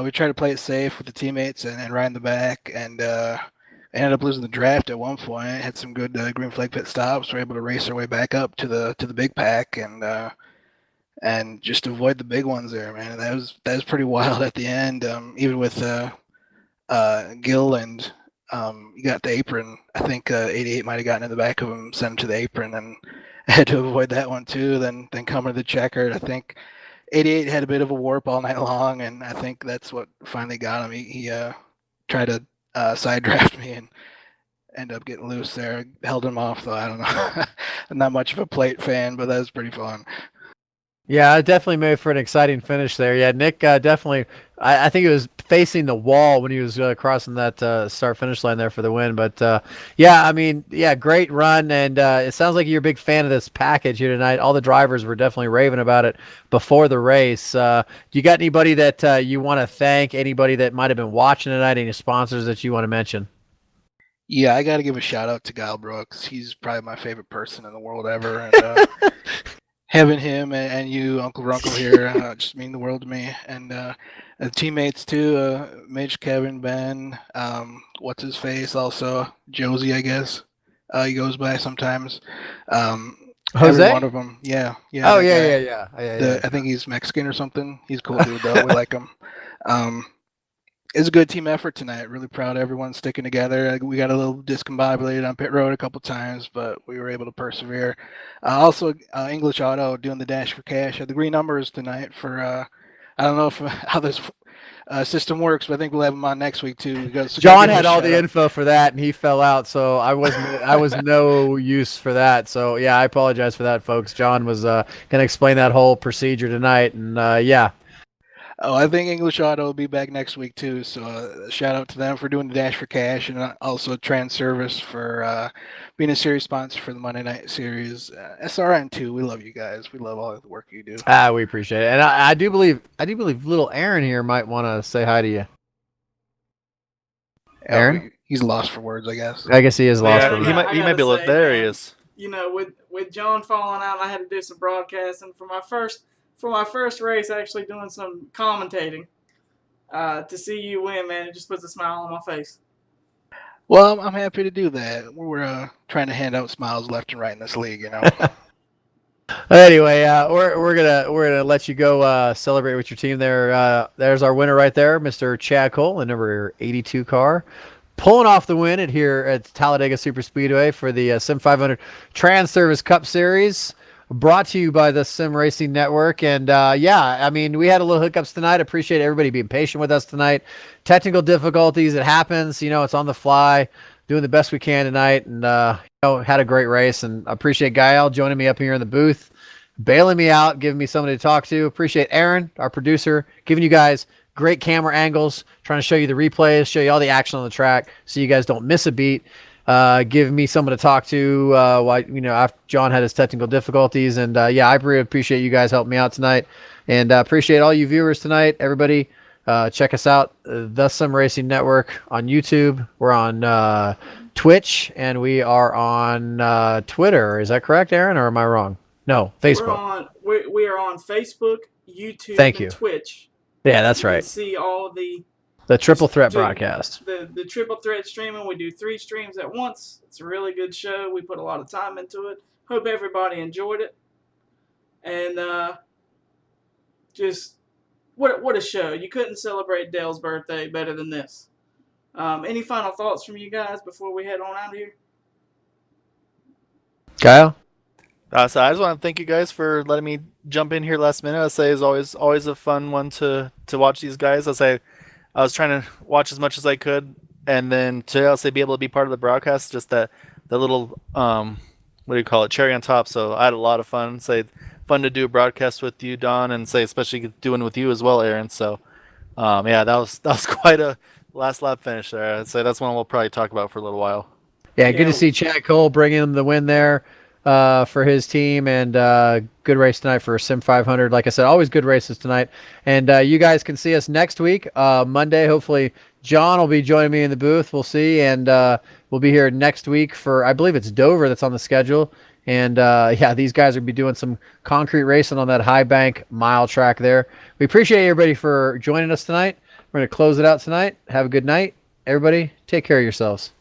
We tried to play it safe with the teammates and ride in the back, and ended up losing the draft at one point. Had some good green flag pit stops. We're able to race our way back up to the big pack and just avoid the big ones there, man. That was pretty wild at the end. Even with Gil and you got the apron. I think 88 might have gotten in the back of him, sent him to the apron, and had to avoid that one too. Then coming to the checkered, I think 88 had a bit of a warp all night long, and I think that's what finally got him. He tried to side draft me and end up getting loose there. Held him off though. I don't know. I'm not much of a plate fan, but that was pretty fun. Yeah, it definitely made for an exciting finish there. Yeah, Nick definitely, I think it was facing the wall when he was crossing that start-finish line there for the win. But, yeah, I mean, yeah, great run. And it sounds like you're a big fan of this package here tonight. All the drivers were definitely raving about it before the race. Do you got anybody that you want to thank, anybody that might have been watching tonight, any sponsors that you want to mention? Yeah, I got to give a shout-out to Kyle Brooks. He's probably my favorite person in the world ever. And having him and you, Uncle Runkle, here just mean the world to me. And the teammates too, Mitch, Kevin, Ben, what's his face, also Josie, I guess he goes by sometimes. Jose? Every one of them, yeah. Oh yeah. I think he's Mexican or something. He's a cool dude though. We like him. It's a good team effort tonight. Really proud of everyone sticking together. We got a little discombobulated on pit road a couple times, but we were able to persevere. Also, English Auto doing the dash for cash. Had the green numbers tonight for, I don't know how this system works, but I think we'll have them on next week too. John had all the info for that, and he fell out, so I was no use for that. So yeah, I apologize for that, folks. John was going to explain that whole procedure tonight, and yeah. Oh, I think English Auto will be back next week too. So shout out to them for doing the dash for cash, and also Transervice for being a series sponsor for the Monday Night Series. SRN too. We love you guys. We love all the work you do. We appreciate it, and I do believe little Aaron here might want to say hi to you. Aaron, he's lost for words, I guess. I guess he is lost. He might be able to. There he is. You know, with John falling out, I had to do some broadcasting for my first race, actually doing some commentating. To see you win, man, it just puts a smile on my face. Well, I'm happy to do that. We're trying to hand out smiles left and right in this league, you know. Anyway, we're gonna let you go celebrate with your team there. There's our winner right there, Mr. Chad Cole, the number 82 car, pulling off the win here at Talladega Super Speedway for the Sim500 Transervice Cup Series. Brought to you by the Sim Racing Network. And yeah, I mean, we had a little hiccups tonight. Appreciate everybody being patient with us tonight. Technical difficulties, it happens. You know, it's on the fly. Doing the best we can tonight. And, had a great race. And appreciate Gael joining me up here in the booth, bailing me out, giving me somebody to talk to. Appreciate Aaron, our producer, giving you guys great camera angles, trying to show you the replays, show you all the action on the track so you guys don't miss a beat. Give me someone to talk to after John had his technical difficulties. And yeah, I really appreciate you guys helping me out tonight, and appreciate all you viewers tonight. Everybody, check us out, the Sim Racing Network on YouTube. We're on Twitch, and we are on Twitter. Is that correct, Aaron, or am I wrong? No, Facebook. We are on Facebook, YouTube, and Twitch. Yeah, that's you right. Can see all the triple threat broadcast. The triple threat streaming. We do 3 streams at once. It's a really good show. We put a lot of time into it. Hope everybody enjoyed it. And just what a show. You couldn't celebrate Dale's birthday better than this. Any final thoughts from you guys before we head on out of here? Kyle? So I just want to thank you guys for letting me jump in here last minute. I say it's always a fun one to watch these guys. I was trying to watch as much as I could, and then to also be able to be part of the broadcast, just the little what do you call it, cherry on top. So I had a lot of fun. Say fun to do a broadcast with you, Don, and say especially doing with you as well, Aaron. So yeah, that was quite a last lap finish there. I'd say that's one we'll probably talk about for a little while. Yeah, good to see Chad Cole bring in the win there for his team, and good race tonight for Sim500. Like I said, always good races tonight. And you guys can see us next week, Monday. Hopefully, John will be joining me in the booth. We'll see, and we'll be here next week for, I believe it's Dover that's on the schedule. And yeah, these guys will be doing some concrete racing on that high bank mile track there. We appreciate everybody for joining us tonight. We're going to close it out tonight. Have a good night. Everybody, take care of yourselves.